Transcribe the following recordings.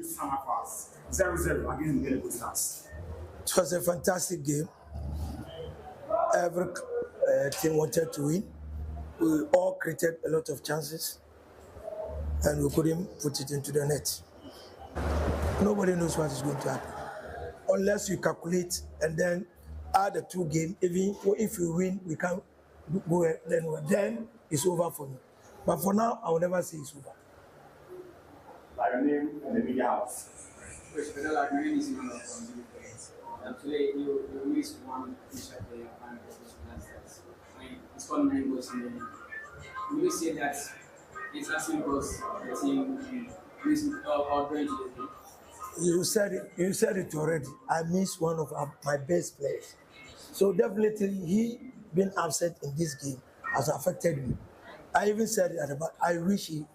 Summer Fast 0-0 against the Liverpool Stars. It was a fantastic game. Every team wanted to win. We all created a lot of chances, and we couldn't put it into the net. Nobody knows what is going to happen unless you calculate and then add the two games. Even if we win, we can go. Then it's over for me. But for now, I will never say it's over. Like your name and the media house. Today you missed one piece of the it's called 9 goals in the league. Will you say that it's as simple as the team missed or going to the league? You said it already. I missed one of my best players. So definitely he being absent in this game has affected me. I even said it about I wish he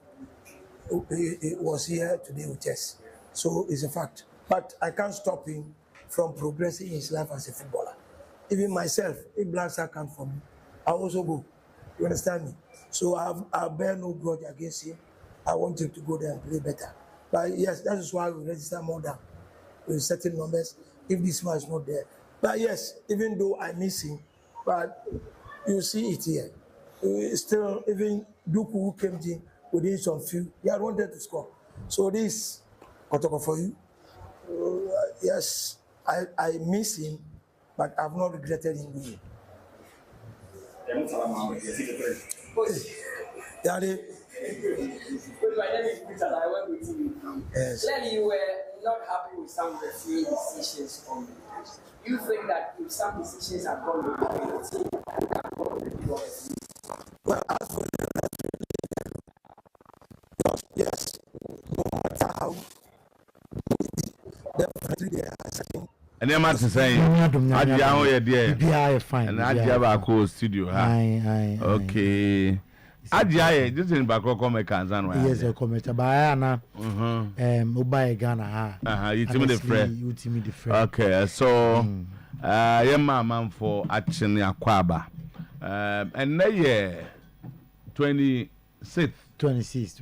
was here today with us. So it's a fact. But I can't stop him from progressing his life as a footballer. Even myself, if Black Star come for me, I also go. You understand me? So I bear no grudge against him. I want him to go there and play better. But yes, that is why we register more than with certain numbers if this man is not there. But yes, even though I miss him, but you see it here. Still, even Duku who came in within some few, he had wanted to score. So this, Kotoko for you, yes, I miss him, but I've not regretted him doing it. Yes. Clearly, you were not happy with some of the few decisions on the pitch. You think that if some decisions are gone with the team, well, as for the yes, no matter how definitely they are saying. And then I'm saying, Adia, fine. And Adia Bako studio. Okay. Adia, this is Bako come Kanzan. Yes, a comment about Mobile Ghana. You tell me the friend. You tell me the friend. Okay, so man for action Akwaba. And now, 26th. 26th.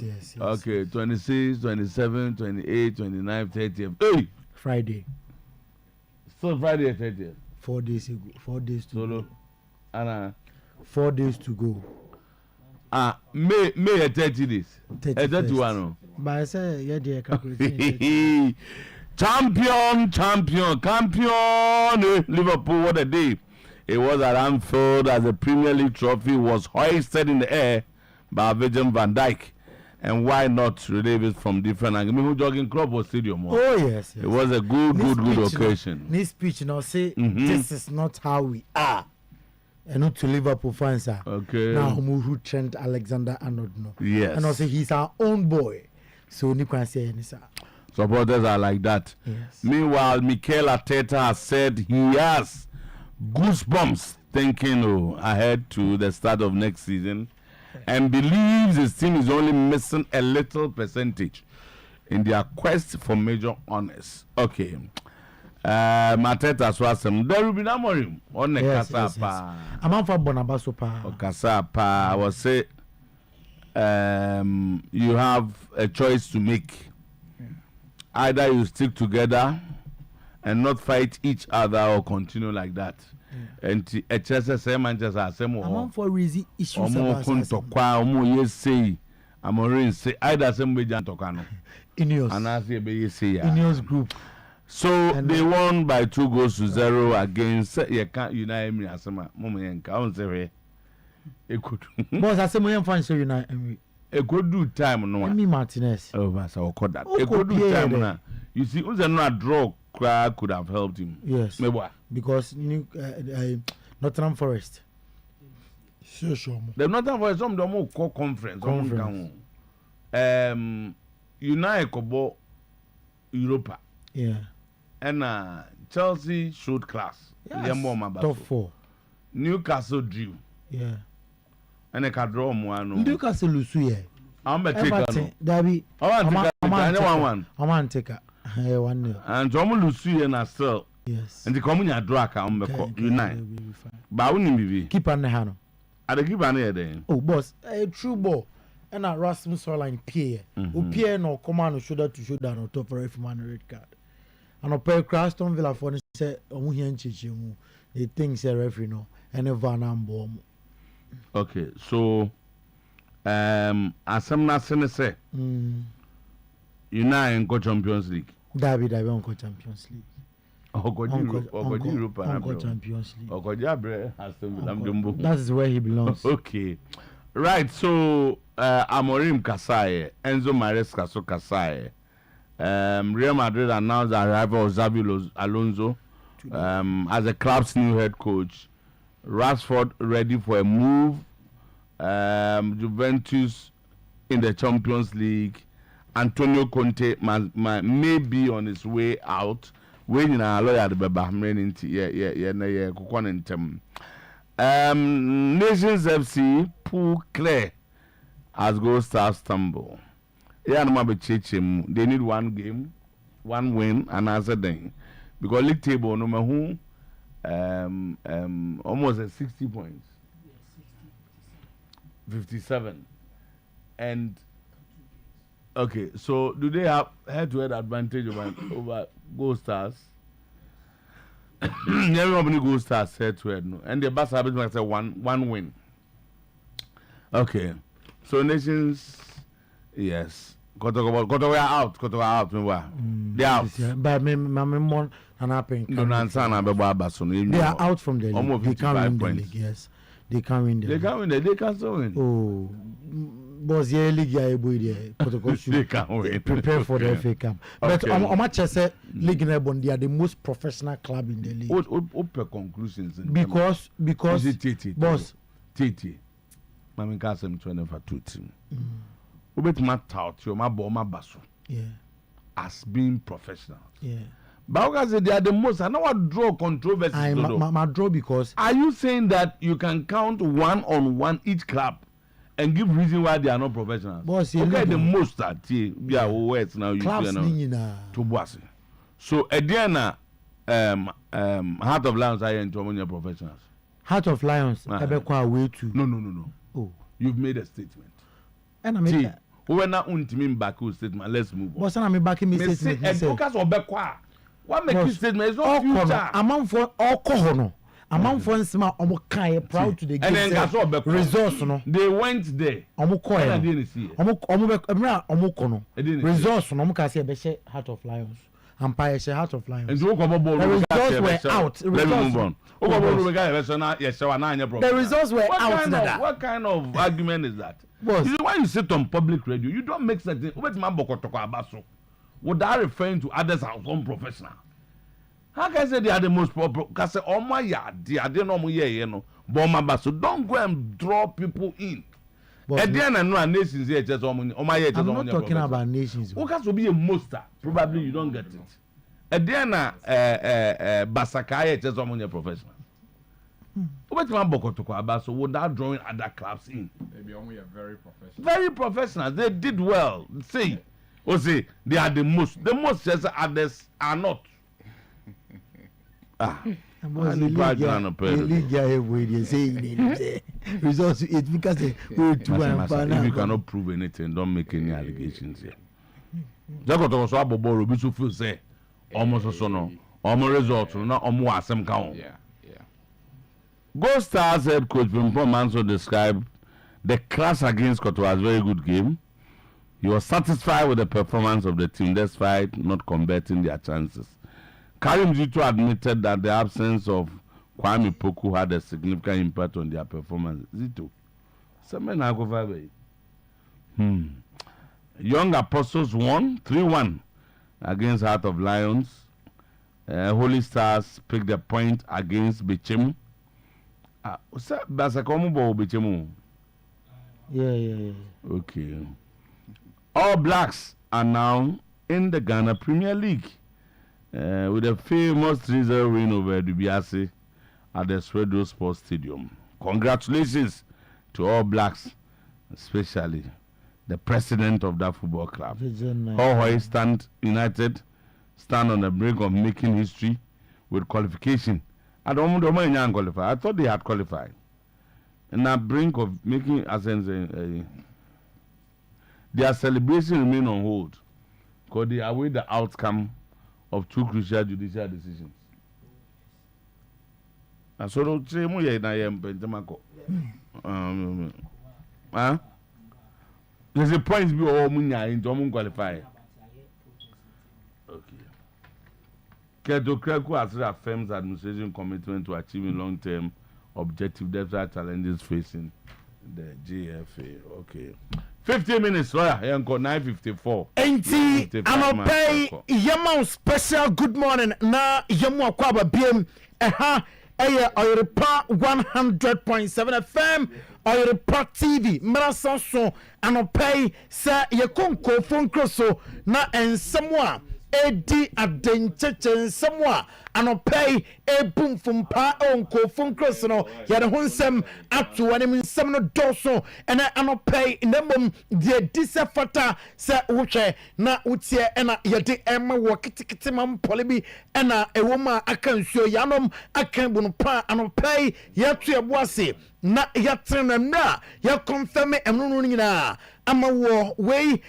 Yes. Okay, 26, 27, 28, 29, 30th. Hey! Friday. So Friday 30th. 4 days ago. 4 days to Solo. go. Anna. 4 days to go. May 30 days. 31. But I say, yeah, dear, Champion. Liverpool, what a day. It was at Anfield as the Premier League trophy was hoisted in the air by Virgil van Dijk. And why not relive it from different angles? I mean, jogging club or stadium? Oh, yes. It was a good occasion. This speech, say, this is not how we are. And not to Liverpool fans. Okay. Now, who Trent Alexander-Arnold. Yes. And also, he's our own boy. So, you can say anything. Supporters are like that. Yes. Meanwhile, Mikel Arteta has said he has goosebumps thinking ahead to the start of next season and believes his team is only missing a little percentage in their quest for major honors. Okay. Mateta Swasem, there will be no more on the Kasapa. I'm on for Bonabasopa. Kasapa, I will say you have a choice to make. Either you stick together and not fight each other or continue like that. And HSS Manchester Assembly. I'm on for easy issues. I'm already say either assembly Jantokano. Ineos group. So and they won by 2-0 against United Asama. Moment count say it could. Boss Asama fan so United. A good do time no. Me Martinez. Oh, Master, I call that. A good do time now. You see, who's not draw could have helped him. Yes. Because Nottingham Forest. Sure. The Nottingham Forest some the more conference. United Kobo Europa. Yeah. And Chelsea showed class. Yes. Top 4. Newcastle drew. Yeah. And I can draw one. Newcastle lose here. I'm a taker. Derby. I'm a taker. 1-0. And Jomo Lucy and Astel. Yes. And the community draka on the United. But I wouldn't be. Keep on the hand. At the keep on here then. Oh, boss, a true ball. and a Rasmus Soline Pierre. Who Pierre no command shoulder to shoulder no top for man red card. And a pair Craston Villa for say Omuhian they think say referee no and a van bomb. Okay, so as I'm not saying say you now in Champions League. David Uncle Champions League. Uncle Champions League. That is where he belongs. Okay. Right, so Amorim Kasai, Enzo Maresca so Kasai. Real Madrid announced the arrival of Xabi Alonso as the club's new head coach. Rashford ready for a move. Juventus in the Champions League. Antonio Conte may be on his way out. When you are a lawyer, the Nations FC pull clear as Goal Stars stumble. They need one game, one win, and answer them. Because league table no matter who almost at 60 points. 57. And okay, so do they have head-to-head advantage over Goal Stars? Everybody Goal Stars head-to-head, no. And the best habit might say one win. Okay, so Nations, yes. Kotowa out. They are out. But me more than happening. They are out from the league. They can't win the league. Yes, they can't win the league. They can still win. Oh. Boss, yeah, league they can win. Prepare for the FA Cup. But on match I said, League Nebon, they are the most professional club in the league. What conclusions? Because boss, Titi, Mami Kasem 20 for 2 team. Ubet ma tout your ma boma basso. Yeah. As being professional. Yeah. But they are the most. I know what draw controversy. I draw because. Are you saying that you can count one on one each club? And give reason why they are not professionals. Boss, okay, the most that yeah, words now you to boss. So Ediana, Heart of Lions are into professionals. Heart of Lions, way too. No. Oh, you've made a statement. And I made that. We're not untiming back statement. Let's move on. Boss, I'm back in my statement. And focus on Bekwa. What makes you statement is not future. I'm for all corner. Among friends, I'm proud to the game. And then resource, no. They went there. I didn't see it. Resource, no. I say Heart of Lions. Empire, Heart of Lions. And the results were out. Let me move on. The results were out. What kind of argument is that? Boss. You know, when you sit on public radio, you don't make certain. Without referring to others as unprofessional. How can I say they are the most proper? Because all my yard, they are no more here, but so don't go and draw people in. And then I know nations here just on my head. I'm not talking about nations. Who has to be a monster? Probably you don't get it. And then Basakaya just on your professional. What man Bokotoko about so without drawing other clubs in? Maybe only a very professional. Very professional. They did well. See, they are the most. The most says others are not. Results it because if you cannot prove anything, don't make any allegations here. Jacob was so bobo be so feel say almost so no almost result no almost asem count. Yeah. Goal Stars head coach Pimpon Manso described the clash against Kotoa as a very good game. He was satisfied with the performance of the team despite not converting their chances. Karim Zito admitted that the absence of Kwame Poku had a significant impact on their performance. Zito, Young Apostles won 3-1 against Heart of Lions. Holy Stars picked a point against Bichemu. Yeah. Okay. All Blacks are now in the Ghana Premier League. With a famous 3-0 win over Dubiase at the Swedo Sports Stadium. Congratulations to All Blacks, especially the president of that football club. Hohoi United stand on the brink of making history with qualification. I thought they had qualified. And that brink of making their celebration remain on hold because they await the outcome of 2 crucial judicial decisions. And so don't say mo ye na ye mpentemako. There's a point be all munya into omun qualify. Okay. Keto Kreku has reaffirms administration commitment to achieving long-term objective despite challenges facing the GFA. Okay. 15 minutes, lawyer. Yanko 9:54. Enti, Anope, Yamau special good morning. Na Yamu Akwaba BM. Oyerepa 100.7 FM. Oyerepa TV. Merasanson. Anope, sa Yakonko phone crosso. Na en Samoa. Edi adenchechen Samoa. Anope ebum fumpa onko phone cross no yade honsem atu anim nsem no doso ena anope nemom de disafata se wohwe na wotie ena yade ema wo kitikiti mam polibi ena ewoma aka nsuo yanom aka bunu pa anope yatu eboase na yatrena na ya confirm emunu nyina ama wo we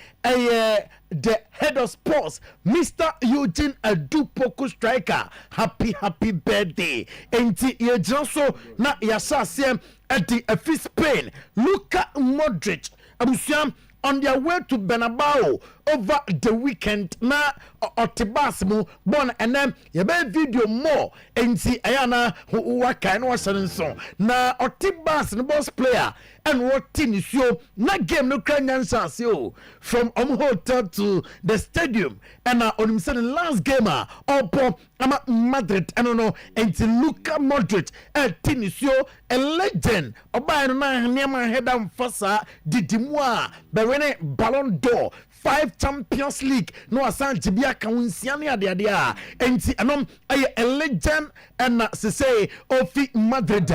the head of sports, Mr. Eugene Adupoko striker. Happy birthday. Enti yejanso na yasase at the Spain. Luka Modric. Abusiam on their way to Bernabeu over the weekend na otibasmu born and then yebe video more enti ayana waka no wasanso na otibas no boss player and what team is yo na game no kranyansa o from hotel to the stadium and on the last game opo ama Madrid and no enti Luka Modric team is yo a legend oba no na niam head am fasa didimwa be win Ballon d'Or 5 Champions League no asan tibia kaunsiane ade a enti anom a legend and se say ofi Madrid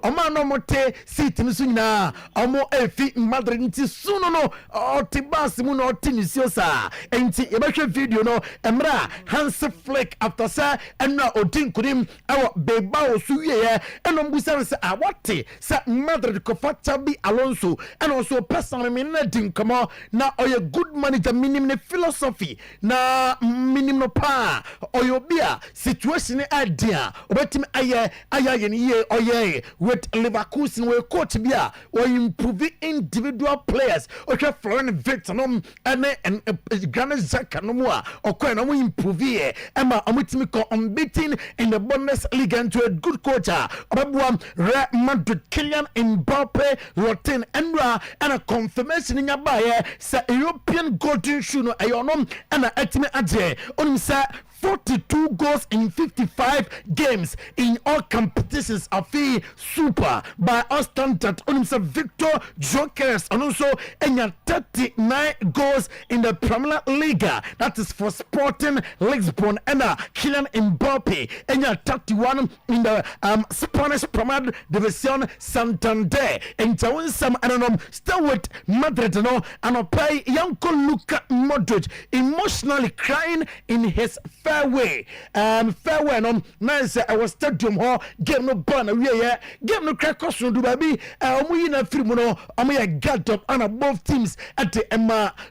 oma no mote seat ni so nyina omo efi Madrid nti suno no otibas mu no tinisio sa enti yebehwe video no emra Hans Flick after say enna odin kudim awo beba osuye enom busa se awate sa Madrid ko fata bi Alonso and also personally me na din komo na oye good manager minim ne philosophy na minim no pa oyobia situation idea obetim aye ni ye oye with Liverpool we coach bia or improve individual players okay Florian Victor and Granit Xhaka no mo okwa no improve e ma omutimi ko unbeaten in the Bundesliga into a good coach obabuam Real Madrid Kylian Mbappe rotin enra and a confirmation in yabaye sa European golden shoe no ayonom and atime age onim sa 42 goals in 55 games in all competitions of the super by our standard on Victor Jokers and also 39 goals in the Premier League. That is for Sporting Lisbon and Kylian Mbappe and 31 in the Spanish Premier Division Santander and some I don't know still with Madrid no and pay young Luka Modric emotionally crying in his fairway no nice I was stadium ho game no ban we game no crack cost do baby omu na free mu no omu ya guard up on both teams at the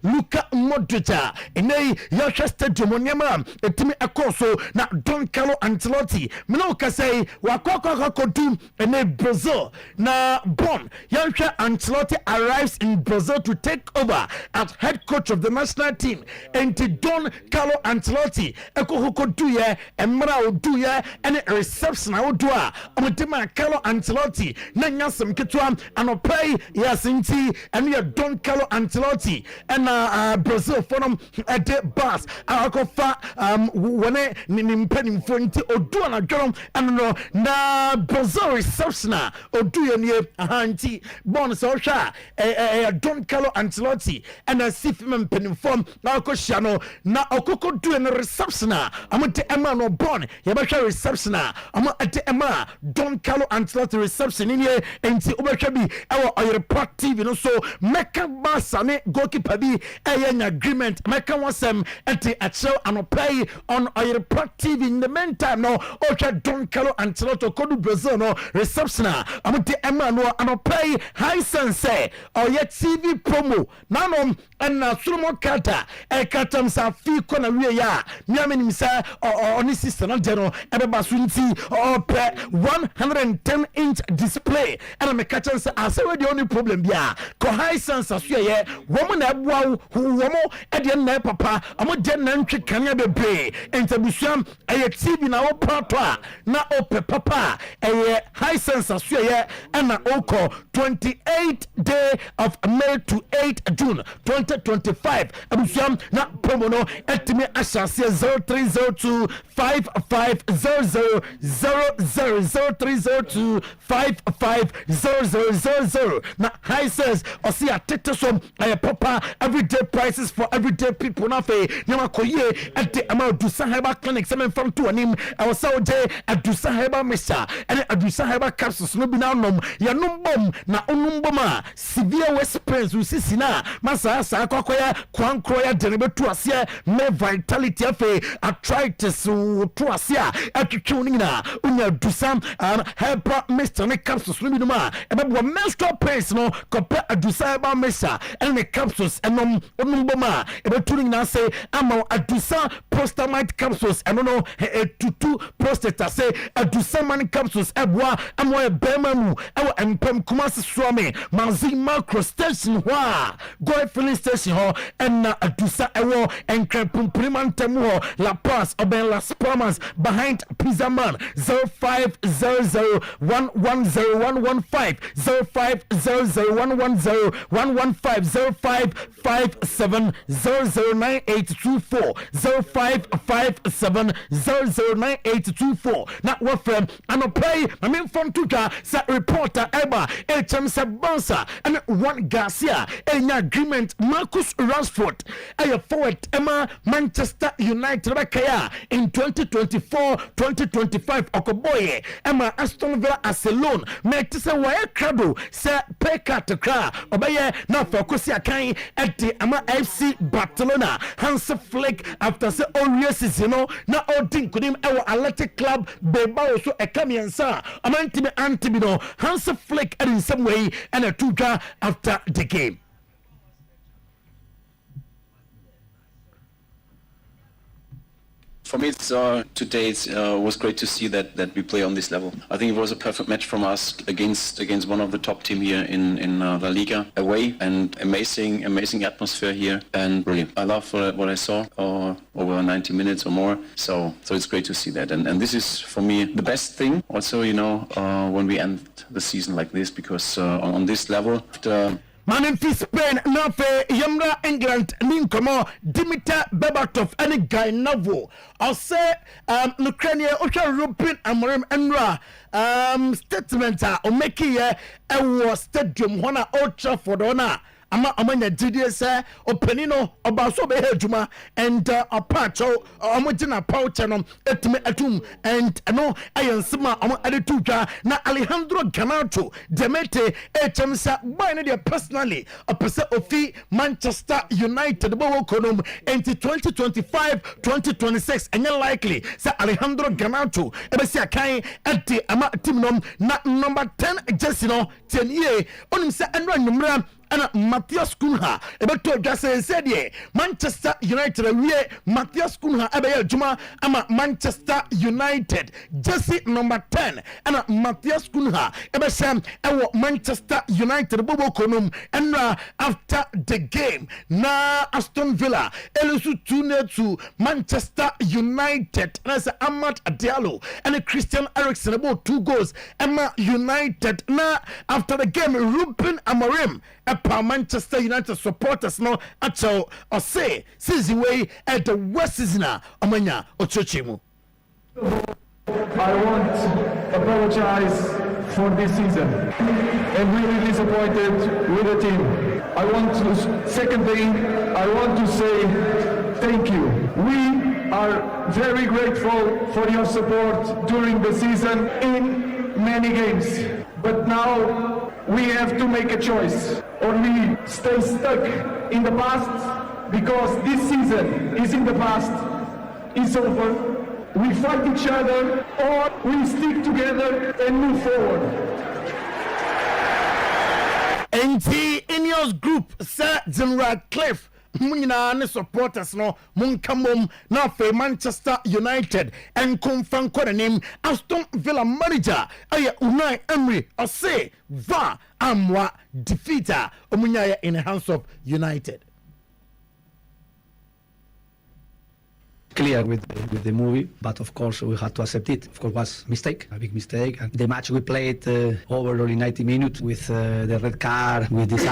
Luka Modric enei ya stadium onyama etimi akoso na Don Carlo Ancelotti me no ka say wa kokokodu ene Brazil na bon ya Ancelotti arrives in Brazil to take over as head coach of the national team and Don Carlo Ancelotti do ye emra do ye and reception do omutima Carlo Ancelotti na nyasem ketwa anopay yes nti and you Don Carlo Ancelotti and Brazil for at the bus akofa wone nimpani mfonti odu anadwom and no na Brazil reception odu ye nie ahanti bon so hwa Don Carlo Ancelotti and a sifim penifom na akohia no na okokodu en reception a ɔmo de ɛma no born yɛbɛhwɛ reception a ɔmo de ɛma Don Carlo Ancelotti reception in here enti wobɛhwɛ bi ɛwɔ Oyerepa TV no so mɛka Barca ne goalkeeper bi ɛyɛ an agreement mɛka wasɛm ɛte akyerɛw anɔpɛ on Oyerepa TV. In the meantime no ɔhwɛ Don Carlo Ancelotti kodu Brazil no reception a ɔmo de ɛma no anɔpɛ high sense ɔyɛ TV promo nanom ɛna Solomon Carter ɛkatam sa fi kɔ na wie ya miame nim sɛ ɔne sister no de no ɛbɛba so nti ɔpɛ 110-inch display ɛna meka kyɛn sɛ asɛ the only problem bia kɔ high sense so yɛ wɔn na ɛboa wɔn ɛdeɛ na papa ɔmo de na ntwe kanea bebree ntabusuam ɛyɛ TV na wɔpa to a na ɔpɛ papa ɛyɛ high sense so yɛ ɛna ɔkɔ 28 day of May to 8 June 2025 abusuam na promo no ɛtumi ahyase 0302 5500 0302 5500 na high sense ɔsi atete so ɛyɛ papa everyday prices for everyday people na fe nyama koye ɛde ama Adusa Herbal Clinic sɛ memfam to anim ɛwɔ sɛ wogye Adusa Herbal Mixture ɛne Adusa Herbal Capsules no bi na nom yɛnom bom na onum bom a severe waist pains usisi na masa saa kwakoya kwankroya de ne betu aseɛ me vitality afe arthritis to aseɛ atwitwe no nyina unya Adusa Herbal Mixture ne capsules no bi no ma ɛbɛboa menstrual pains no kɔpɛ Adusa Herbal Mixture ɛne capsules ɛnom onum bom a ɛbɛtu no nyina sɛ ama Adusa prostamite capsules ɛno no tutu prostate say Adusa man capsules ɛboa ama ɛbɛma mu ɛwɔ empem Kumasi Swami Manzi Macro Station hɔ a Goy Filling Station hɔ ɛna Adusa ɛwɔ Nkranpumpurimantam hɔ La Paz ɔbɛn Las Palmas behind Pizza Man 0500110115 0500110115 0557009824 0557009824 na wɔfrɛ anɔpɛi na memfam to dwa sɛ reporter ɛba ɛkyɛm sɛ Barca and Juan Garcia ɛnya agreement Marcus Rashford ɛyɛ forward ɛma Manchester United bɛkaya in 2024-2025 ɔkɔbɔyɛ ɛma Aston Villa as a loan mɛte sɛ wɔyɛ krado sɛ paycut kra ɔbɛyɛ na fɔkosi akan ɛde ama FC Barcelona Hansi Flick after sɛ ɔwie season no na ɔdi nkonim ɛwɔ Athletic Club Bilbao so ɛka miɛnsa ɔmantimi antibi no Hansi Flick ɛde nsɛm wei ɛna tuja after the game. For me, today it was great to see that we play on this level. I think it was a perfect match from us against one of the top team here in La Liga away, and amazing atmosphere here, and brilliant. I love what I saw over 90 minutes or more. So it's great to see that, and this is for me the best thing. Also, when we end the season like this, because on this level. Man in Spain, Nafe, Yamra, England, Ninkomo, Dimitar Berbatov, any guy Navo. I'll say, Ukraine, Ocha European Amorim Enra, statement, Omeki, Ewa Stadium, Hona, Old Trafford, Hona. Amanya GDS Openino Obaso Behejuma and Apacho Omojina Pauchanom Etme Atum and no Ayan Sima Adetuja na Alejandro Ganacho Demete Echemsa Binadia personally a percent of fee Manchester United Bowokonum into 2025-2026 and likely Sir Alejandro Ganacho Ebesia Kai at the Ama Timnom na number 10 Jessino 10 year on himself and run number and Matthias Cunha about to just said yeah Manchester United we Matthias Cunha Abel Juma ama Manchester United Jesse number 10 and Matthias Cunha Ebesam ewo Manchester United Bobo Konum and after the game na Aston Villa elusu 2-0 to Manchester United as Amad Diallo and Christian Eriksen about 2 goals Emma United na after the game Ruben Amorim Manchester United supporters no actual or say season way at the West season Omanya Ochochimu. I want to apologize for this season. I'm really disappointed with the team. Secondly, I want to say thank you. We are very grateful for your support during the season in many games. But now we have to make a choice. Or we stay stuck in the past because this season is in the past, it's over. We fight each other, or we stick together and move forward. NT Ineos Group, Sir General Cliff. Munina ne supporters no munkamom na fe Manchester United and confirm name Aston Villa manager aye Unai Emery or say va amwa defeater omunya in the hands of United. Clear with the movie, but of course we had to accept it. Of course, it was a big mistake. And the match we played overall in 90 minutes with the red card, with this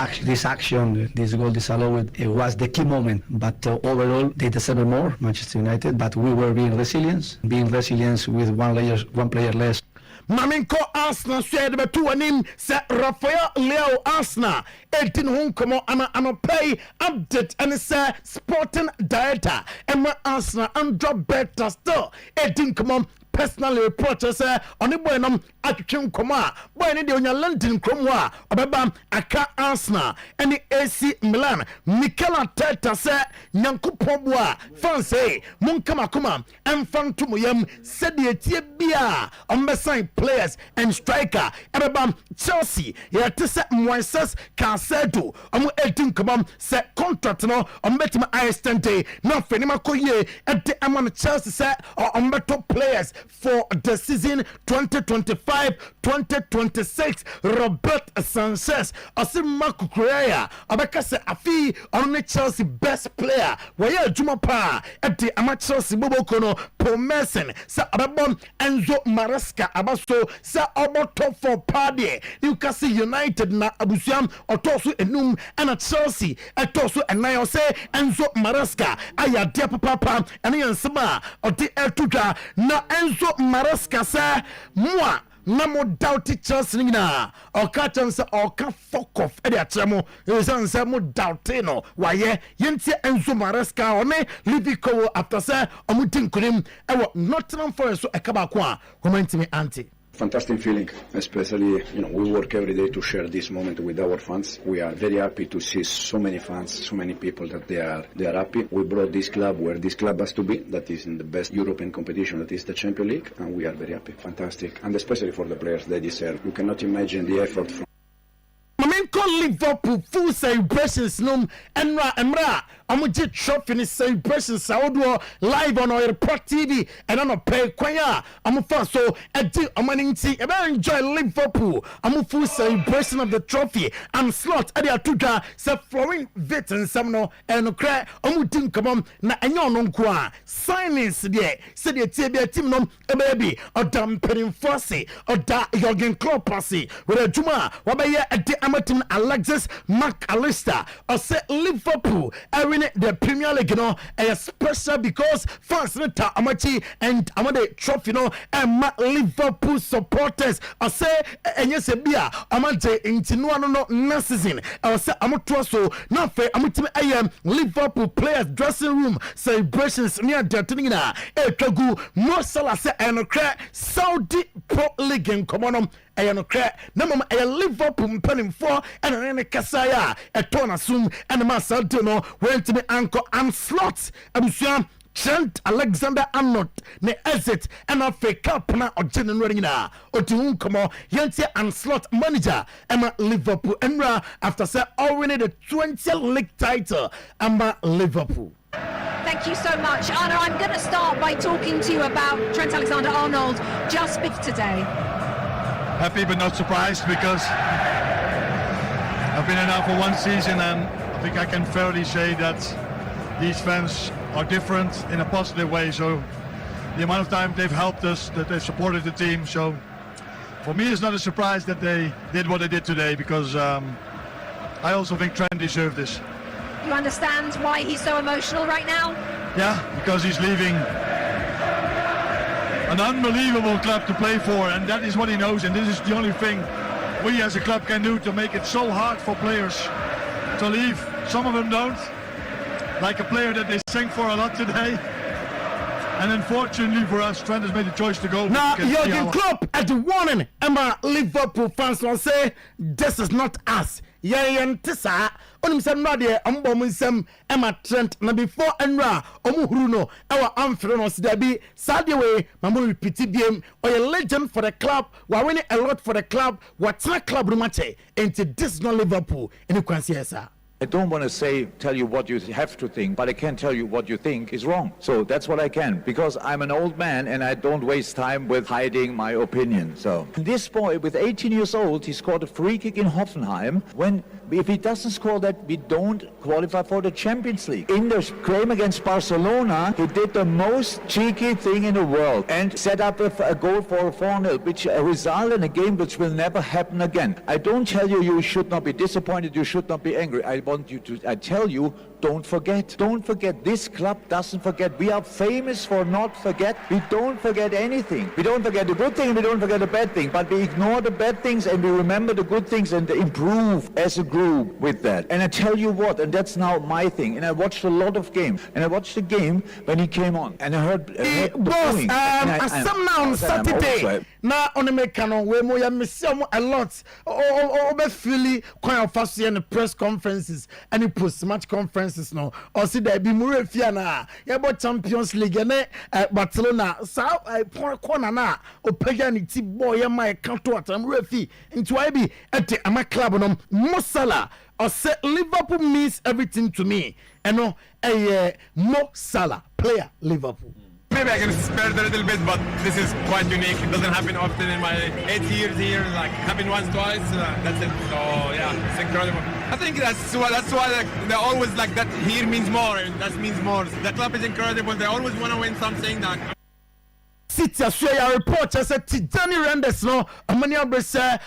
action, this goal disallowed, it was the key moment. But overall, they deserve more, Manchester United. But we were being resilient with one player less. Maminko Arsenal said the two anim se Rafael Leo Arsenal 18 home come on pay update and say sporting data and Arsenal and drop better still 18 come on personally report say on the boy nam atwetwe nkoma boy ne de onya London kromwa obeba aka Arsenal and the AC Milan Mikel Arteta say nyankopon boa fan say munkama koma emfan tumuyam said the tie bia on players and striker ebeba Chelsea yete say Moises Caicedo omo 18 koma say contract no on betima Ayestente na fenima koye e de amon Chelsea say on beto players for the season 2025-2026. Robert Sanchez Osima Kukureya Abeka se afi on Chelsea best player waya juma pa at the Chelsea Bobokono Pomerson sa Ababon Enzo Maresca Abaso sa Oboto for Party Newcastle United na Abusiam Otosu Enum and at Chelsea Atosu and I say Enzo Maresca aya dia papa and Yansama or the Ertuga na Enzo Maresca say moi na mo doubt Chelsea na o ka chance o ka fuck off e dia tremo e say mo doubt no waye yenti Enzo Maresca one Liverpool after say o mo tinkunim e wo Nottingham Forest so e ka ba ko a comment anti. Fantastic feeling, especially, we work every day to share this moment with our fans. We are very happy to see so many fans, so many people that they are happy. We brought this club where this club has to be, that is in the best European competition, that is the Champions League, and we are very happy. Fantastic, and especially for the players, they deserve. You cannot imagine the effort from Liverpool full celebrations no emra amuji trophy ni celebrations awodo live on Oyerepa TV and on pay kwanya amufa so edi amaninti e be enjoy Liverpool amu full celebration of the trophy and slot ade atuga se flowing vet and samno and cry amudin come na enyo no nko a signings de se de tie be team no e baby odam perin force oda Jurgen Klopp pasi with a juma wabaye edi amatin Alexis McAllister or say Liverpool winning the Premier League a special because fans neta amachi and amade trophy and Liverpool supporters or say enye se bia amante intinu no next season or say amoto so na fe amutimi Liverpool players dressing room celebrations near the tinina etwagu Mo Salah say enokra Saudi Pro League in common ayanokra na mama Liverpool mpanimfo and ne kasaya etona sum and Masado no went to me anchor and slots abusia Trent Alexander-Arnold ne exit and a fake up na or January na otu komo yente and slot manager Emma Liverpool Emra after say winning the 20th league title Emma Liverpool. Thank you so much, Anna. I'm going to start by talking to you about Trent Alexander-Arnold just today. Happy but not surprised because I've been here now for one season and I think I can fairly say that these fans are different in a positive way. So the amount of time they've helped us, that they've supported the team. So for me, it's not a surprise that they did what they did today because I also think Trent deserved this. You understand why he's so emotional right now? Yeah, because he's leaving an unbelievable club to play for, and that is what he knows, and this is the only thing we as a club can do to make it so hard for players to leave. Some of them don't, like a player that they sang for a lot today. And unfortunately for us, Trent has made the choice to go. Now, Jurgen Klopp at the warning, Emma Liverpool fans will say, this is not us. Yan Tissa, on some radio, Umbom, Emma Trent, now before Enra, Omuhruno, our Amphironos, there be Sadia Mamu Pitibiem, or a legend for the club, we're winning a lot for the club, what's a club rumate, into this not Liverpool, in the Quansiasa. I don't want to tell you what you have to think, but I can tell you what you think is wrong. So that's what I can, because I'm an old man and I don't waste time with hiding my opinion. So this boy, with 18 years old, he scored a free kick in Hoffenheim. If he doesn't score that, we don't qualify for the Champions League. In the game against Barcelona, he did the most cheeky thing in the world and set up a goal for a 4-0, which resulted in a game which will never happen again. I don't tell you you should not be disappointed, you should not be angry. I tell you, don't forget. Don't forget. This club doesn't forget. We are famous for not forget. We don't forget anything. We don't forget the good thing, we don't forget the bad thing, but we ignore the bad things and we remember the good things and improve as a group with that. And I tell you what, and that's now my thing, and I watched a lot of games, and I watched the game when he came on, and I heard boss, some now on Saturday. Now on the mechanical, we more miss a lot. Over Philly, quite fast in the press conferences and the post-match conferences now. Or see there be more Fiana. Yeah, but Champions League and Barcelona. So I pour corner na. O paganity boy my counter at referee into IB at the club on Mosala. Or say Liverpool means everything to me. And no, Mo Salah player Liverpool. Maybe I can spare it a little bit, but this is quite unique. It doesn't happen often in my 8 years here. Like happened once, twice. That's it. So yeah, it's incredible. I think that's why they always like that. Here means more, and that means more. The club is incredible. They always want to win something. That. City Australia report I said Tijani Renders no Amani Abresa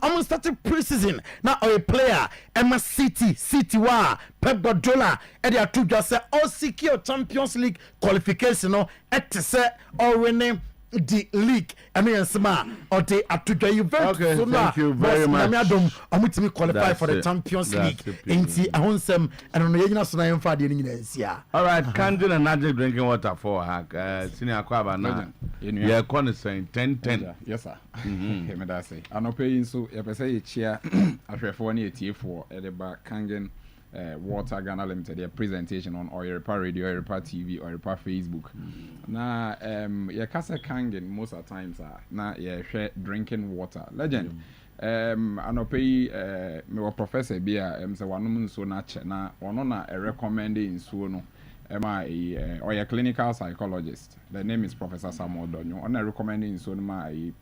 almost started pre-season now a player Emma City wa Pep Guardiola and they are two just say all secure Champions League qualification no at say or winning the league and or they are to the event. Okay, thank you very much. I'm with me qualify for the Champions League into Ahonsem and on the National for the all right, Kanjin and Najee drinking water for her senior Kwaba now. Yeah, corner saying 10-10. Yes, sir. I know paying so if I say chair after 484 at the back Kangen Water Ghana Limited, their presentation on Oyerepa Radio, Oyerepa TV, Oyerepa Facebook. Now, yeah, Kasa Kangen most of the times now yeah, share drinking water. Legend. I know pay me professor Bia say one so na na one na recommending so no. Or a clinical psychologist. The name is Professor Samuel Donyo. On a recommending so my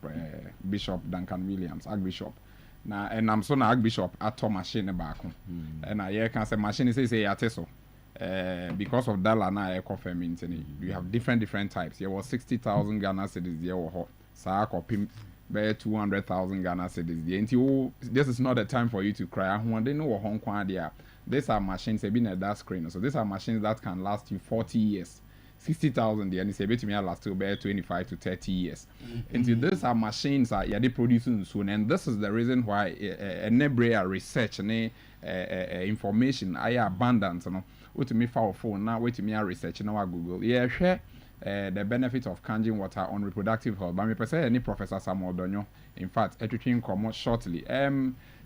Bishop Duncan Williams, Archbishop. Now, and I'm so Archbishop at machine back. And I can say machine is a so. Because of that, I confirm you have different types. There was 60,000 Ghana cedis there or Sa copy 200,000 Ghana cedis. This is not the time for you to cry. They know Hong Kong there. These are machines being at that screen. So these are machines that can last you 40 years. 60,000 there and it's able to me last to about 25 to 30 years. And these are machines that they producing soon. And this is the reason why a research and information I abundant. What to me for phone now, wait to me research now Google. Yeah, share the benefit of canning water on reproductive health. But me per se any Professor Samuel Donyo. In fact, everything come shortly.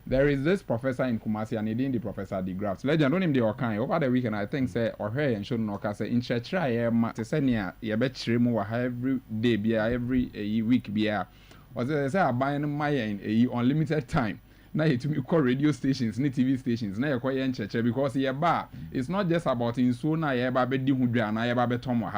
There is this professor in Kumasi and he didn't the professor the graphs. Legend don't him the Okan over the weekend I think say or her and show no say in church try to say near ya bet more every day be every week be or say I buying my in a unlimited time. Now you to me call radio stations, TV stations, now you call in church because yeah bar it's not just about in so na ya ba be di hudra na ya ba be tomo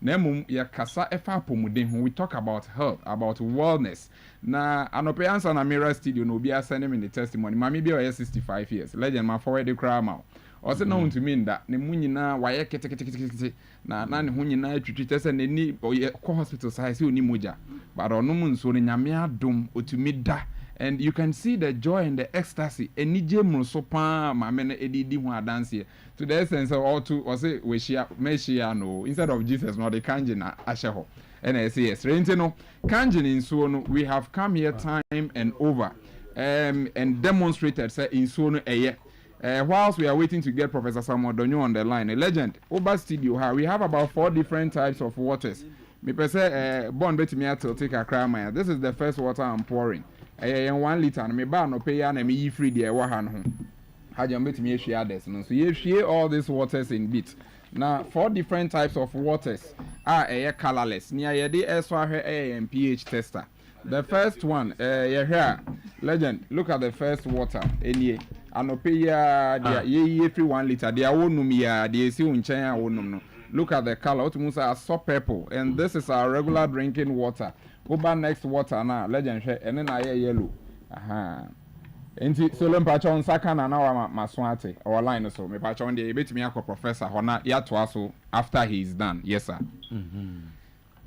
Nemum ya kasa efa pomuden we talk about health, about wellness. Na anope answer na Mirror Studio no be sending me the testimony. Mami be o 65 years. Legend ma forward the crowd ma. O say no to mean that ne mu nyina wa ye kete na ne hu nyina twitwite se ne ni ko hospital size oni moja. But onu mu nso ne nyame adom otumi da. And you can see the joy and the ecstasy. Enije mroso pa ma me na edidi hu adanse here. To the essence of all to or say we share no instead of Jesus no the kanji na asheho. And I say yes. No kanji in so no we have come here time and over and demonstrated say in so no eye whilst we are waiting to get Professor Samuel Donyo on the line, a legend, Oba Studio, we have about 4 different types of waters. Me per se, born bet me to take a cram. This is the first water I'm pouring. 1 liter, me ba no pay and me free the wahan. Hajam bet me share this. So you share all these waters in bits. Now, 4 different types of waters are colorless. Near the SWA and pH tester. The first one, here, legend. Look at the first water. Any, anopeya, ye free 1 liter. They are onumia. They see unchaya onum. Look at the color. Utumusa so purple, and this is our regular drinking water. Go back next water now, legend. And then I yellow. Aha. Enti Solon Pachon Sakana now Maswate or line so me Pachon the bit me professor Hona Yatwaso after he's done. Yes, sir.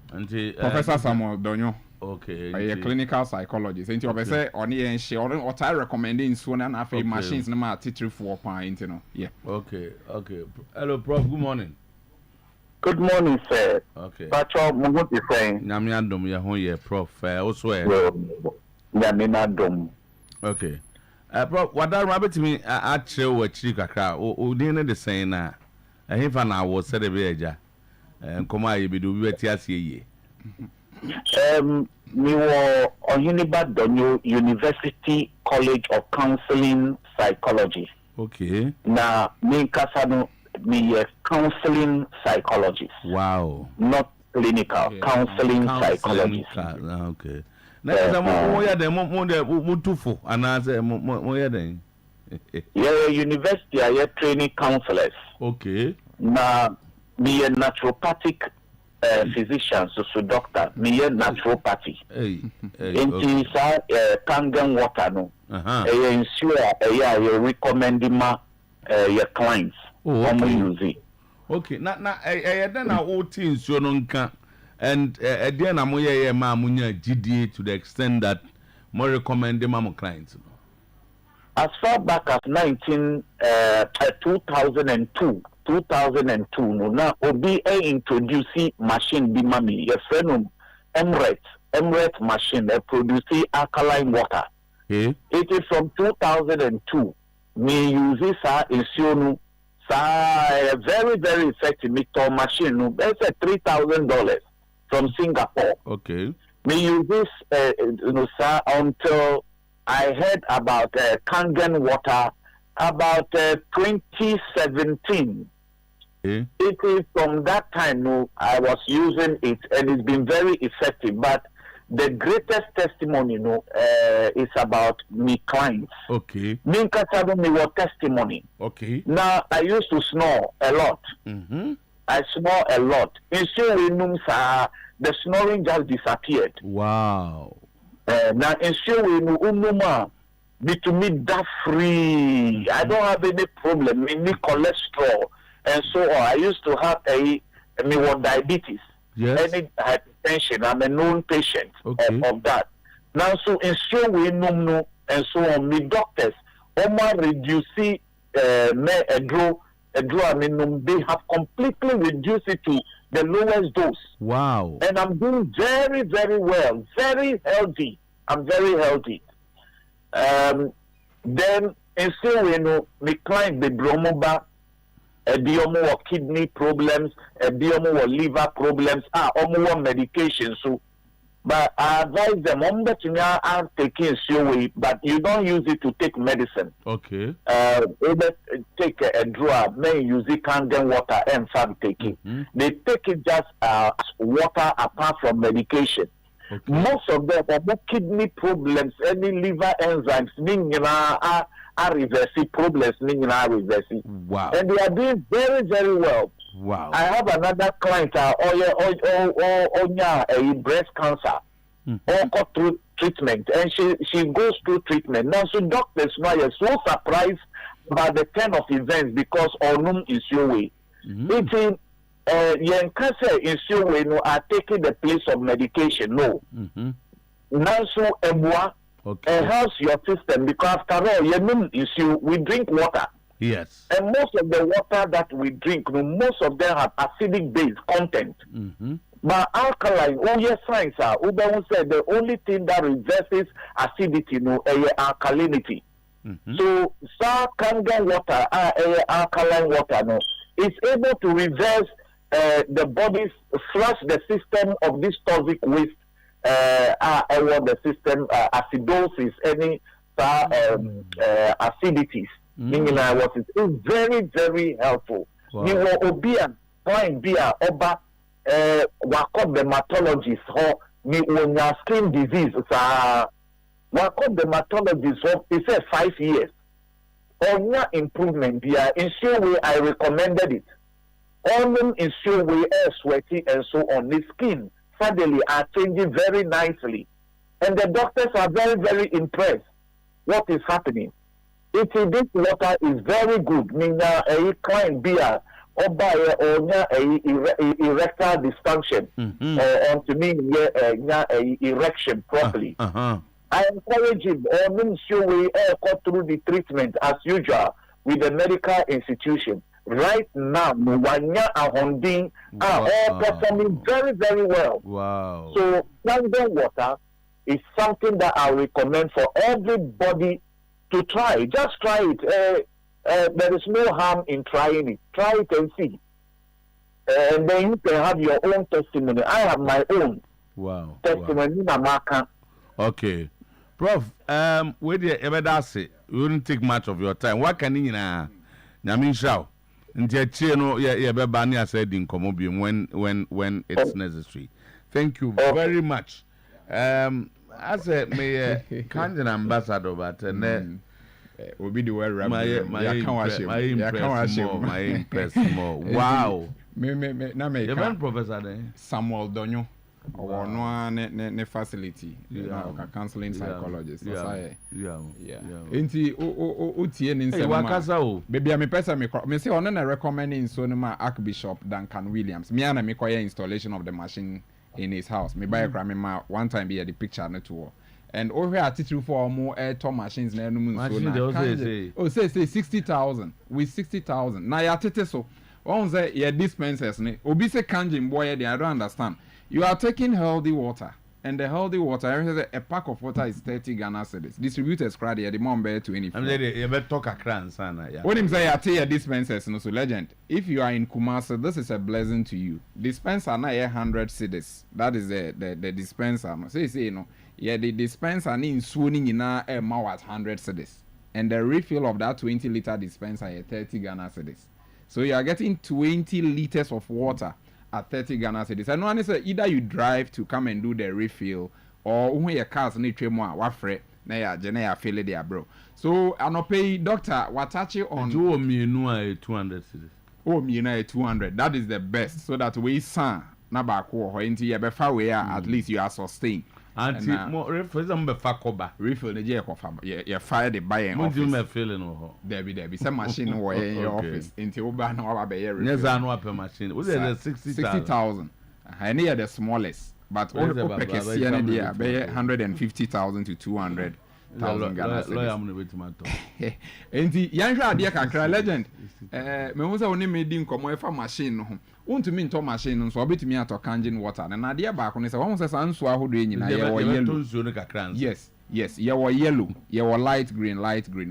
Professor Samuel Donyo. Okay. A clinical psychologist. Enti obese oni en she or I recommending so na afi machines na ma titri for point, you know. Yeah. Okay. Hello, Prof. Good morning. Good morning, sir. Okay. Pacho Mungu ti friend. Nyame adom ya ho ye Prof. Also Nyame adom. Okay. Prof, what that rabbit me actually what chikaka o din the saying na ehfa na wo said be eja nkoma ye be do bi atiase ye me wo Oyerepa Donyo University College of Counseling Psychology. Okay. Na me kasa no me counseling psychologist. Wow. Not clinical, counseling psychologist. Okay. Na mo ya dem mo de mutufo anase mo ya dem. Yeah, university are training counselors. Okay. Na me a naturopathic physician, so doctor. Me a naturopathy. Into Kangen water no. Ensure you recommend your clients. Okay. Okay. Na then na o tin so no nka. And again, I'm here, GDA to the extent that more recommend them among clients. As far back as 2002, no, now Obi introducing machine be mami. Your friend Emirates machine producing alkaline water. Okay. It is from 2002. Me use this in Sionu. Very very effective. Me to machine no. That's $3,000. From Singapore. Okay. We use this, sir, until I heard about Kangen water about 2017. Okay. It is from that time I was using it, and it's been very effective. But the greatest testimony, is about me clients. Okay. Me was testimony. Okay. Now I used to snore a lot. Mm-hmm. I snore a lot. The snoring just disappeared. Wow. Now, be to me that free. I don't have any problem, any cholesterol, and so on. I used to have diabetes, any hypertension. I'm a known patient of that. Now, so and so on. Me doctors, reduce they have completely reduced it to the lowest dose. Wow. And I'm doing very, very well. Very healthy. I'm very healthy. Then, and still, my client, the bromoba, or kidney problems, or liver problems, medication. So, but I advise them, I'm taking COA, but you don't use it to take medicine. Okay. Take a drug, may use it Kangen water and some taking. Mm-hmm. They take it just as water apart from medication. Okay. Most of them have kidney problems, any liver enzymes, are reversing problems, are reversing. Wow. And they are doing very, very well. Wow. I have another client, a breast cancer, all go through treatment, and she goes through treatment. Now, so doctors now are so surprised by the turn of events because Onum is your way. It's young cancer is your way, no, are taking the place of medication. No. Now, so enhance your system because after all, your is you. We drink water. Yes. And most of the water that we drink, most of them have acidic base content. But alkaline, science are. Uber said the only thing that reverses acidity, is alkalinity. So, Kangen water, alkaline water, no, is able to reverse the body's flush the system of this toxic waste, the system acidosis, any acidities. Meaning, it's very, very helpful. You will obia, point beer, oba, wakot dermatologist, or me when your skin disease, wakot dermatologist, he said 5 years. On your improvement, in sure way I recommended it. On them in sure way air sweaty and so on. The skin suddenly are changing very nicely. And the doctors are very, very impressed what is happening. This water is very good. Meaning a client beer or by erectile dysfunction or to me erection properly. I encourage him or make sure we go through the treatment as usual with the medical institution. Right now, Mwanya and Honding are all performing very, very well. Wow. So, London water is something that I recommend for everybody to try. Just try it. There is no harm in trying it. Try it and see. And then you can have your own testimony. I have my own testimony. Wow. Okay. Prof, with the evidence, we wouldn't take much of your time. What can you Namin Shao? When it's necessary. Thank you very much. As a Kangen ambassador, but will be the word my impress more. Wow. Even Professor Samuel Donyo or no facility, counseling psychologist. Inti Utien in Wakasa, baby, I'm a person. Me say on a recommending Sonoma Archbishop Duncan Williams. Me and me quite installation of the machine in his house. Me buy a grandma one time be at the picture on the tour. And over here, teach you for more air top machines. Say 60,000 with 60,000. Now ya tete so. One say your dispensers ne. Obi say kanjin boy, I don't understand. You are taking healthy water, and the healthy water, a pack of water is 30 Ghana cedis. Distributors credit the mom bear 24. I'm ready. You better talk a crown, son. When him say I tell your dispensers, no so legend. If you are in Kumasi, this is a blessing to you. Dispenser na 100 cedis. That is the dispenser. No say no. Yeah, the dispenser in swooning in a mouth at 100 cedis, and the refill of that 20-liter dispenser is 30 Ghana cedis. So you are getting 20 liters of water at 30 Ghana cedis. And one is either you drive to come and do the refill, or when your car's need to more wafre, na ya jene feel there, bro. So I no pay doctor. What touch on? Do me no 200 cedis. Oh, me no 200. That is the best. So that we san na ba ko ho enti ye be fa we at least you are sustained. Anti more for example fakoba refill the je ko fa ye fire the buy in office. Me feeling no. There be some machine wo in your office enti wo ba na wa be ye refill. Yes, I know per machine. Was it 60,000? I need the smallest, but all the packets here there be 150,000 to 200,000 Ghana cedis. Enti yanhwa ade kakra legend. Me hu say oni me di nkomo e fa machine no ho. Untumi nto machine nso obetumi ato kangen water na ade ba ko ne say won say sanso ahodo enyina ye wo yellow. Yes, ye wo yellow, ye wo light green.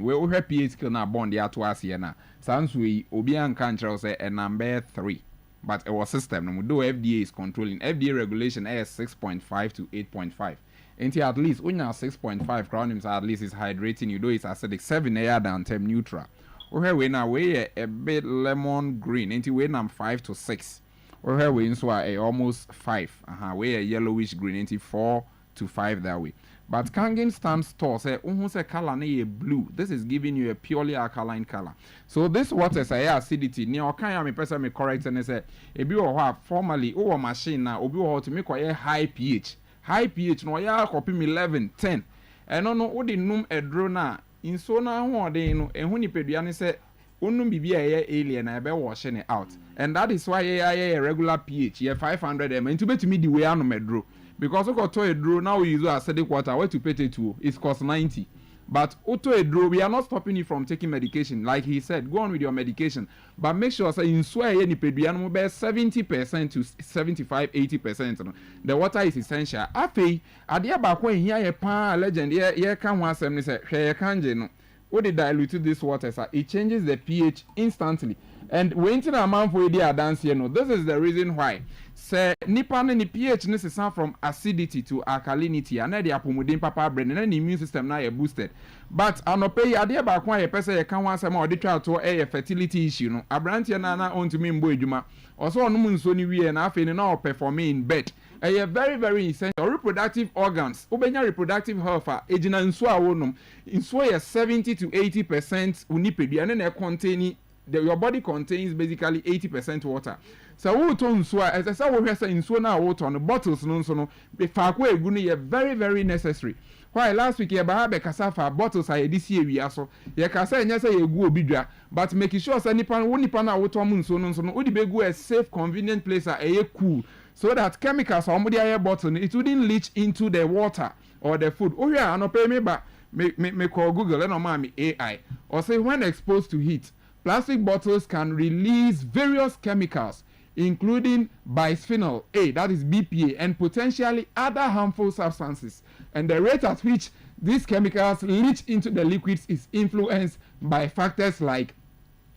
We hwe pH skill na bond ya to ase na sanso yi obi anka nkyerɛ say number 3. But our system no do FDA is controlling. FDA regulation is 6.5 to 8.5. Until at least when you 6.5 crown him at least is hydrating you do it's acidic 7 air down 10 neutral. Or we now we a bit lemon green until we now 5 to 6. Or we so a almost 5. We a yellowish green until 4 to 5 that way. But Kangen Stamp store say say color na blue. This is giving you a purely alkaline color. So this water say acidity. Ni okan me person me correct and say ebi wo ho formerly o machine na obi wo to make high pH. High pH no ya copy 11 10. Eno no wo de num edro na inso na ho de no ehu ni pedua ne say onum bibia ye alien na be wash it out. And that is why ye regular pH ye 500 ml into betumi di way anom edro. Because we got to a draw now we use acidic water where to pay it to it's cost 90. But auto a draw we are not stopping you from taking medication. Like he said, go on with your medication. But make sure say in swear any peduano 70% to 75-80%. The water is essential. Afi adia ba ko hia ye pa legend ye kan ho asem ni say hwe ye kanje no. what they dilute this water, sir, it changes the pH instantly. And when to the amount for the dance here, no, this is the reason why. Say nipa ne pH necessary from acidity to alkalinity, and then the apomodin papa brain, and then the immune system now boosted. But anope ade ba kwa ye pese ye kan wansem or dey try to a fertility issue no. Abrantie na na on to me mbo edwuma. Also onum nso ni wie na afi ni na performing in bed. A very, very essential reproductive organs. Obenya reproductive health ejina nso a wonum. Nso ye 70 to 80% unipedua and then contain your body contains basically 80% water. So we turn so as I said we have in so now water on the bottles no be fakwa egu no very, very necessary. Why last week ye ba be kasa fa bottles are this year we aso ye kasa enya say egu obidwa but making sure say nipa na water mun so no odi be go a safe convenient place a cool so that chemicals or the air bottle it wouldn't leach into the water or the food. Oh yeah, no pay me but me call Google and no AI or say when exposed to heat, plastic bottles can release various chemicals including bisphenol A, that is BPA, and potentially other harmful substances. And the rate at which these chemicals leach into the liquids is influenced by factors like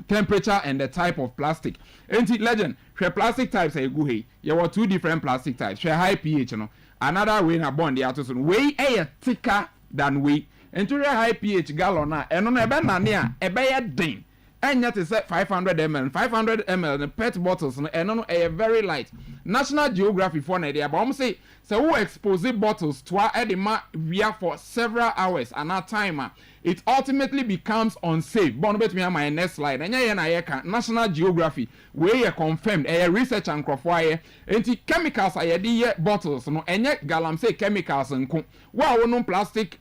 temperature and the type of plastic. Ain't legend? Share plastic types are good. There were 2 different plastic types. Share high pH, you know. Another way na bond the atos way a thicker than way. And to high pH gallon na and on a banana a bay ding. And yet is 500 ml, 500 ml the PET bottles and on a very light. National Geography for an idea, but I'm say so who expose bottles to our edema via for several hours and our timer. It ultimately becomes unsafe. But bet me on my next slide. And yeah, National Geography where you confirmed a research and crofwire anti chemicals are the bottles no and yet galam say chemicals and wow no plastic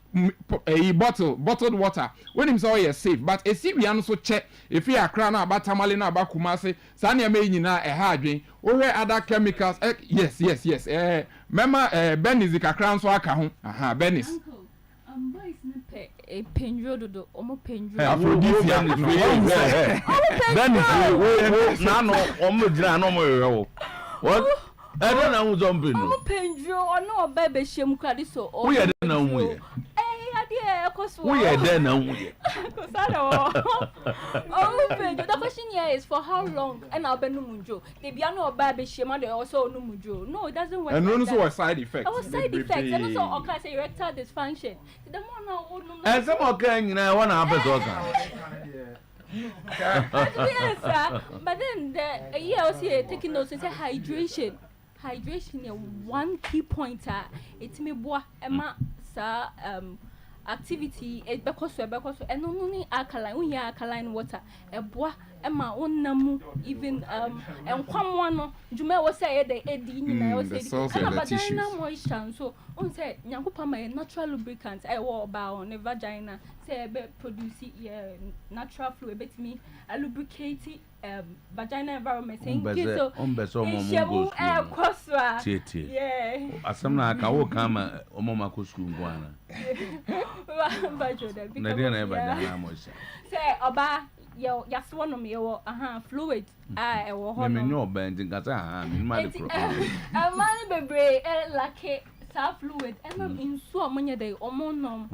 bottled water when him say safe but a see we also check if you are crown about tamalina about kumase sanya me nyina a hardwin or other chemicals yes remember Benis ka crown so aka ho Benis boys nipe a penjo do omo penjo aphrodisiac Benis na no omo gira no mo what I don't know jumping no penjo no bebe shem kwadi so we are there now we we are there now we the question here is for how long and I'll be no munjo they be no bebe shem and they also no munjo no it doesn't work and also a side effect side effects and also occurs erectile dysfunction the more now and some okay you know one happen yes sir but then the year also taking notes and say hydration is one key pointer. It's me boy Emma sa activity because and only alkaline we hear alkaline water a boy Emma on namu even and come one Jume was say the eddy was saying moisture so on say Yankupa my natural lubricants I wore about on the vagina say produce natural fluid bet me a lubricated vagina environment saying so yeah asamna ka wo kama omoma ko school ngwana na dia na vagina moisture say oba yo yaswono me yo fluid e wo ho no me no bend ngata me ma de problem amani bebre like sa fluid and insu omonye dey omonom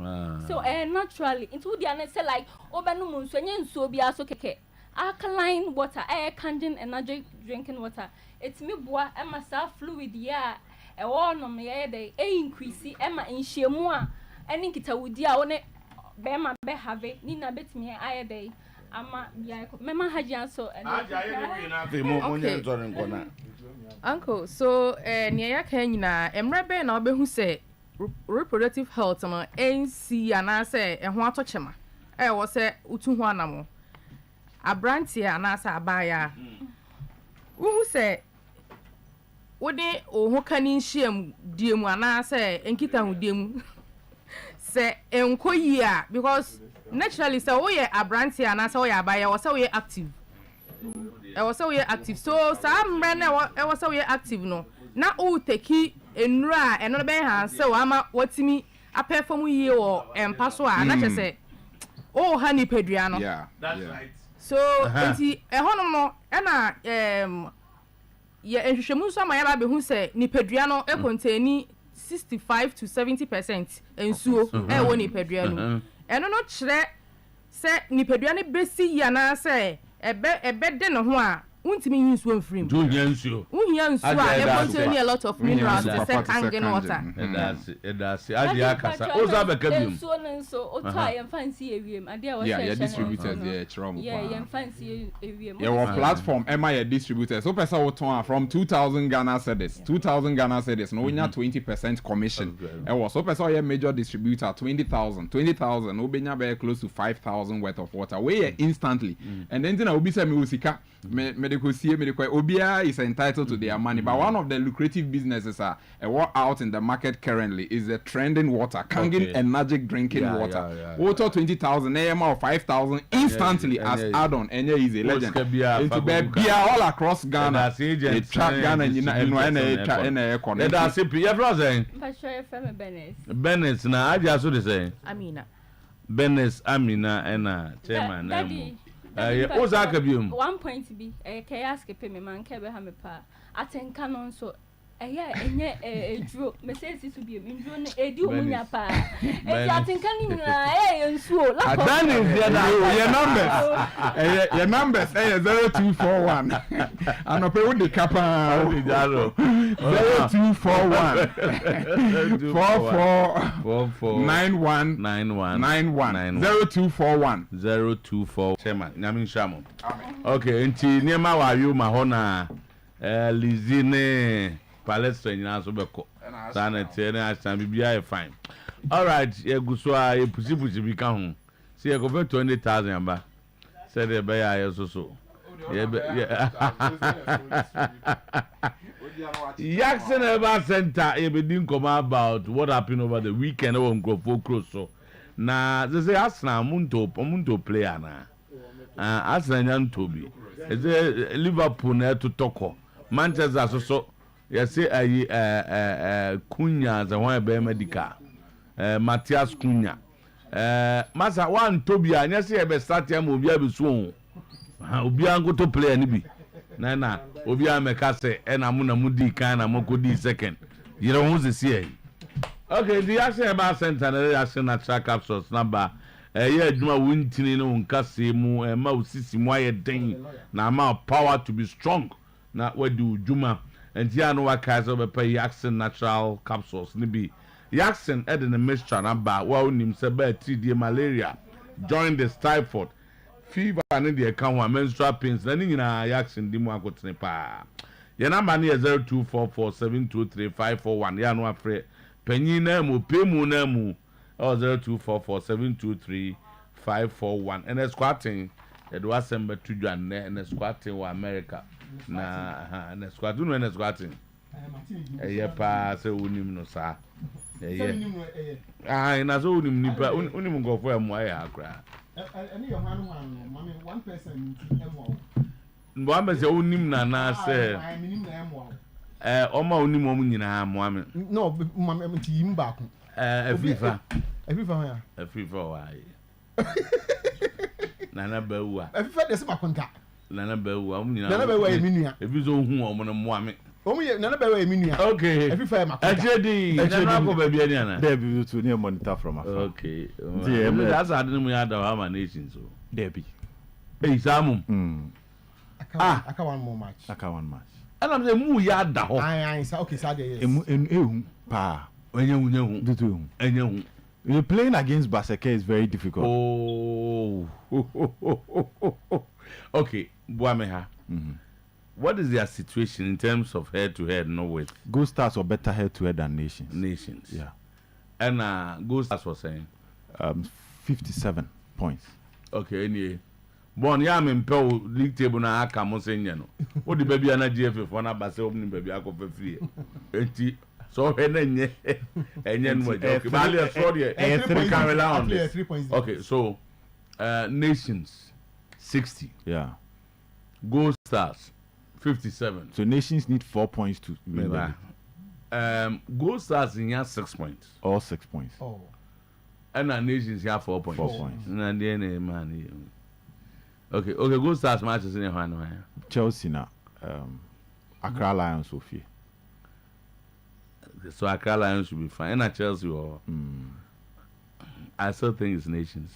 so naturally into the say like obenu mu nsu nye nsu obi aso keke alkaline water candid energy drinking water it's me boa ema sa fluid ya e wonom ye dey increase ema nhyiemu a eni kitawudi a woni be ma be have ni na betimi aye dey ama ya mema haja so Uncle, so near ya kan nyina emrebe na obehu say reproductive health no NC ana say ho atochema wo say utu ho anamo abranti ana say abaya wo say wode o kani nhyiam diemu ana say enkita ho diemu say enkoyi a because naturally say we abranti ana say we abaya wo say we active I was so active so some brand I was so active no na o take enura and no be han say ama watimi perform ye o empaso a na che say oh honey pedua no yeah that's right so enti honom no na ye enhwehwemu so ma ya ba be hu say ni pedua no e contain 65 to 70% ensuo e wo ni pedua no eno no kire Say nipadua ne besi ya na say ebe de no ho a untimi yin nsuo mfrim. Do nsuo. Uhia nsuo a contain a lot of minerals to say kangen water. That's adi akasa. Oza beka biom. Nsuo nso otua yem fancy ewiem. Ade a wo yeah, distributors yeah, chrom. Yeah, yem fancy ewiem. Yeah, one platform Emma distributors. So person will turn from 2,000 Ghana cedis. 2,000 Ghana cedis. No, we have 20% commission. And was so person a major distributor 20,000. 20,000. No, be very close to 5,000 worth of water. We instantly. And then I will be saying musika. Medical Obia is entitled to their money, but one of the lucrative businesses are out in the market currently is the trending water, Kangen Energetic drinking water. Water 20,000, AM or 5,000 instantly as add-on. And easy legend. Into beer all across Ghana. It trap Ghana and economy. That's it. You're frozen. Bennett, now I just want to say. Amina. Bennett, Amina, and Chairman. Daddy. What's that? 1 point B. Can ask a payment man, Kebeham pa. I think canon so. A drew messages to be a million a do pa. I think and so. Your numbers 0241. And I pay with the kappa 0241 4491 0241 Chairman Nyamin Shamo. Okay, nti niema wa yu mahona Lizine Palestine nyina so beko. Sana tiene asan bibia e fine. All right, e guso a e pusi bi ka ho. See e go 20,000 amba. Say the be ya so. Jackson Ever Center e be din come about what happened over the weekend on Grofo Crosso. Na they say Arsenal munto player na. Arsenal nyan tobi. Is Liverpool na to toko. Manchester so you say Cunha the one be medical. Matthias Cunha. Masa one tobi anya say be start am obi abesu. Obi ango to player ni bi. Na obi ameka say na mu na mu di kan na mo ko di second. You know who's this here? Okay, the Action Ever Center na Action Natural Capsules number yeah adwuma wontini no nkase mu ma usisi mu aye den na ma power to be strong na wadu dwuma enti ya no waka so be pay Action Natural Capsules ni bi Action ede na mixture number wa onim se ba tidie malaria join the typhoid fever and the account menstrual pains na nyina Action di mu akotene pa ya number ni 0244723541 ya no afre panyin na mu pemu na mu 0244723541 and squatting it was sember to John and squatting wa America na and squatting and squatting pa se unim no sa na so unim nipa unim go for am ya akra one person one person unim na say oma unim mo nyina mo am no team back FIFA ya FIFA why nana bawa FIFA dey ma konta nana bawa mu nyina nana bawa e minua ebi zo hu o mo no mo ame o ye nana bawa e minua okay FIFA ma konta ejedi nana ko ba bia ni ana there be to near monitor from afar okay that's how the mu ya da ha nation so there be samum aka one more match and I'm say mu ya da ho okay so there yes pa you're playing against Baseke is very difficult. Okay, Buameha. What is their situation in terms of head-to-head? No with Gold Stars or better head-to-head than Nations. Yeah. And Gold Stars was saying 57 points. Okay, anyway. Bon ya me mpel league table na aka mo senya no. Wo di baby na GF for na base opening baby akọ free. Enti so enye no okay. But let's sorry. 3 carry on. Okay, so Nations 60. Yeah. Gold Stars 57. So Nations need 4 points to win. Gold Stars in 6 points. All 6 points. Oh. And Nations have 4 points. 4 points. And then man. Okay, Gold Stars matches in one. Chelsea now. Accra Lions Sophie. So Accra Lions should be fine. And Chelsea or I still think it's Nations.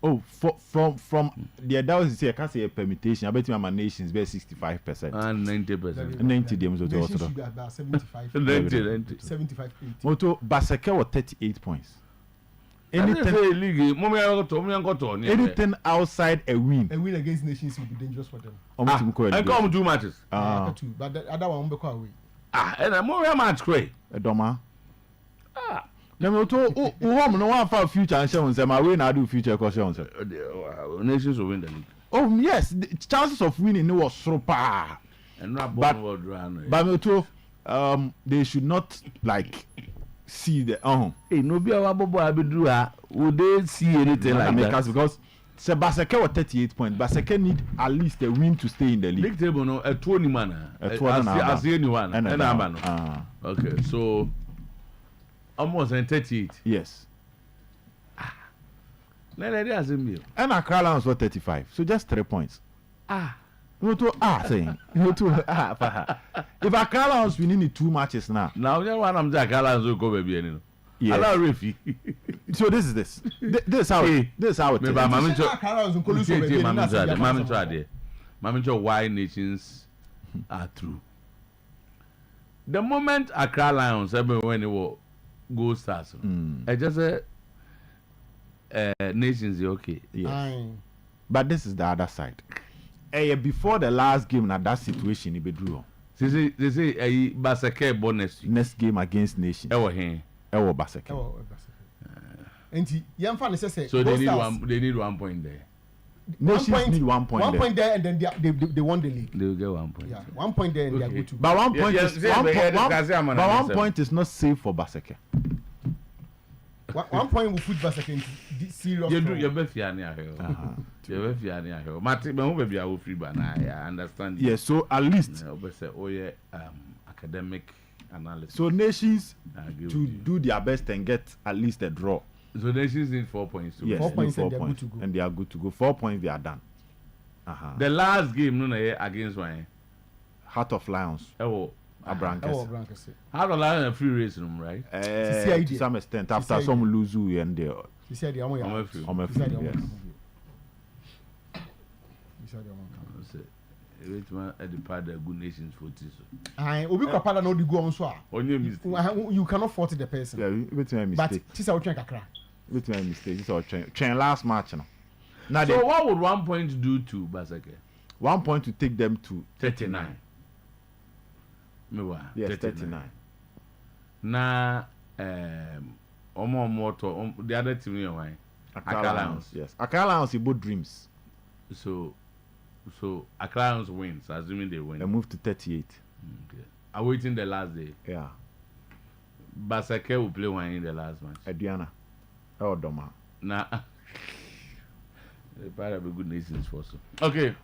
Oh, from the that was say I can't say a permutation. I bet you my nations be 65% and 90%. 90 games They should be about 75. 90. 75. 80. Moto Baseke was 38 points. Anything outside a win. A win against nations will be dangerous for them. And come 2 matches. Two, but the other one will be away. And I'm more match cray. A doma. No, no one for future and show them. I win. I do future questions. Nations will win the league. Oh yes, the chances of winning was super. And not but they should not like see the Hey, no be our bobo abidua. Would they see anything like that? Because Baseke was 38 points. Baseke need at least a win to stay in the league. League table no a 20 man. As anyone. Okay, so almost 38. Yes. And Accra Lions were 35. So just 3 points. Saying. If Accra Lions winning 2 matches now. Now you one of the Accra Lions will go baby. Yes. So this is how it is. Manager, why nations are through. The moment Accra Lions when they were Gold Stars, I just said nations are okay. Yes. But this is the other side. Before the last game, now that situation it be drew. They say Baseke bonus next game against Nation. Ewo Baseke. So they need 1 point there. Nations need 1 point. 1 point there, and then they won the league. They will get 1 point. Yeah, 1 point there, and they are good to. But 1 point is 1 point is not safe for Baseke. 1 point will put Baseke into serious. You better I understand. Yes, so at least academic analysis. So nations to do their best and get at least a draw. So nations need 4 points. Yes, 4 points, 4 points, and they are good to go. 4 points, they are done. The last game, against one. Heart of Lions. Abrancas. Heart of Lions a free race room, right? To some extent, after some lose and they. He said, "I'm yes." Good nations for this. You cannot fault the person. Yeah, it's a mistake. But this is our train. It's a mistake. This is our train last match now. So what would 1 point do to Baseke? 1 point to take them to 39. Yes, 39. Now, the other team, Accra Lions. Yes, Accra Lions, both dreams. So Accra Lions wins, assuming they win. They move to 38. Okay. Awaiting the last day. Yeah. Baseke will play one in the last match. Adriana. Oh, Doma. Nah. They probably have a good nations for so. Okay.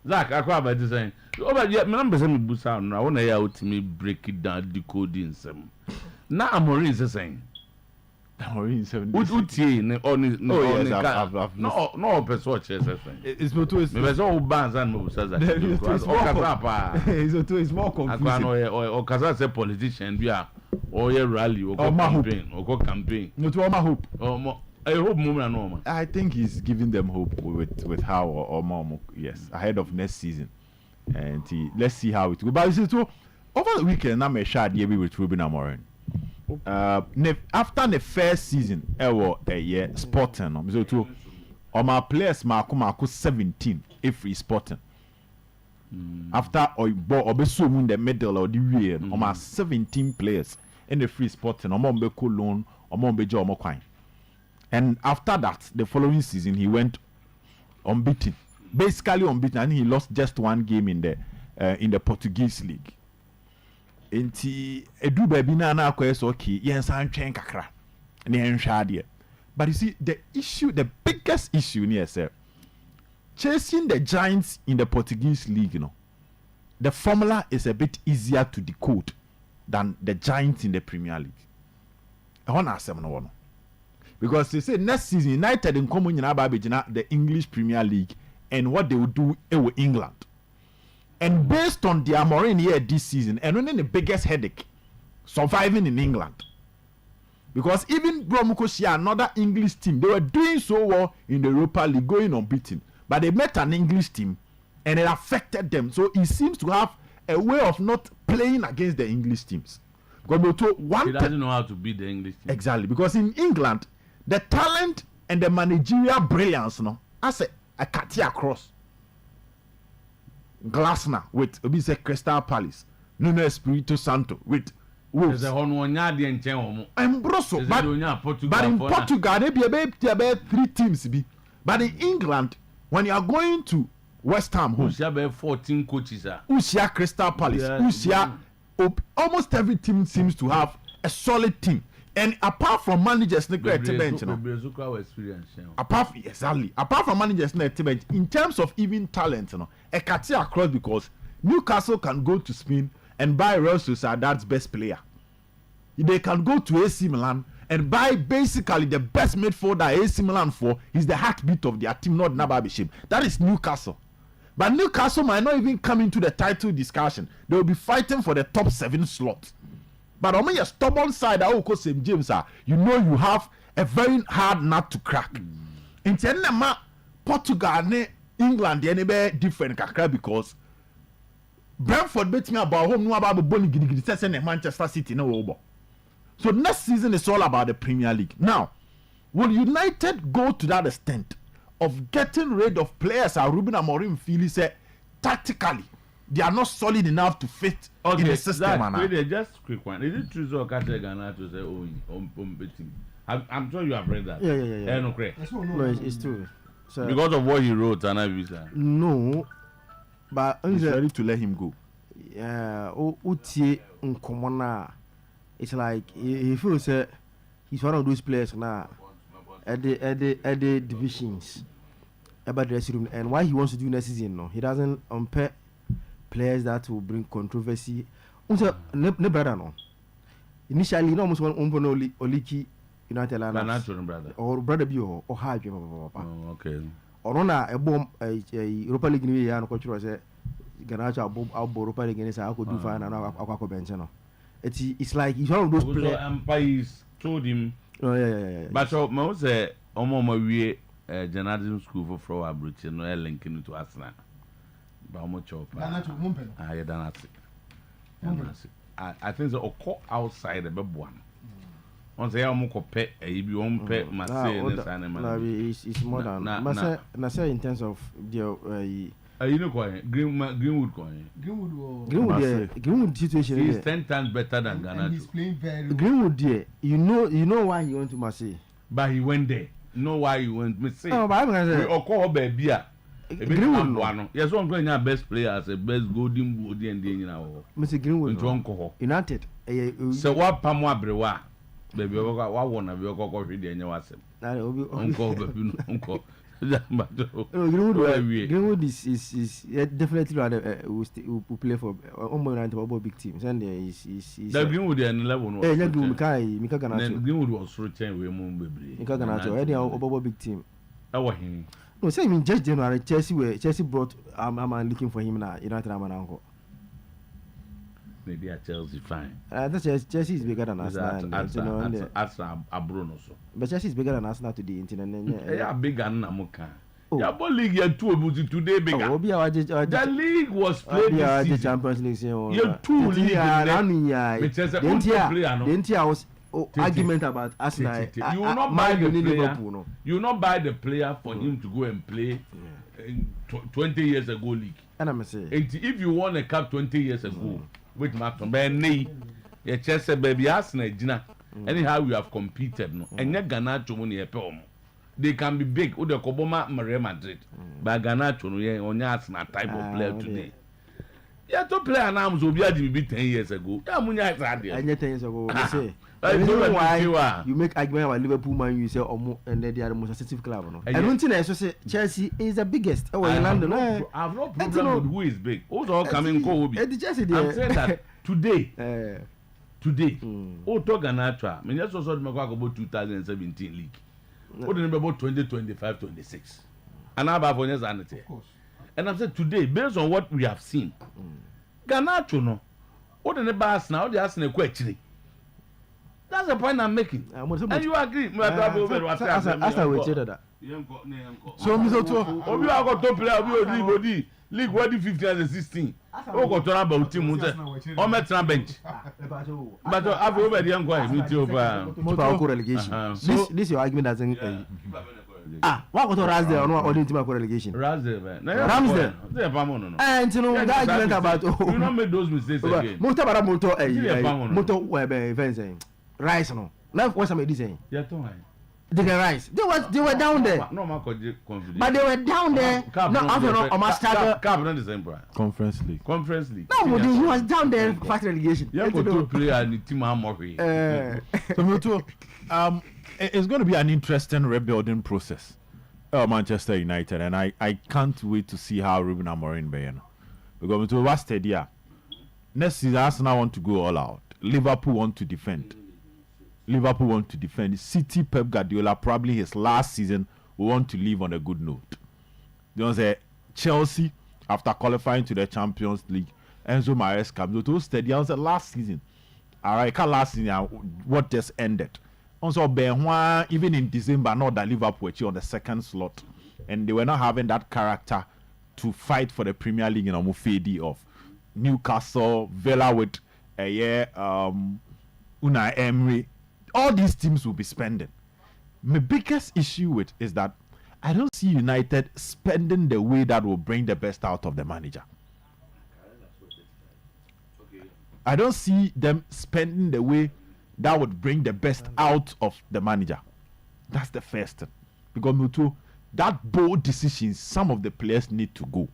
Zach, I about this saying. Oh, but yeah, my say me busa no. I want to hear to me break it down, decoding some. Now I'm saying. It's no person it's all bands and it's more confusing. Or Kaza say politician we are or rally or campaign. No to my hope. I hope moment. I think he's giving them hope with how or yes ahead of next season, and let's see how it goes. But you see, over the weekend, I'm a shot with Ruben Amorim. After the first season, Sporting. So to my players, Marco 17 if he's Sporting. After Obeso in the middle of the year, my 17 players in the free Sporting, Omombe loan, Omombe Jomo. And after that, the following season, he went unbeaten, basically unbeaten, and he lost just 1 game in the Portuguese league. Enti edu baby na akwa okay yensan twen kakra na enhwa. But you see the biggest issue near sir, chasing the giants in the Portuguese league, the formula is a bit easier to decode than the giants in the Premier League. I want to ask them no, because they say next season United in common the English Premier League and what they will do in England. And based on the Amorim here this season, and only the biggest headache, surviving in England. Because even Bromukoshia, another English team, they were doing so well in the Europa League, going unbeaten. But they met an English team and it affected them. So he seems to have a way of not playing against the English teams. He doesn't know how to beat the English team. Exactly. Because in England, the talent and the managerial brilliance, I say, I cut it across. Glasner with Crystal Palace, Nuno Espirito Santo with Wolves. And Brosso, but in Portugal, there be about 3 teams. But in England, when you are going to West Ham home, Usia 14 coaches. Usia Crystal Palace, Usia, almost every team seems to have a solid team. And apart from managers, apart from managers, in terms of even talent, a catch across because Newcastle can go to Spain and buy Real Sociedad's best player. They can go to AC Milan and buy basically the best midfielder AC Milan for is the heartbeat of their team, not Nababishim. That is Newcastle. But Newcastle might not even come into the title discussion. They will be fighting for the top 7 slot. But on your stubborn side, St. James, you know you have a very hard nut to crack. In Portugal, England, they different because Brentford bet me about home, no about Manchester City, no over. So next season is all about the Premier League. Now, will United go to that extent of getting rid of players as Ruben Amorim feel say tactically they are not solid enough to fit in the system? Just quick one. Is it true so Ghana to say I'm sure you have read that. Yeah. No, it's true. So, because of what he wrote, no, but he's ready to let him go. Utie Nkomona. It's like he feels he's one of those players now at the divisions about the dressing room, and why he wants to do next season. No, he doesn't unpair players that will bring controversy. Ne brother no. Initially, no almost one Oliki United brother or brother be or hard. Okay. Or na a bomb Europa League new year no coach was Ganacha above Europa League against I could do fine and Aquaco Benchano. It's like he's one of those players. Empires told him. Oh yeah. But so most we journalism school for Abruch no linking to Arsenal. But much of I think the outside the big one. Once I am pet a pet it's more than Massa in terms of the you know Greenwood coin. Greenwood situation is 10 times better than Ghana. He's playing very well. Greenwood there, you know why he went to Marseille. But he went there. You know why he went to Marseille. No, but I'm gonna say call baby. Greenwood no. Yes, I'm going to best player as a best golden body and then Mr. Greenwood. United. So what Pamwa Brewa? Baby, what one of your cocoa read in your WhatsApp? Uncle. Greenwood is definitely who play for almost big teams, and is Greenwood and level. Mika Ganacho. Greenwood was returning with Mika Ganacho. Any big team. Him. No, say in just January Chelsea brought. I'm looking for him now. United am an uncle. Maybe at Chelsea fine. Chelsea is bigger than Arsenal. Arsenal Bruno so. But Chelsea is bigger than Arsenal today. Yeah, bigger than Namuka. Yeah, but league you two today bigger. The league was played this season. Champions League. You two league. I was argument about Arsenal. You will not buy the player. You will not buy the player for him to go and play 20 years ago league. And I'm saying, if you won a cup 20 years ago. With Martin Benny, your Chelsea baby Arsenal, Gina. Anyhow, you have competed, no, and yet Ghana to money a poem. They can be big, Uda Koboma, Real Madrid, but Ghana to on Arsenal type of player today. Yeah, to play an arms will be 10 years ago. And yet 10 years ago, say, why you make argument about Liverpool, man, you say, and they are the most assertive club. No? I don't think I say Chelsea is the biggest. Oh, in London, I have no problem with who is big. Who's all coming? I'm saying that today, Oto Ganacha, I just also about 2017 league. What the number about 2025, 26, and I'm about sanity. And I'm saying today, based on what we have seen, Ganacho no, what the bars now they asking a question. That's the point I'm making. And you agree? As I waited that. So, Mr. Otuo, Obi I got top player, Obi League what 15 and 16. O go turn about team o met na bench. But I've over the young guy meet over relegation. This your argument doesn't what got Ramsdale on what team relegation? Ramsdale. And you know that argument about you not make those mistakes again. Moto events Rice no. Now what's some this saying? Yeah, to They can rise. They were down there. No, but they were down there. No, after all, not the same price. Conference League. No, he was down there fighting relegation. Yeah, to play and the team Amory. So, it's going to be an interesting rebuilding process. Manchester United, and I can't wait to see how Ruben Amorim Bayern. Because to last year, next season Arsenal want to go all out. Liverpool want to defend. City, Pep Guardiola, probably his last season, will want to leave on a good note. You know, say Chelsea, after qualifying to the Champions League, Enzo Maresca, those stadiums last season. Alright, last season, what just ended. Also, Benoit, even in December, not that Liverpool were on the second slot, and they were not having that character to fight for the Premier League in Amufedi of Newcastle, Villa with Unai Emery. All these teams will be spending. My biggest issue with is that I don't see United spending the way that will bring the best out of the manager. I don't see them spending the way that would bring the best out of the manager. That's the first thing. Because that bold decisions, some of the players need to go.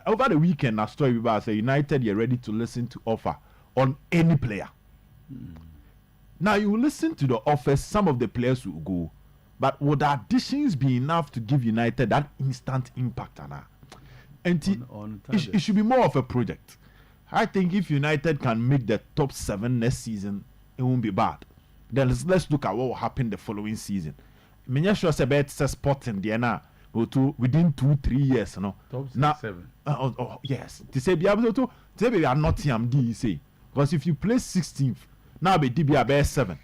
Over the weekend, I saw everybody say United, you're ready to listen to offer on any player. Now you listen to the offers, some of the players will go, but would the additions be enough to give United that instant impact? And it should be more of a project. I think if United can make the top 7 next season, it won't be bad. Then let's look at what will happen the following season. I'm sure about Sporting Diana within 2-3 years, Top 7. Yes. To say be able to say we are not TMD, because if you play 16th. Now be DB about 7th.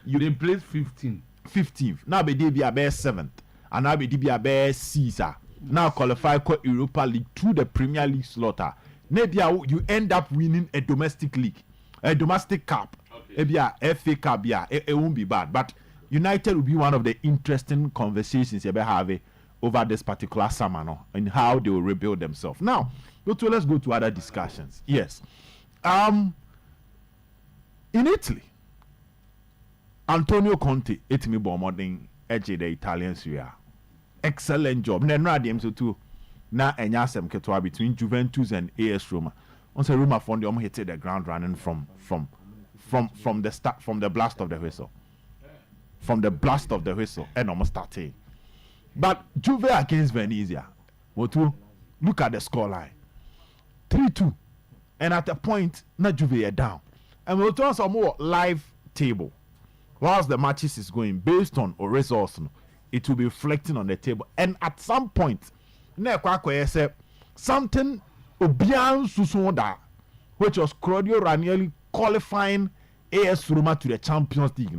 They played 15th. Now be DB about 7th. And now be DB about Caesar. Now qualify for Europa League through the Premier League slaughter. Maybe you end up winning a domestic league, a domestic cup. Maybe a FA Cup. It won't be bad. But United will be one of the interesting conversations you ever have over this particular summer, and how they will rebuild themselves. Now, let's go to other discussions. Yes. In Italy, Antonio Conte, etimi bomoding edge the Italians here. Excellent job. Na enyasem ketwa between Juventus and AS Roma. On say Roma found them hit the ground running from the start, from the blast of the whistle. From the blast of the whistle and almost starting. But Juve against Venezia. Look at the scoreline. 3-2. And at a point, na Juve are down. And we'll turn some more live table. Whilst the matches is going based on or results, it will be reflecting on the table. And at some point, something Obian Susonda, which was Claudio Ranieri qualifying AS Roma to the Champions League.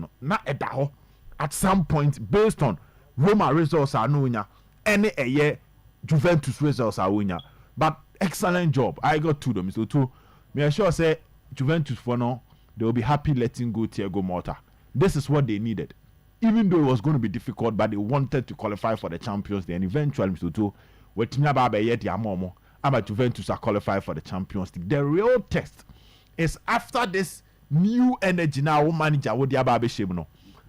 At some point, based on Roma results are no any a year Juventus results are winner. But excellent job. I got 2 them. So 2. Me sure say Juventus for now, they will be happy letting go Thiago Motta. This is what they needed. Even though it was going to be difficult, but they wanted to qualify for the Champions League. And eventually, Juventus are qualified for the Champions League. The real test is after this new energy now, manager with the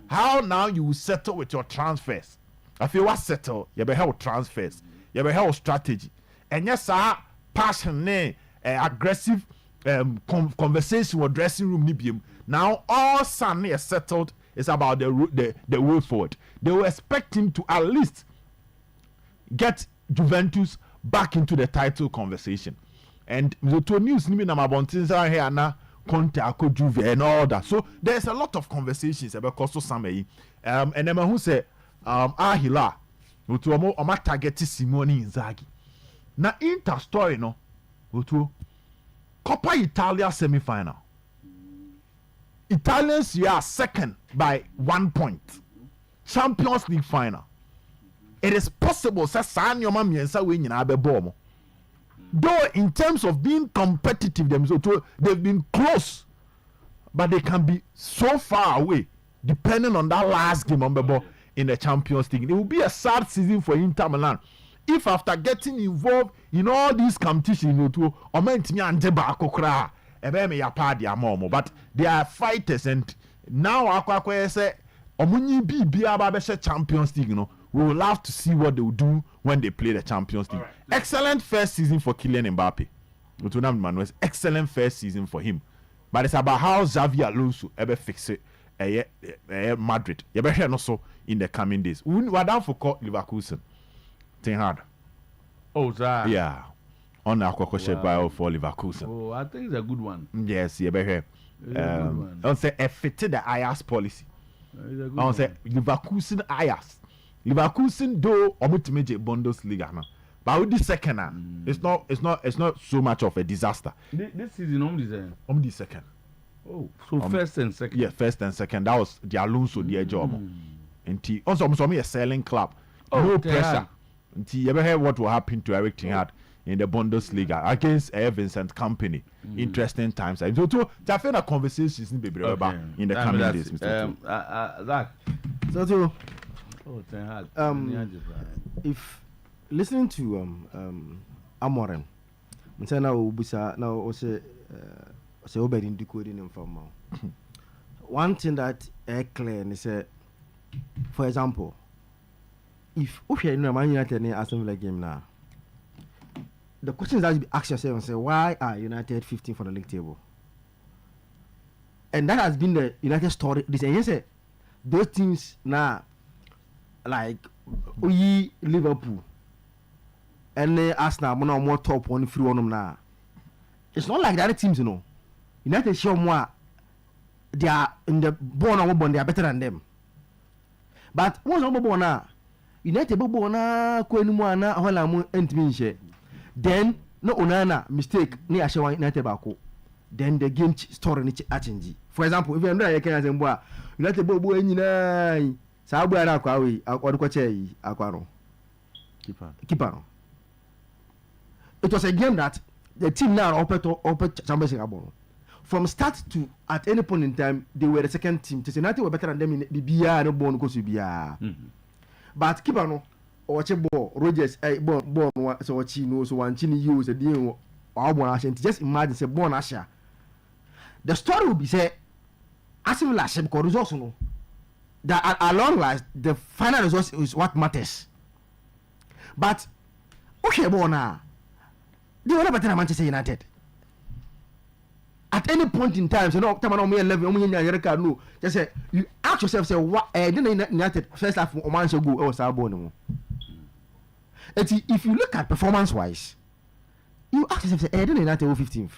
how now you will settle with your transfers. I feel what settle, you better have transfers, you better have strategy. And yes, passion, aggressive conversation with dressing room nibium. Now all suddenly is settled. It's about the way forward. They will expect him to at least get Juventus back into the title conversation. And the 2 news nimi na mabontinza here na Conte ako Juve and all that. So there's a lot of conversations about Koso Samei. And then who say Ahila to omo target Simone Inzaghi. Na Inter story no to Coppa Italia semi-final. Italians here are second by 1 point. Champions League final. It is possible say Sanyoma miensa we nyina abebo. Though in terms of being competitive they've been close, but they can be so far away depending on that last game on Bebo in the Champions League. It will be a sad season for Inter Milan if after getting involved in all these competitions but they are fighters, and now say Champions League, we will have to see what they will do when they play the Champions League. Right. Excellent first season for Kylian Mbappe. Excellent first season for him. But it's about how Xavi Alonso ever fix it Madrid. You better hear also in the coming days. We're down for Leverkusen. Ten hard. Oh, that. Yeah. On our bio for Leverkusen. Oh, I think it's a good one. Yes, you better hear. I'll say fitted the Ajax policy. I'll say Leverkusen Ajax. Leverkusen though omutimege Bundesliga now. But with the second it's not so much of a disaster. This season only second. Oh, so first and second. Yeah, first and second. That was the Alonso their job. And also a selling club. No pressure. And you ever heard what will happen to Eric Ten Hag in the Bundesliga against Vincent Company? Interesting times. So to a conversation in the coming days, Mr. Zach. So to Ten Hag. If listening to Amorim, now also obeying decoding information. One thing that clear is for example, if you know Man United in Aston Villa game now, the question that you ask yourself and say, why are United 15 for the league table? And that has been the United story. This and you say those teams now, like Liverpool and Arsenal, more top one through on them now. It's not like the other teams, you know. United show more. They are in the born, they are better than them. But once I'm born now, United born now, Quenumana, Holamu, and Minche. Then no unana mistake ni Ashawa United bako. Then the game story ni change. For example, if you are can say United bobo nyina sabu ara kwa we akwadukwa che akwaro. Keeper. It was a game that the team now open championship abon. From start to at any point in time, they were the second team. United were better than them in the BR no born go to BR. But keeper no or ball Rogers born so chino so one chini use a deal or just imagine say born Asha. The story will be say asking last because results no that at long last the final result is what matters. But okay bona they were better than Manchester United. At any point in time, so no time on me 11 no just say you ask yourself say what United first half or man should go or Sabon. If you look at performance wise, you ask yourself say United 15th.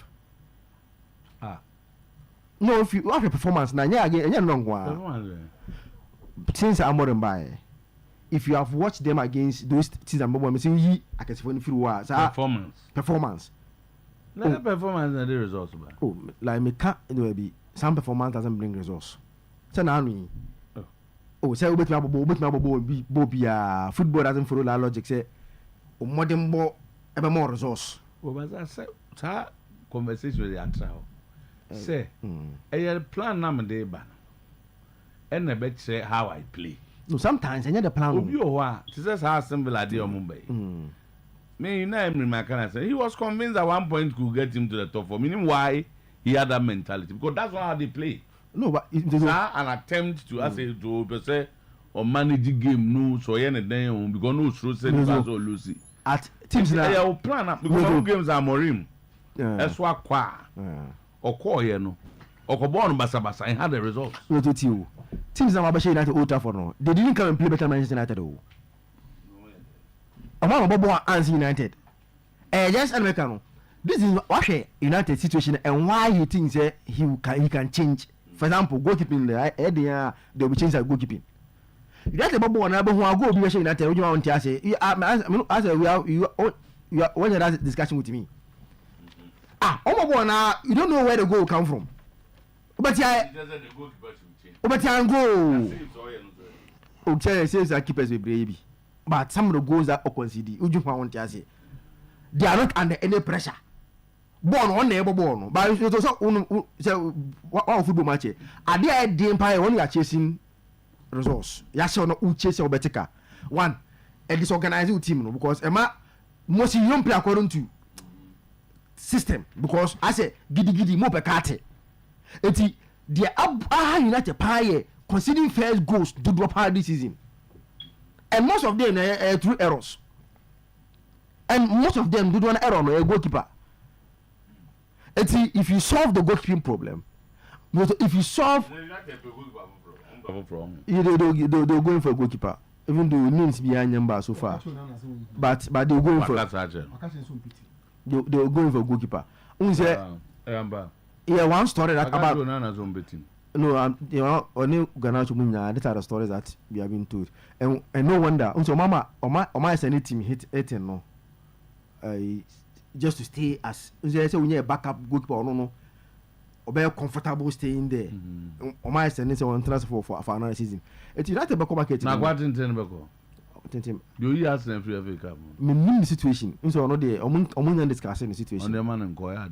No, if you have a performance now, again wrong. Since I'm more than by, if you have watched them against those teams, I'm saying I can see performance. Not performance and the results. Oh, like me can't be some performance doesn't bring results. So now me. Oh, say bet me be football doesn't follow that logic. Say modern ball ever more results. Well, but I say that conversation with the answer. Say, I plan na me dey ban. And I bet say how I play. No, sometimes I need the plan. Obi o wa, this is how simple I dey on Mumbai. Me, you know, he was convinced at one point could get him to the top four. Meaning why he had that mentality because that's not how they play. No, but it's an attempt to say or manage the game. No, so yeah, then because no, so say no, lose. At teams now, plan because some games are Morim. That's what qua or call here no or Cobon Basa and had the results. No, to you. Teams now are United Old Trafford no. They didn't come and play better Manchester United. Among Bobo and United. Just Americano. This is what United situation and why he thinks he can change. For example, goalkeeping there, they will change their goalkeeping. United Bobo and Abu go be United. You want to say, you are when that discussion with me. Omo now you don't know where the goal come from. But yeah, go. Okay, says that keepers with baby. But some of the goals that are conceded, would you want to say? They are not under any pressure. Born on neighbor born, but it was one football match. Are they the empire only are chasing resource? Yes, or no, chase or better. One, a disorganized team because Emma most young play according to system because I say giddy more per carte. Eti the United Pie considering first goals to drop out this season. And most of them are through errors. And most of them do one error on a goalkeeper. Eti if you solve the goalkeeping problem, if you solve they're going for a goalkeeper. Even though names behind number so far. But they're going for they're going for a goalkeeper. Yeah, one story that about no, you know, only Ganacho Munya. These are the stories that we have been told, and no wonder. So, Mama, Oma is any team hit 18 no, just to stay as when you backup goalkeeper, no, or be comfortable staying there. Oma is any one transfer for another season. It's not a back market. Now, what in Tenbeko? Do you ask them free Cup? The situation. So, no, they among discussing the situation. On the man and Koya.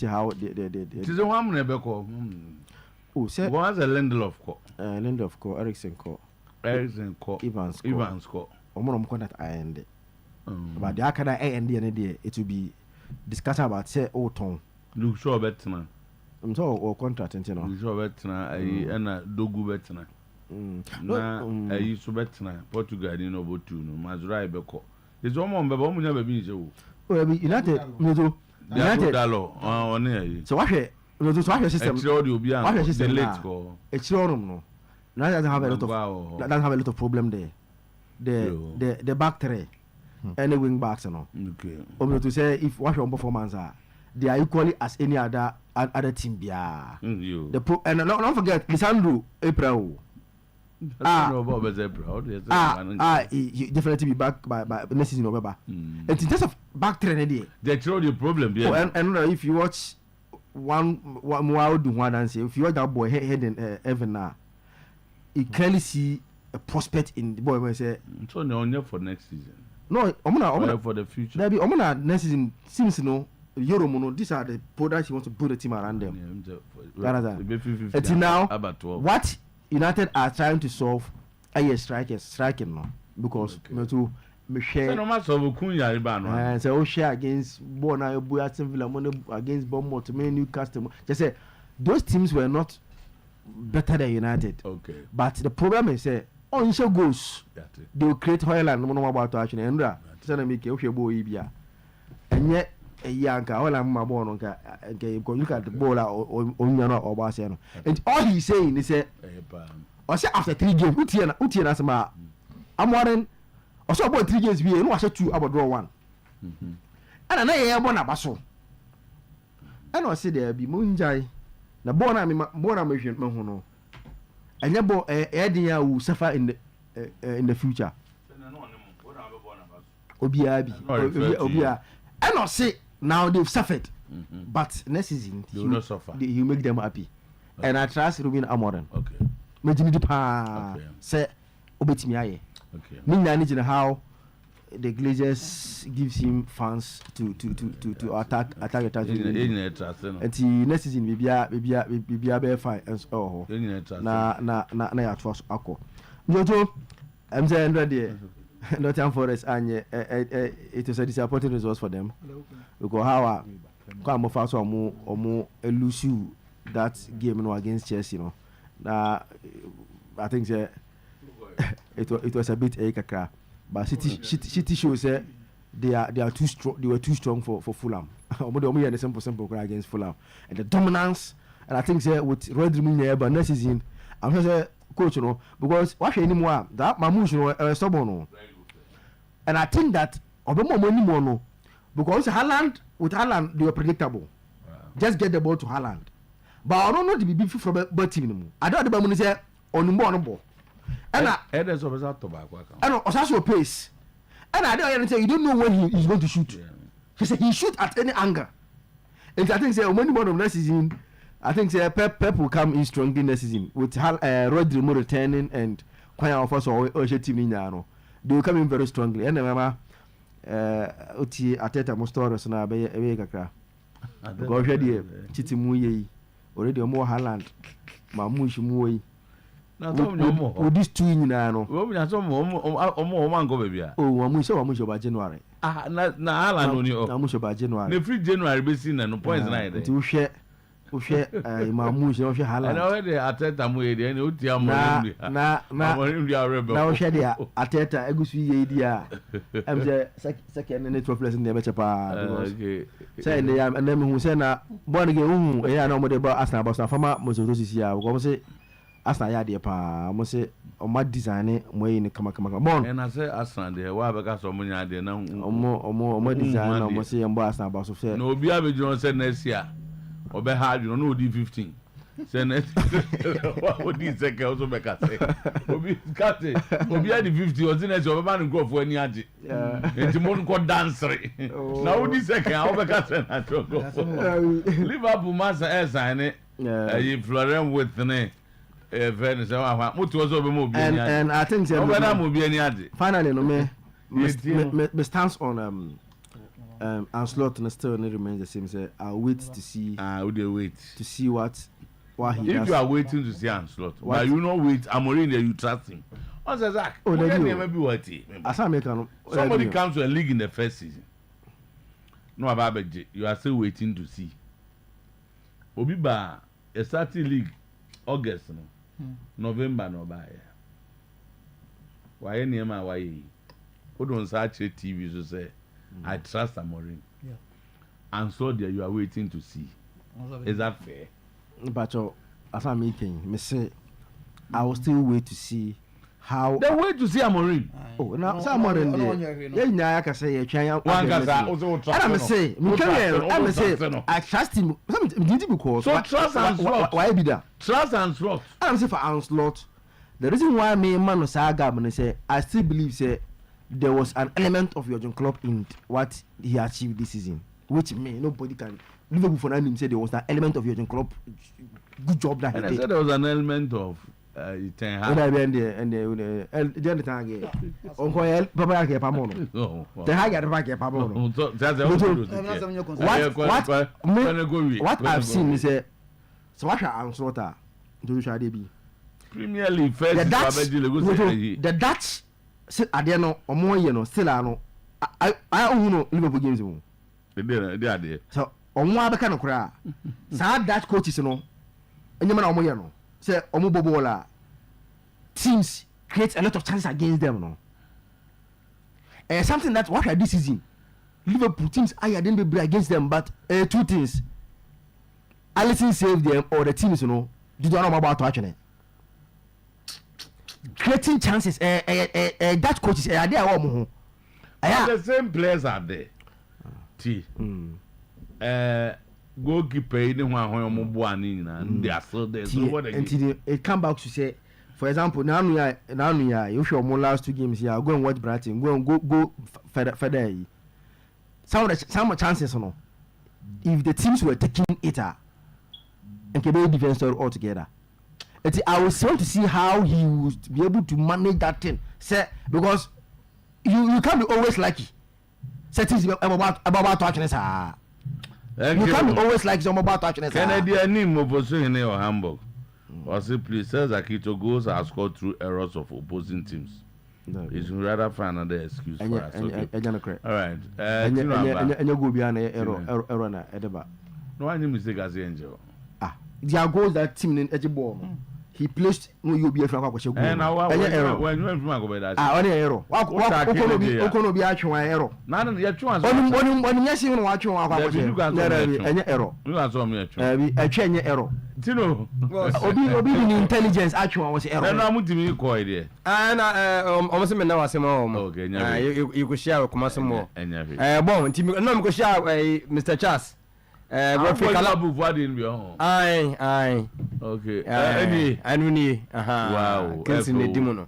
How the it is a woman Nebeko. Oh, say was a Lindelof Co. Ericsson Co. Evans Co. Omon contact I end. But the Akada A and D it will be discussed about say Oton. Look sure better. I'm so or contract and look sure better. I and a dogu better. Na used to bet na Portugal ni no botu no Mazrai beko. It's one be bo munya be bi je wo. Oh be United Dalo on here. So what system? It's all the obi an. What system? Late go. It's all no. Now doesn't have a lot of problem there. The back three. Any wing backs no. Okay. To say if what your performance are they are equally as any other team bia. And don't forget Lisandro April. He definitely be back by next season November. And in terms of back training, they throw the problem. And if you watch one more do one and say if you watch that boy head in Evan now, you clearly see a prospect in the boy when say it's only for next season. No, I'm for the future. Maybe next season seems Euro mono. These are the products he wants to build a team around them. Until now, what United are trying to solve striking no because so share against Villa against Bournemouth, Newcastle. Just say those teams were not better than United. Okay. But the problem is initial goals they will create Hoyland no about actually and yet a yanka all I'm my born look at the ball or Barcelona. And all he's saying is or say after 3 games, Utian as I'm wondering or so about 3 games we no 2 about draw 1. And I born a basso. And I say there be Munjai na born mission mahono. And your boy Edia will suffer in the future. Obia. And I say now they've suffered, but next season they will not suffer. You make them happy, and I trust Ruben Amorim. Okay. Imagine the say obetimi okay. Meaning how the Glazers gives him fans to attack. And next season we be fine and oh na ya trust ako. Njoto I'm saying ready. Nottingham Forest and it was a disappointing result for them because how come first or more lose you that game against Chelsea I think it was a bit kakra but City shows they are too strong. They were too strong for Fulham. Only the simple against Fulham and the dominance and I think with Rodri but next season I'm just coach because what anymore that Mamush stubborn and I think that Obama because with Haaland they were predictable. Just get the ball to Haaland. But I don't know to be beefy from a team. I don't know say on ball. And also pace. And I don't say you don't know when he is going to shoot. He said he shoot at any angle. And I think say when one of next season I think Pep will come in strongly next season with Rodri more returning and Kwaya of us or team in Yano. They will come in very strongly. And remember, Uti Ateta Mostores na be kakra. Go already Chitimuye already more Haaland. Mamush Muyi. With these two in Yano. Oh, Mamush by January. Ah, na Haaland on you. Mamush by January. The free January be seen and no points neither. To share. Mamush no share Haaland. And already Ateta Muye and Utia na share the Ateta Egusi dia. I'm the second in the trophy in the better part. Okay. Say and then who say na born again ya no mo dey about Arsenal but former most of those here we go say Arsenal ya dey pa mo say o ma design mo yi ni kama bon. And I say Arsenal dey wa be ka so mo nya dey na omo design mo say mbo Arsenal ba so say no obi abejo say next year obe hard you no di 15 say next what di second also be ka say obi kate obi at the 50 o next obe man go for any age enti mo ko dance na o di second obe ka say na go Liverpool masa sign Florian with ne Venice mo to so be mo bi and I think finally no me stance on Anslot and still remains the same. Say I'll wait to see. Wait to see what he if does. You are waiting to see Anslot, but you not wait. Amorim there, you trust him. What's Zach? Oh, maybe what? Somebody comes to a league in the first season. No, Ababeji, you are still waiting to see. Obiba, a starting league, August, no, November, no buy. Why any man? Why? Who don't search TV to say? I trust Amorim. Yeah. And so there you are waiting to see. Is that fair? But as I'm making, me say, I will still wait to see how. They wait to see Amorim. Oh, now Amorim there. Yeah, I can say one can say, I trust him. Because so trust Anslot. Why be that? Trust Anslot. I'm say for Anslot. The reason why me man Saga and say I still believe say there was an element of Jurgen Klopp in what he achieved this season, which nobody can. Liverpool for him said there was an element of Jurgen Klopp. Good job that and he I did. said there was an element of Ten Hag. And the time Uncle Papa get Pamono. Ten Hag get Papa get Pamono. What I've seen is a Swasha and Slaughter. Do shall be Premier League first. The Dutch. Sit at the end or more, still I know. I own Liverpool games. They are there. So, on one kind of cry. Sad that coaches, and you man, say, Omobola teams create a lot of chances against them. No, and something that what I this season, Liverpool teams I didn't be against them, but two things. Alisson saved them, or the teams, did you know about watching it? Creating chances, that coaches are there. The same players are there. Goalkeeper, they are still there. So what until it come back to say, for example, now you show more last two games here. Go and watch Brighton. Go further. Some chances, if the teams were taking it, and can be defense altogether. I was want to see how he would be able to manage that thing. Say, because you can't be always lucky. Say things about touching us. You can't be always like some about touching us. Kennedy name opposition in Hamburg. Or simply says Akito goals are scored through errors of opposing teams. It's rather find another excuse for us. Okay. All right. And you go behind error na edeba. No any mistake as the angel. There are goals that team in Ejibor. He placed no you be a frank question. And now when you went from that. Only error. Okono be actual error. None you chance. Only yes you watch one error. You are so me a change error. Tino. Obi intelligence actual was error. And I'm to me ko idea. And almost me now asemo. Okay, you could share with more. Bon, no go share Mr. Charles. Aye. Okay. Anuni. Wow. Kinsi ne dimono.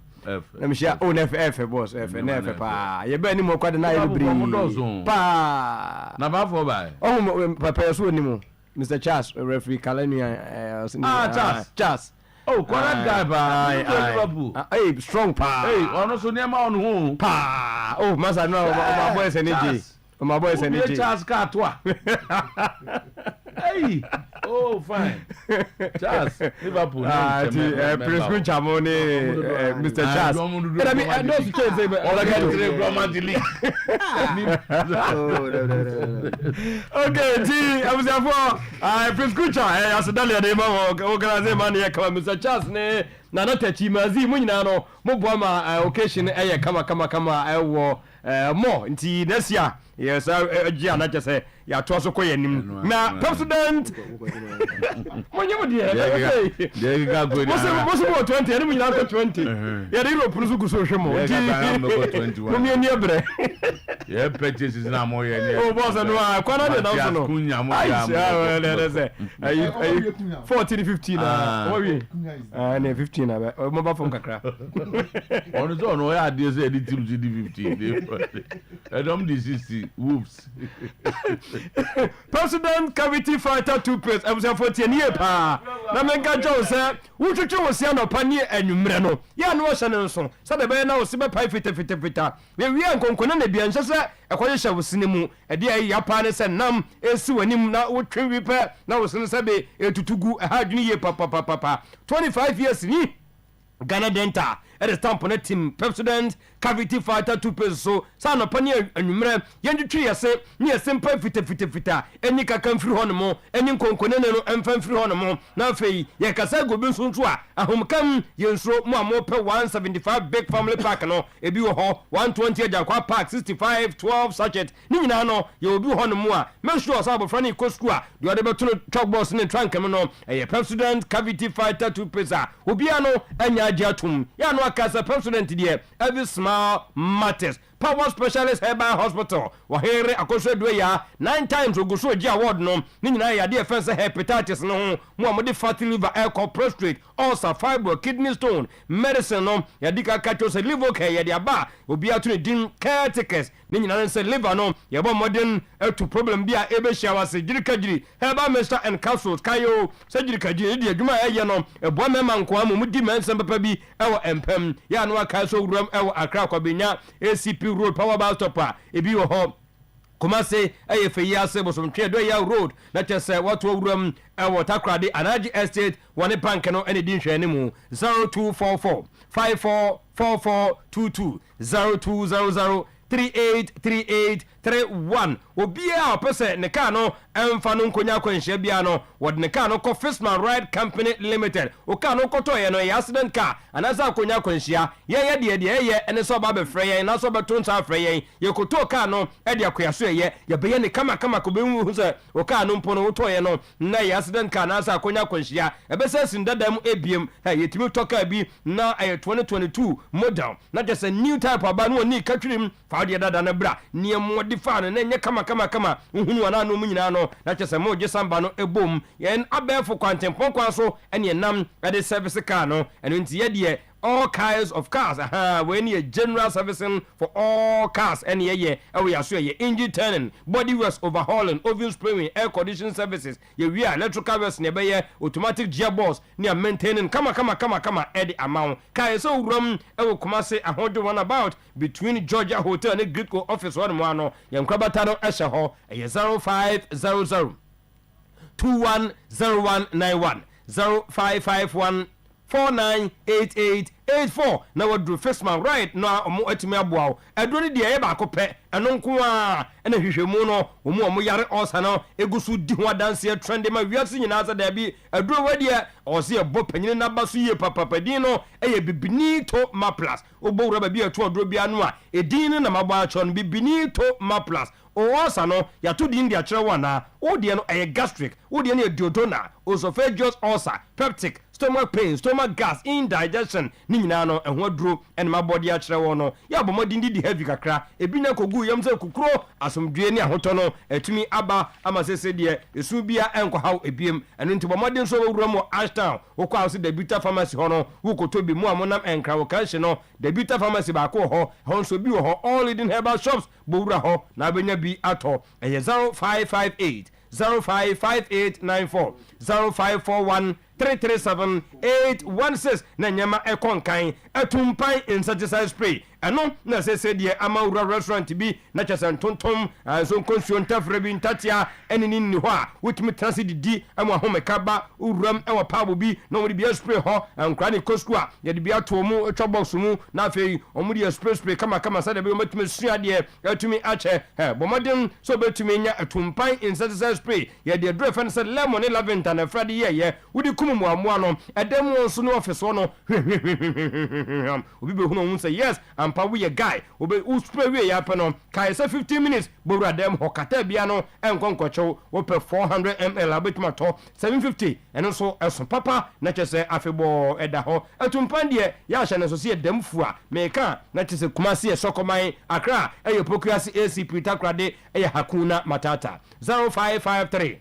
Let me share on FF boss. F pa. You be any more kwade na you bring. Pa. Na ba for by. Oh papa so ni mo. Mr. Charles, referee Kalenia. Charles. Oh, correct guy, pa. Hey, strong pa. Hey, also near my own home. Pa. Oh, Master, no, my boys energy. My boys energy. Charles Cartois. Hey. Oh, fine. Charles, Liverpool. Prince Chamoni, Mr. Charles. And I mean, I know to change it, all I got to do okay, I was there for Prince Kucha. I said, Dalia, they organize money. Come, Mr. Charles, ne, not a chimazi, Munano, Mobama, occasion, come, I wore more into this year. Yes, I just say, yeah, Tosso Koyen. Now, President, when you were there, you got good. What's about 20? I mean, after 20. Yeah, they were Prusuku social more. 21. Yeah, purchases now more. Oh, boss, and I can't 14, 15. And 15. Mobile phone crack. On its own, I had this editing GD 15. I don't desist. Whoops. President Cavity Fighter 2 Press. I was 14 years. Namenga Joe said, "Would you was Yano Pania and Umreno? Yan was an son. So the bear now Sima Pi Fita. We are going to be Anjasa, a qualition with Sinimu, a dear Yapanis and Nam, a Suanim now would trim repair. Now was Sabe to Tugu, a hard new year, papa. 25 years in Ghana Denta. At the stamp on a team, President Cavity Fighter 2 Press. So, son of Pania and Umre, Yandu Tree, I say, near Simple Fita, and Nika come through Honomo, and you can and fan through Honomo. Now, Fay, Yakasa go Bunsuntua, a home come, you throw more per 175 big family pack, no, a Buho, 120 Jaqua Park, 65, 12 sachet, Ninano, you will be Honomoa, make sure Sabo Franny Cosqua, you are able to talk boss in the trunk, a President Cavity Fighter 2 Pressa, Ubiano, and Yajatum, Yano. As a president here, every small matters. Power Specialist Herbal Hospital. Wahere akoswe dweya 9 times oguso ji award no. Nina ya de offense hepatitis no. Muhammad fatty liver alcohol prostrate, ulcer, fibroid, kidney stone, medicine no. Ya dika kacho se liver care ya de aba. Obi atu ne din caretakers. Nina se liver no. Ya bo modern to problem bia ebe shawa se jirikajiri. Herbal mixture and capsules kayo se jirikajiri de adwuma ye no. Ebo mema nko amu di mense papa bi ewo empem. Ya no aka so wuram ewo Accra kwabenya ACP road power bus stopper ebi wo ho Kumase ayefeya se bosom twedo ya road na chese what wuram water crade Anaji estate one bank no ene din hwe ne mu 0244 544422 0200 383831 obia opese ne ka no emfa no nkonya kwanhia bia no wod ne ka no ko Fistman Ride Company Limited o ka no koto ye no accident car anasa konya kwanhia ye de ene so ba be frɛ ye na so be to nsa frɛ ye koto ka no e de akoyaso ye be ye ne kama ko be hu se o ka no mpo no to ye no na accident car na sa konya kwanhia e be se sindadam ebiem ye timi toka bi na 2022 model na just a new type aba no ni katwirim fa de dada na bra nie modifa no na nye kama uhunu ana no munyina no na chese mo je samba no ebom yen abefo kwantempon kwa so ene nam ade service car no eno nti ye de all kinds of cars when you general servicing for all cars and we are sure your engine turning, body wash overhauling, oven spraying, air conditioning services, we are electrical wash near automatic gearbox near maintaining come Eddie amount kai so rum e come say a hundred one about between Georgia Hotel and Greek office one no yan krabatano esha ho 0500 210191 0551 498884 na wadru Fistman right na omo atimi aboa adoni de ye ba kopɛ ɛno nko a ɛna hwehwɛmu no omo yare osa no egusu di ho adanse trend ma wiase nyina za da bi aduro wadi ɔse ɛbɔ panyine na ba so ye papapadin no ɛyɛ bibini to maplas obo wura ba bi ato aduro bi anu a edin na mabɔ acho no bibini to maplas osa no yato di ndia kyerɛ wana odie no ɛyɛ gastric odie no duodenal esophageal ulcer peptic stomach pain stomach gas indigestion ni nyina no ehwo duro en ma body a kyerɛ wo no ya bɔ modin di heavy kakra ebi na kogu yam sɛ kukuro asomdue ni ahotɔ no etumi aba ama sese de esu bia enko haw ebiem eno nti bɔ modin so wura mo Ashtown wokɔ house the Bita Pharmacy ho no wokoto bi mu amonam enkra wo kanhye no the Bita Pharmacy ba ko ho nso bi wo ho all leading herbal shops bo wura ho na benya bi atɔ ɛyɛ 0558 055894 0541 337-816 na nyama ekonkan atumpan insecticide spray eno na se de amawura restaurant bi na chesen tontom so konsuo ntafra bi ntatia enini ni ho a wotimi trase didi amwa homeka ba uram ewa pabo bi na wodi bi spray ho ankra ne kosku a ye de bi ato mu etwa box mu na afei omudi spray kama sa de bi matumi sua de atumi ache bomodin so betumi nya atumpan insecticide spray ye de adrefa se lemon lavender na frade ye wodi mu amoa no edem won so no office no obi be hu no say yes ampa we guy obi spray we ya pe no kai say 15 minutes bowra dem hokata bia no enkonkocho wo pe 400 ml abetima to 750 eno so eso papa na chese afebo eda ho atumpan de ya hye ne so se dem fu a meka na chese kumase e sokoman akra eyopokrasi ACP takrade eye hakuna matata 0553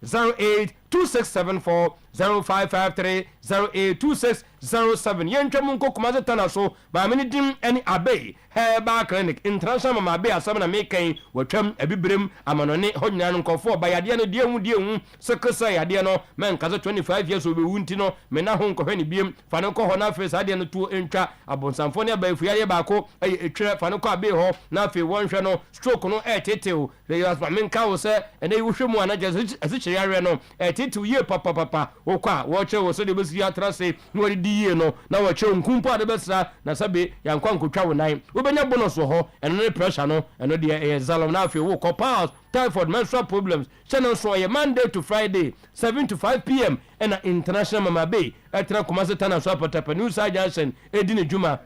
082674 0553 082607 yentwamu nko kumaze tana so ba meni dim any abey herbal clinic international mama abey asam na mekan watwam abibrem amanone honya no nkofo ba yade no die hu sekesa yade no men kaza 25 years obe wunti no me na ho nkofo ni biem fa no ko ho na face ade no tuo entwa abonsamfo ne ba efuya ba ko etwe fa no ko abey ho na afi wonhwe no stroke no eteteo le yasma men ka wo se ene wohwemu anaje asichiri are no eteteo ye papa okwa woche wo so de besi atrase no wadi die no na woche nkumpo ade besra na sabe yankwa nkotwa wo nan obenya bonus wo ho eno ne pressure no eno de zalom na afi wo copals typhoid menstrual problems channel so ye Monday to Friday 7 to 5 p.m. and international mama bay etra komase tana so apata new suggestion edine juma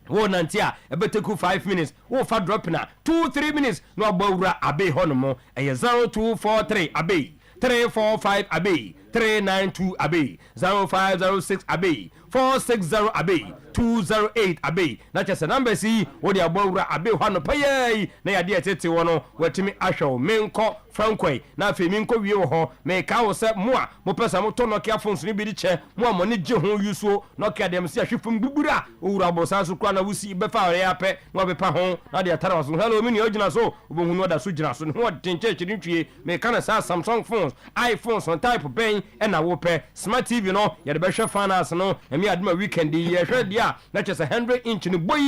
wo nantia ebeteku 5 minutes wo fa drop na 2-3 minutes no agbawura abe honomo 0243 abe 345 abe 392 abe 0506 abe 460 abe 208 abe na chese number si wo de agbawura abe hano payai na yade etete wono watimi ahwo menko frankoi na afi minko wie wo ho me ka wo se moa mo pesa mo to Nokia phones ni bi di che moa mo ne je ho yuso Nokia dem si ahwefum bubura owura bosa so kwa na wusi be fa ore ape no be pa ho na de atara so hello mi ni ogina so obohu no da so gina so no de tenche chiri me ka na sa Samsung phones iPhones on type ben e na wo pe smart TV no ye de be hwe finance no emi aduma weekend ye hwe dia na chese 100 inch ni boy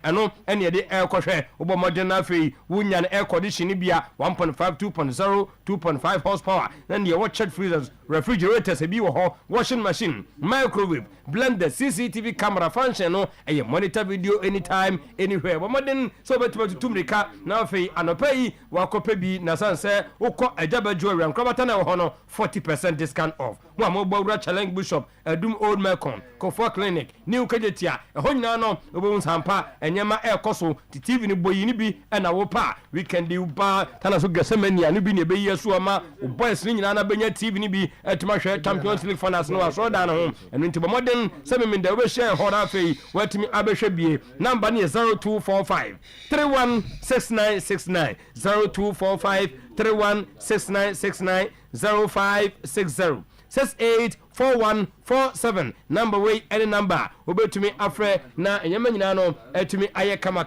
eno ene ye de air kohwe obo modern na afi wunya na air condition bia 1.5 2.0 2.5 horsepower then the watched freezers refrigerators ebi wo ho washing machine microwave blender CCTV camera function no e monitor video anytime anywhere but modern so betu tumrika na afi anopai wa kopa bi na sanse ukọ ajabaju awiam krabata na ho no 40% discount off mo mo gbawura challenge bishop adum old Melcom Kofo clinic new kajetia ho nyina no obun sampa enyema ekoso TV ni boyi ni bi na wo pa weekend di ba tana so gasemani anu bi ne be yesu ama boys ni nyina na benya TV ni bi etuma hwe Champions League finals no aso da na ho enu nti modern semi min da we share ho na fei watimi abehwe bie number ni 0245 316969 0245 316969 0560 684147 number way any number obetumi afre na enyama nyina no etumi aye kama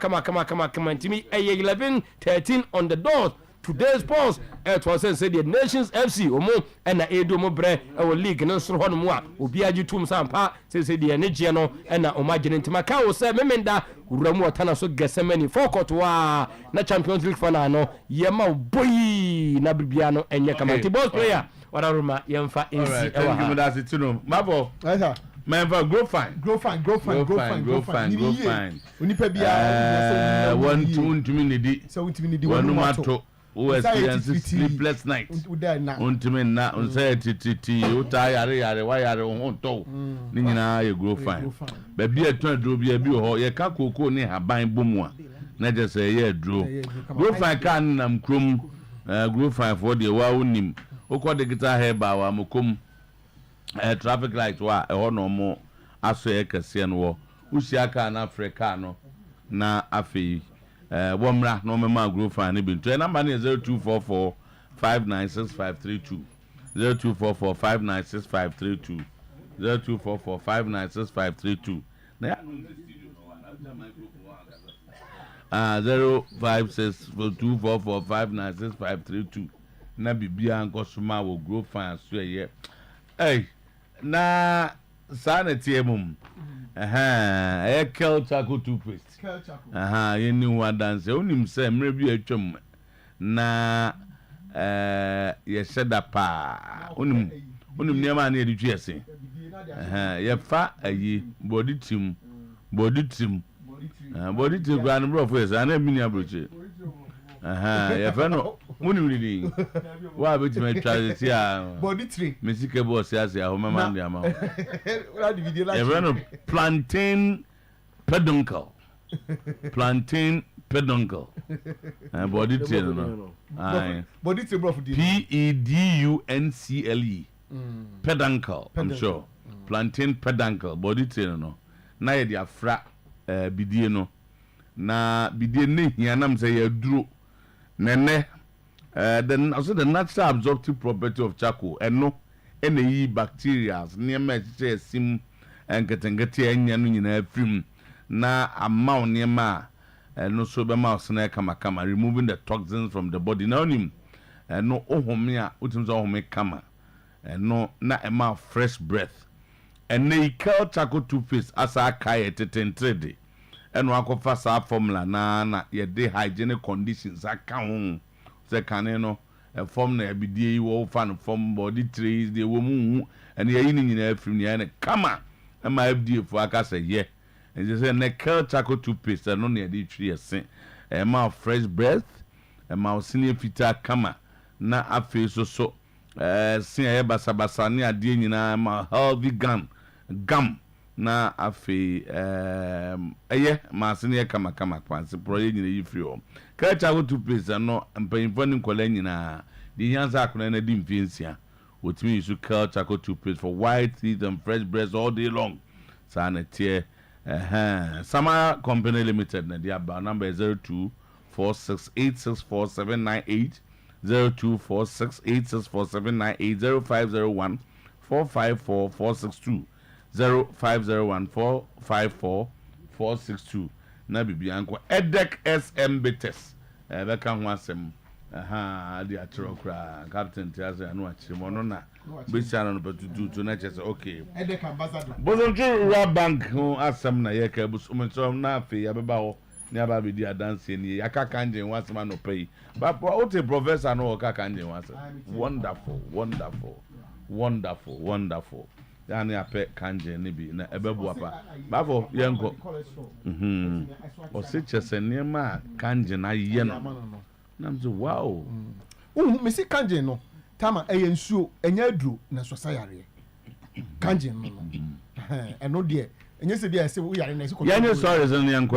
ntimi 11:13 on the dot. Today's post it was said the Nations FC omo na edo mo bre e league no soro hono mu a obi agi tum sampa say the energy no na omagine ntima ka wo say memenda uramu otana so gesemani fokot wa na Champions League final no yema boyi na bibia no enye kama ti boss player wararuma yemfa ensi e wa ha that's it no mabo Member go fine. Onipa bia one to minute. So untimini one mato. Who experiences sleepless nights. Untimina unsaid titi utayare why are on to Nina you grow fine. Baby a turn to be a bio ye kakoko ne haban bomwa. Na just say yeah draw. Grow fine can nam krum grow fine for the wa unim. Oko the guitar hair ba wa mokom traffic light wa e ho no mo aso e kase no usi aka na Africa no na afi womra no mema grow fan ne bi to number ne 0244 596532 0244 596532 0244 596532 na 056 244 596532 na bibia nko soma wo grow fine so ye hey na sanity mum Kel Chaco toothpaste ye ni wa dance onim say mre bi atwam na ye sheda pa onim niam na ye di twese ye fa ayi body team body team gran bro for yes ana bi ni abroche ye fa no munim ni wa be ti me twa si a body tree mesike boss ya se a ho mama ndi ama ye fa no plantain peduncle body tree no body tree bro for PEDUNCLE peduncle I'm sure plantain peduncle body tree no na ye dia fra bidie no na bidie ne hia nam say ya duro nene then also the natural absorptive property of charcoal eno yi bacteria near me sim enketengete anya no nyina afrim na amount near no so be mouse na kama removing the toxins from the body now nim no ohome a utim so ohome kama no na ema fresh breath ene Kel Chaco toothpaste asa kai tetentrede eno akofa sa formula na ye de hygienic conditions aka ho se kane no form na ebidie wo fan form body trees de wo mu ene ye ni nyina afrim ne ene kama ema FDA fo aka se ye and say na Kel Chaco toothpaste no na de twi ese ema fresh breath ema senior fita kama na afi so sin ye basabasa ne ade nyina ema healthy gum na afi ma senior kama kwanse proye nyina yi free o Kel Chaco toothpaste no mpanyimfo ni kola nyina di yanza akona na di mfinsia otimi use Kel Chaco toothpaste for white teeth and fresh breath all day long sana tie Sama Company Limited na dia ba number 0246864798 0246864798 0501454462 0501454462 na bibia anko edek SM betes be kan ho asem di atro kra captain tiaze anu achimo no na besiano no betutu na chese okay edek ambassador bozonjo bank ho asem na ye ka buso na afi ya beba ho ni aba be di adanse ni aka kanje wasema no pay but what a professor no aka kanje wasa wonderful yani ape kanje ni bi na ebebu apa bafo yenko o se chese ni ma kanje na ye no na mzo wow me si kanje no tama eyensuo enya aduro na so sayare kanje no eno de enye se bia se wo yare na se ko ya sorry so ni yanko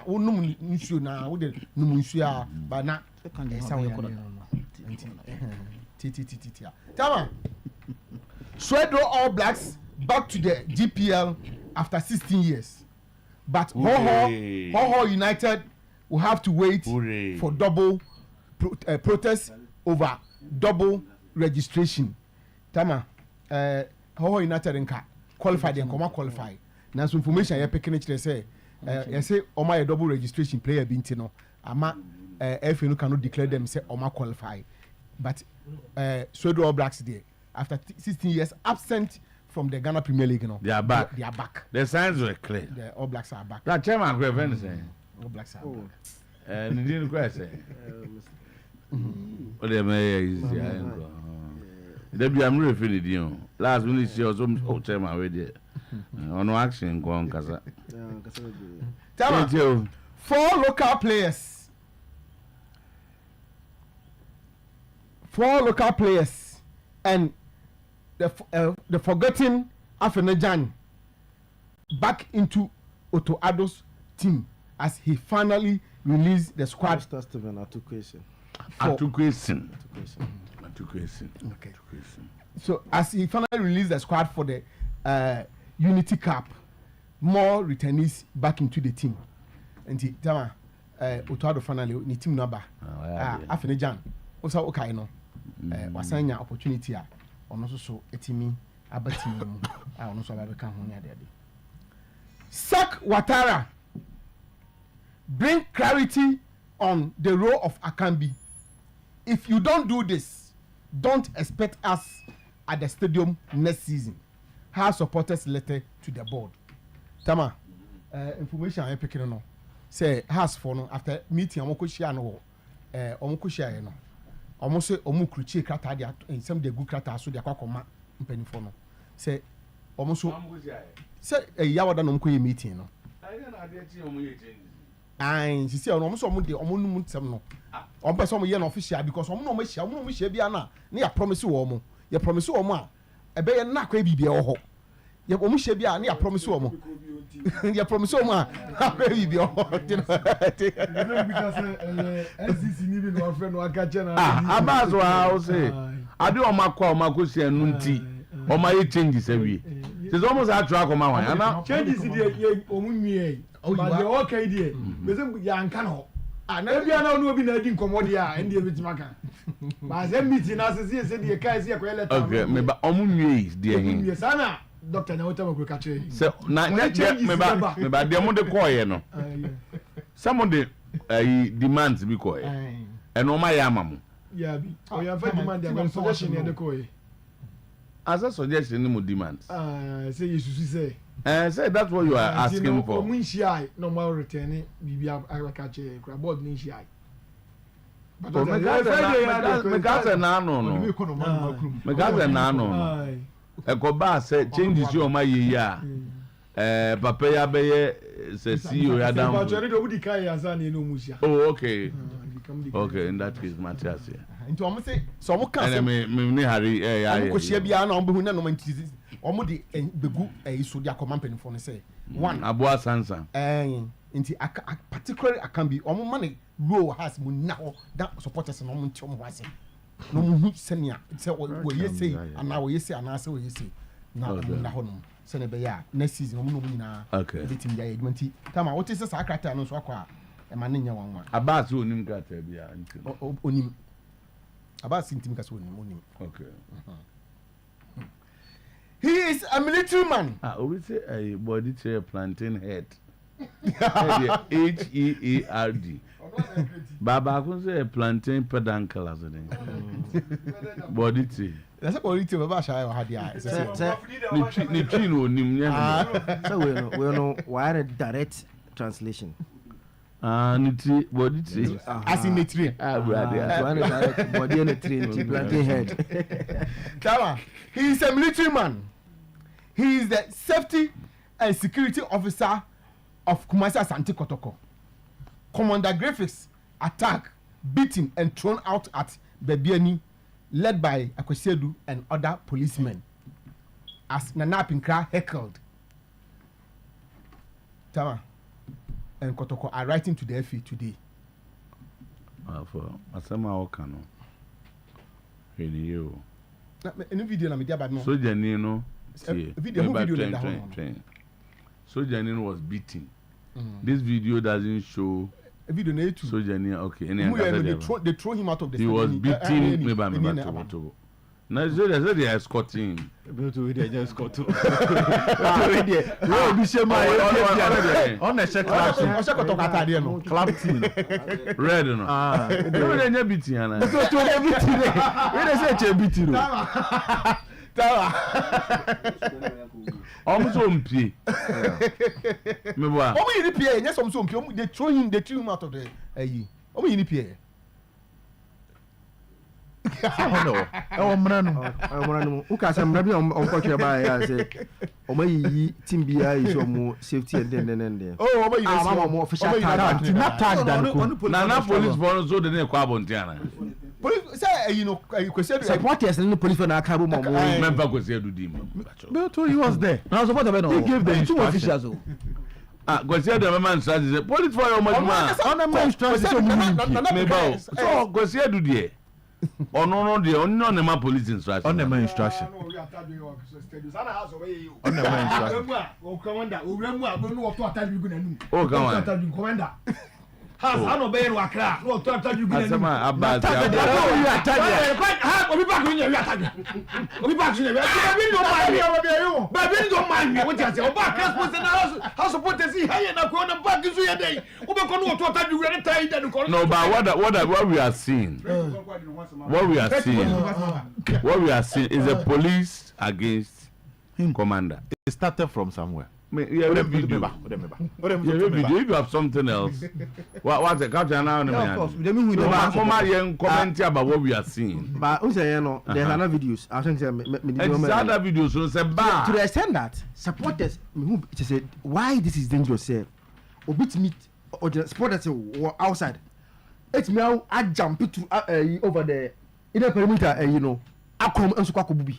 wonum nsuo na wo de num nsuo a ba na esa wo ko ti tama Sweden All Blacks back to the GPL after 16 years but Ho United will have to wait for double protest over double registration tama Ho United nka qualified and come qualify na so information ya pekene kire say say oma ya double registration player bi ntino ama FA no cannot declare them say oma qualify but Sweden All Blacks there after 16 years absent from the Ghana Premier League, they are back. The signs were clear. The All Blacks are back. That chairman who have saying. All Blacks are back. And he didn't quite say. Oh, they may easy. I'm really feeling you. Last minute she was chairman already. On no action go on Kasa. Thank you. 4 local players. 4 local players and the forgotten Afenejan back into Otuo-Ado's team as he finally released the squad. Mr. Steven, I took question. Okay. So as he finally released the squad for the Unity Cup, more returnees back into the team. And he tama Otuo-Ado finally ni team number. Afenejan also okay no. Wasanya opportunity a ono so etimi abatimi mu a ono so abeka ho nya de. Sack Ouattara, bring clarity on the role of Akambi. If you don't do this, don't expect us at the stadium next season. Have supporters letter to the board. Tama, information I picking no. Say has for no after meeting omokoshia no omokoshia no. Omo say omo kruchi krata dia some de good krata so dia kwakoma mpanifo no. Say omo so say yawada no mkoye meeting no. Ayin sisi omo so omo de omo num ntem no. Omo person omo ye no official because omo no share bia na ya promise wo omo. Ya promise wo omo a ebe ye na kwa bibia wo ho. Ya omo share bia na ya promise wo omo. Ya promise wo omo a kwa bibia wo ho. NCC ni bi no afre no aka che na. Abazo a o say. Ade o makwa si anu nti. O ma ye changes awie. It's almost a track o ma wan. Ana changes dey omo nwie. Ba dey okay dey. Be say ya anka no. Na bia na no obi na di nkomodi a ndi ebitimaka. Ba say meeting na say dey kai say ko letter. Okay, me ba omo nwie dey hin. Yes sana doctor na wota makro ka che. So na me ba dey mo de call ye no. Some of the demands be call. And o ma ya mamo. Yeah bi. O ya fa demand dey suggestion dey call. As a suggestion mo demands. Say you should say. Say that's what you are asking for. Omunshia normal return bibia agriculture board ninshia. But me gas na no. Me gas na no. E ko ba say changes you o ma ye ya. Papa ya be ye say CEO ya down. But you do kai asa na no mushia. Oh okay. Okay, in that case Matthias here. Into omo say so omo kan say me ni hari ya. Omo ko hia bia na omo behu na no man tizi. Omo de begu iso dia command penifo no say one aboa sansan nti particularly akan bi omo mane low has mu na ho da supporters no omo nti omo ho ase no mu hu senia say wo yesi ana wo yesi ana say wo yesi na na ho no se ne be ya next season omo no mu nyina betim ya edwuma nti tama wo te se sa krata no so akwa e ma ne nya wanwa abas onim krata bia nti onim abas ntim ka so onim okay he is a military man. We say a body to a plantain head. HEARD. Baba can say a plantain peduncle as a name. Body tea. That's a body tea. Baba shall have the eyes. Nitrino, so we know why a direct translation. Nitri body tea. As in nitri. Body and a tree, plantain head. Come on. He is a military man. He is the safety and security officer of Kumasi Asante Kotoko. Commander Griffiths attacked, beaten, and thrown out at Bebiani, led by Akosiedu and other policemen, as Nana Pinkra heckled. Tama and Kotoko are writing to the FA today. For Asama Okano. You. Any video na media bad no. So Janino. Video So Janino was beaten. This video doesn't show. A video na too. So Janino okay. They throw him out of the. He was beaten. Me na so they escort him. They just escort him. On the check class. On check to kata there no. Club team. Red no. They dey beating ana. Because to dey beating. We dey say che beating. Tawa. Almost on pie. Me boy. Omo yini pie, yes almost on pie. They throw him out of the Omo yini pie. No. Omrano. Uka say mrabi on kwatwe ba ya say omayi team bia is omo safety and then. Oh, omo yini. Omo official tag. Not tag dan ko. Na police for so dey kwa bontiana. Police say Kwesi supporters in the police for na akabo mo. Remember Kwesi Dim. But he was there. Now support them. He gave the two officials. Kwesi the man strategy. Police for your man. On the man strategy. So Kwesi do there. No, the on the man police instruction. On the man instruction. On the man instruction. Oh, commander, commander. has an obey no akra no to attack you good asema abasi obi back when you attack obi back when you baby don't mind me what you say oba cast put in house support see here na ko na back so here dey obi ko no to attack you any time that no but what we are seeing is a police against commander. It started from somewhere. If you have something else, what's the capture now? Comment about what we are seeing. But there's other videos. I think other videos. So to the extent that supporters said why this is dangerous. Obit meet or the supporters outside. It's me I jump to over the inner perimeter. I come and so bubi.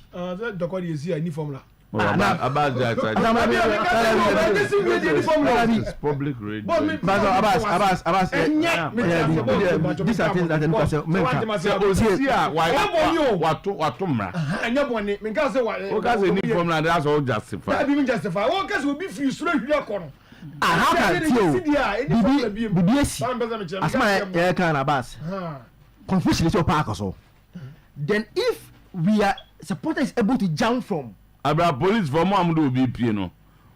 The code is here uniform. About that, public radio. Abbas. These are things that that's all justified. Even justify. What case will be free straight here corner. How can as my can Abbas. Confusion is your park or so. Then if we are supporters able to jump from Abra police for Mamudu BP no.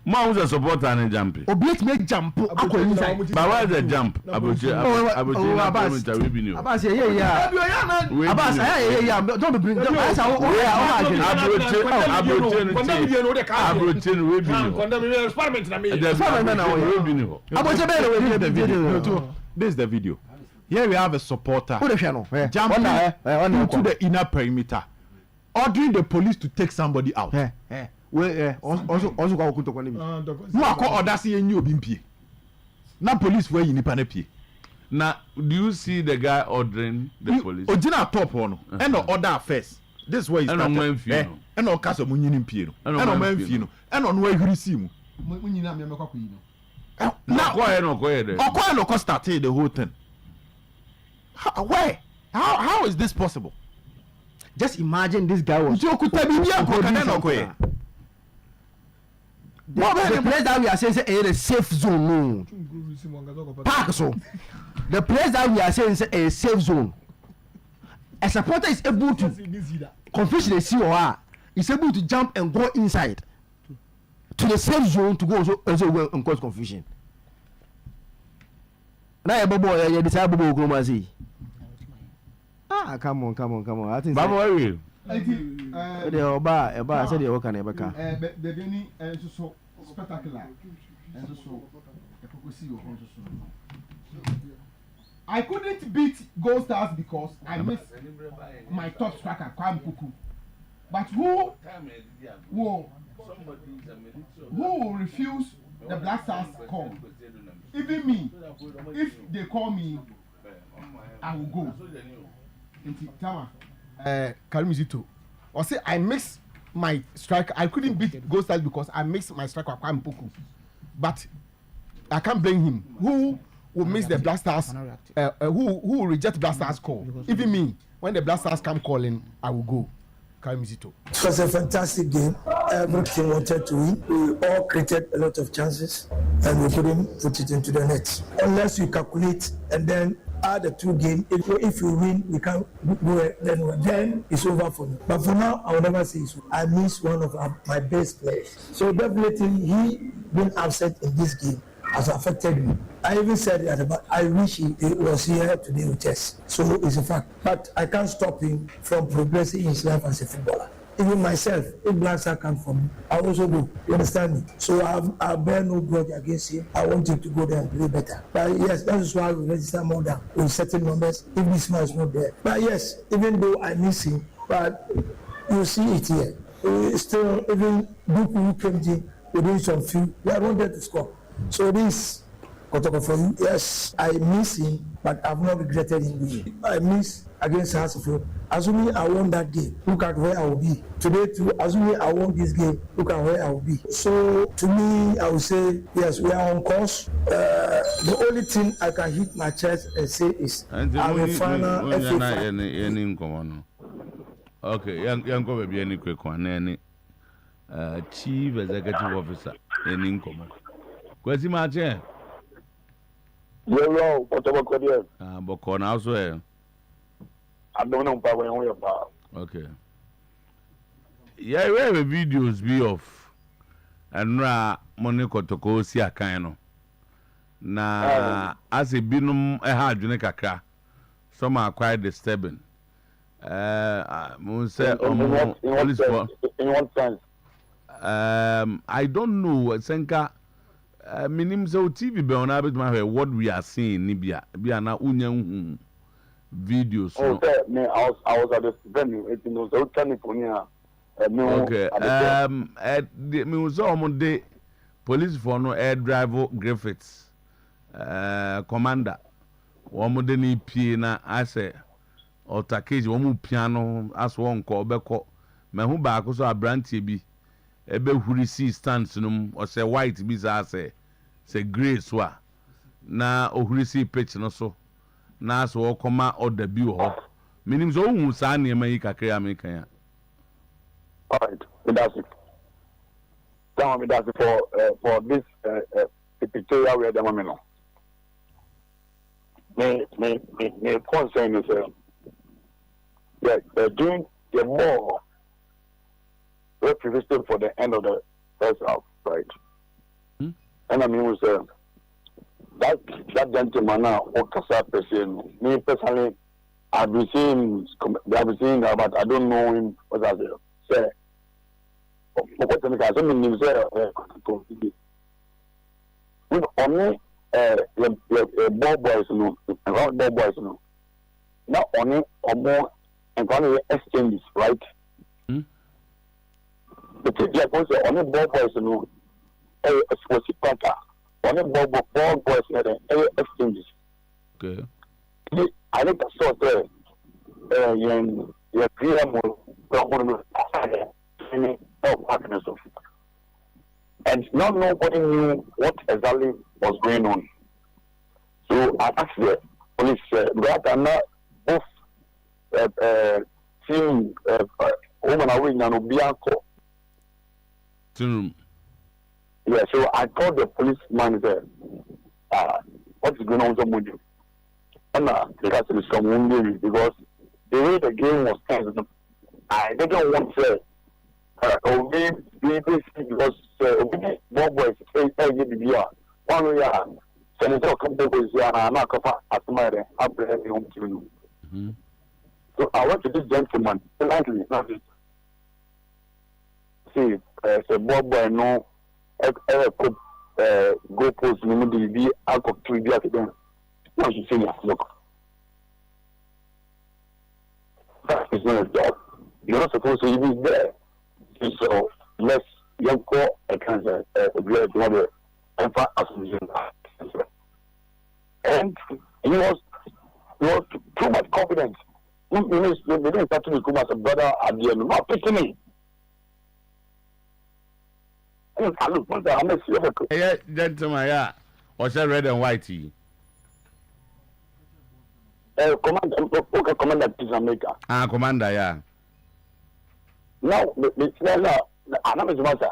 Ma who's a supporter and jump. Oblit make jump. But why is the jump? Abbas, don't bring them. This is the video. Here we have a supporter jumping into the inner perimeter, ordering the police to take somebody out. Also now police where you need pay. Now, do you see the guy ordering the police? Original top one and the order first. This is where he started. And no case of munyin piero. And no menfino. And on where you see mu. Now go ahead started the whole thing. Why? How is this possible? Just imagine this guy was. The place that we are saying is a safe zone. No. Park so. The place that we are saying is a safe zone. A supporter is able to confusion the COR is able to jump and go inside to the safe zone to go also and cause confusion. Now, Bobo, you decide Bobo Gromazi. Come on. I think. Baba, where are you? The Oba said the Oka Nebaka. The Benny and so spectacular. And so, I couldn't beat Gold Stars because I missed my top striker, Kwame Puku. But who will refuse the Black Stars call? Even me. If they call me, I will go. Karimizito. Or say I mixed my striker. I couldn't beat Gold Stars because I mixed my striker Kwame Puku. But I can't blame him. Who will miss the Black Stars? Who will reject Black Stars call? Even me. When the Black Stars come calling, I will go. Karimizito. It was a fantastic game. Every team wanted to win. We all created a lot of chances and we couldn't put it into the net. Unless you calculate and then add the two games. If you win, we can go then it's over for me. But for now, I will never say so. I miss one of my best players. So definitely he being absent in this game has affected me. I even said that, but I wish he was here today with us. So it's a fact. But I can't stop him from progressing in his life as a footballer. Even myself, if Black Star come from me, I also go. You understand me? So I bear no grudge against him. I want him to go there and play better. But yes, that is why we register more than with certain numbers if this man is not there. But yes, even though I miss him, but you see it here. Still, even Duku who came in within some few, they are not there to score. So this Kotoko for you, yes, I miss him, but I've not regretted him. I miss against Hasselfield. Assuming I won that game, look at where I will be. Today too, assuming I won this game, look at where I will be. So to me, I would say, yes, we are on course. The only thing I can hit my chest and say is, I'm a final FA. Okay, young go be any quick one, any Chief Executive Officer, any income. Kwesi Mache. Yo, whatever there. But now so I don't know about when we are. Okay. Yeah, we have videos be of and Monaco to go see a kind. Na as a binum hard you kakra. Some are quite disturbing. In what sense? I don't know. Senka minim so TV be on abit ma what we are seeing Nibia. Bia na unyan videos. Oh, me I was at the venue. It was so California. Okay. Me was on the police for no air driver Griffiths. Commander. One de ni pie na ase otakage one piano as one ko obeko me hu ba ko so abrantie bi ebe huri si stands num o se white bi za se grey so a na ohuri si pitch no so na so okoma order bi ho minim so hu sa na ma yi kakra American ya. All right, that's it. Tell me that's for this picture where the moment no. My concern is that they're doing the more representation for the end of the first half, right? And I mean, was that gentleman now, what person? Me personally, I've been seeing that, but I don't know him. What I say? What I mean, only. Ball boys no, around ball boys no. Not only or more and only exchanges, right? The teacher was only ball boys no. Was packer. Only ball boys no. Exchanges. Okay. I think I saw there. Your program and not nobody knew what exactly was going on. So I asked the police, that are not both team woman away and Bianco. Yeah, so I called the policeman there. What is going on with you? And because there is some wounded because the way the game was played, I didn't want to say. Because more boys one way senator come to so I went to this gentleman politely see more boy no go post be alcohol to be at them now you see look that is not a job you're not supposed to be there. So let's young call a cancer another association. And he was too much confidence. They didn't start to become as a brother at the end, not picking me. Yeah, gentleman, yeah. What's that red and white tea? Commander Jamaica. Commander, yeah. Now, I'm master.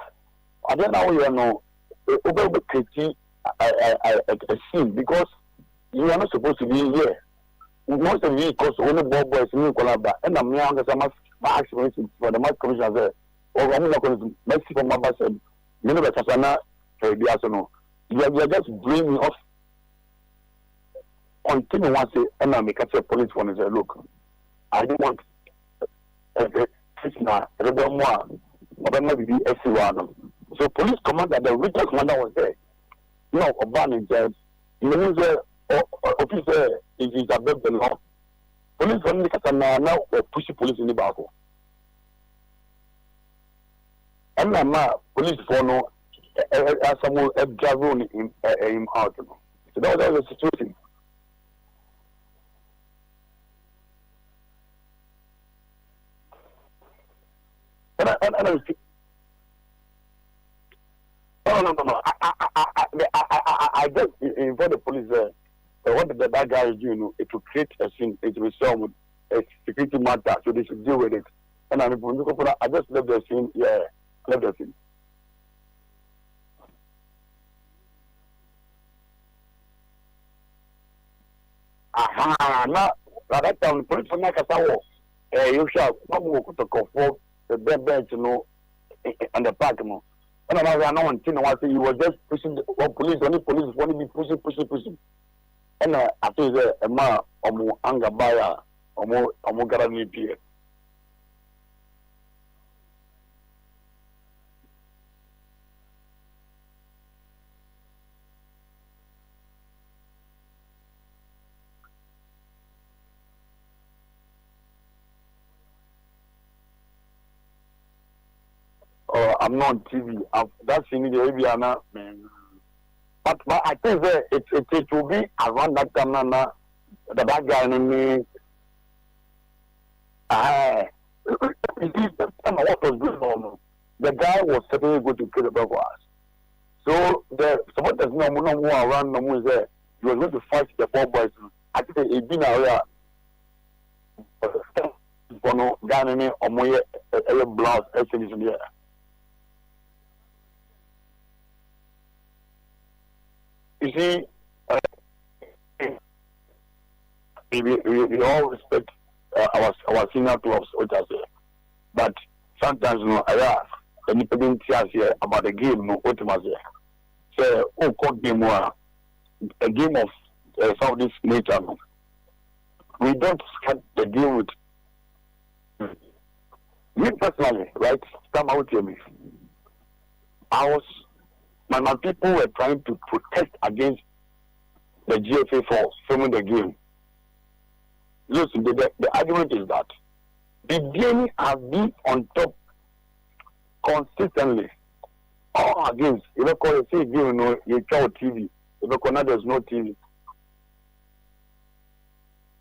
I don't know you know over the critique a scene because you are not supposed to be here. Most of you because only boys in Colaba and I'm young as I must ask for the match commissioner there. Or I'm not going to Mexico Mamba said, you know, Casana, you are just bringing off. Continue once and I make a police one and say, look, I don't want so police commander, the regional commander was there. No, Obama in charge. The officer is above the law. Police only now push police in the back. And now police for no someone drive him out. So that was the situation. No. I just informed the police what the bad guy is doing, it will create a scene, it will solve a security matter, so they should deal with it. And I just left the scene, left the scene. Aha, na that time police na kasa you shall not go to for the bench no on the park no. And I know one thing was he was just pushing the police want to be pushing. And I think a man omo anga baya omo gara ni pie. I'm not on TV. That's in the area now. But I think that it will be around that time now. The bad guy in me. What was going on? The guy was certainly going to kill the dog for us. So the supporters no more around no more there. He was going to fight the four boys. I think he been area. Bono Ghanaian or more blouse essence in there. You see, we all respect our senior clubs, which I say. But sometimes, you know, any people here about the game, no, what I say. So, court game, a game of some of this nature. No. We don't start the game with me personally, right? Come out to me. My people were trying to protest against the GFA for filming the game. Listen, the argument is that the game has been on top consistently. All against, you know, call it, say, you know, you tell TV. You know, now there's no TV.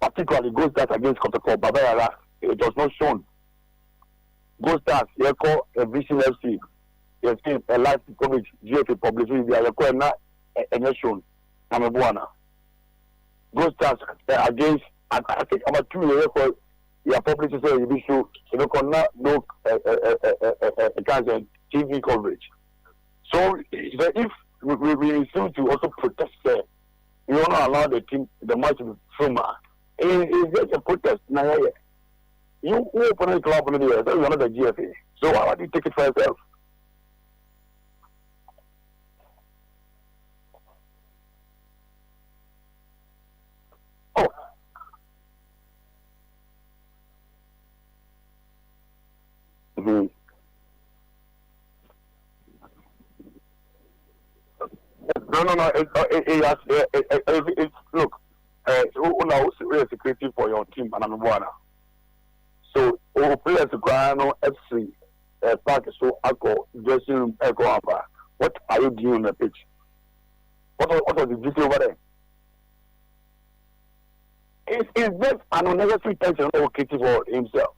Particularly, Ghost Stars against Kotoko, Babayara, it was not shown. Ghost Stars, you call a Vision FC. You see a live coverage, GFA publicity, you call not a nation. I'm a buana. Ghost Stars against, I think about 2 years ago, your publicity say you be sure, you know, no kind of TV coverage. So if we seem to also protest, you don't allow the team, the match to be filmed. It's just a protest. Now, you open a club in the year, so you're not the GFA. So why do you take it for yourself? Oh. Mm-hmm. No. It's look. We're security for your team, and I'm one. So, players to Grano FC, Park so Echo, dressing room Echo Upper. What are you doing on the pitch? What was the duty over there? It's just an unnecessary tension for himself.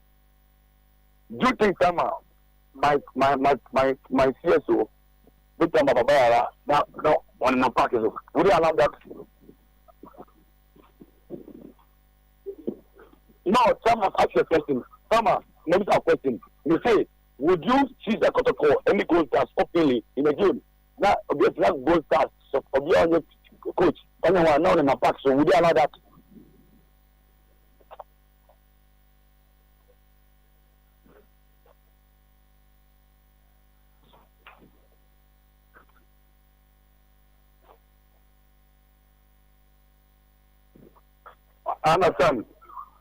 Do you think somehow my CSO, with them about no on the park would you allow that? Now, someone ask you a question. Someone maybe a question. You say, would you choose a protocol any goal stars openly in a game? Now, obviously, that goal stars of your coach. Anyone now in my park, so would you allow that? I understand.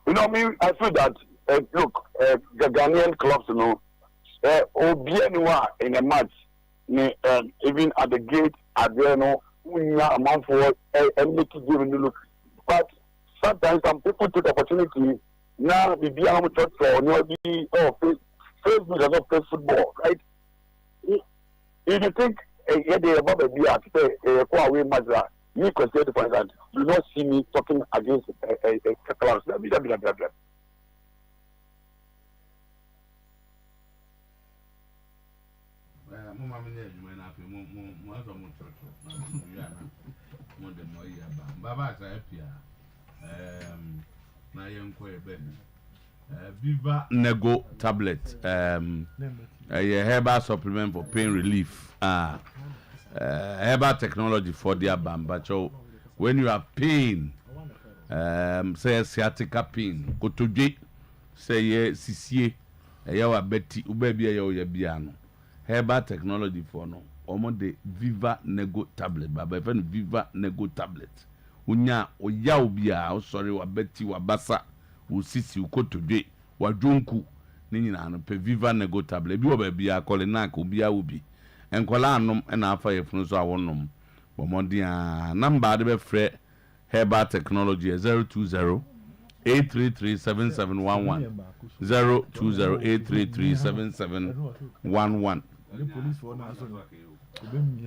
You know, I feel that, look, the Ghanaian clubs, you know, anyone in a match, even at the gate, at the, you know, we are amount for and make it give look. But sometimes some people take opportunity, now we be able to talk for, you know, Facebook does not play football, right? If you think, they are about to be at a away match, you consider for that. You don't see me talking against a class. Blah. Viva Nego tablet. A herbal supplement for pain relief. Herbal technology for their bambacho. When you have pain, say sciatica pain kotodwe say ye sisie eya wa beti ubebi eya oya bia no herbal technology for no omo de Viva Nego tablet baba even Viva Nego tablet unya oya obia o sorry wa beti wa basa wo sisi ukotodwe wa jonku ni nyina no pe Viva Nego tablet bi oba bia kole na ka obia obi enkola anom na afa yefunu so awonom bomodia number de be frɛ herbal technology 020 8337711 020-833-7711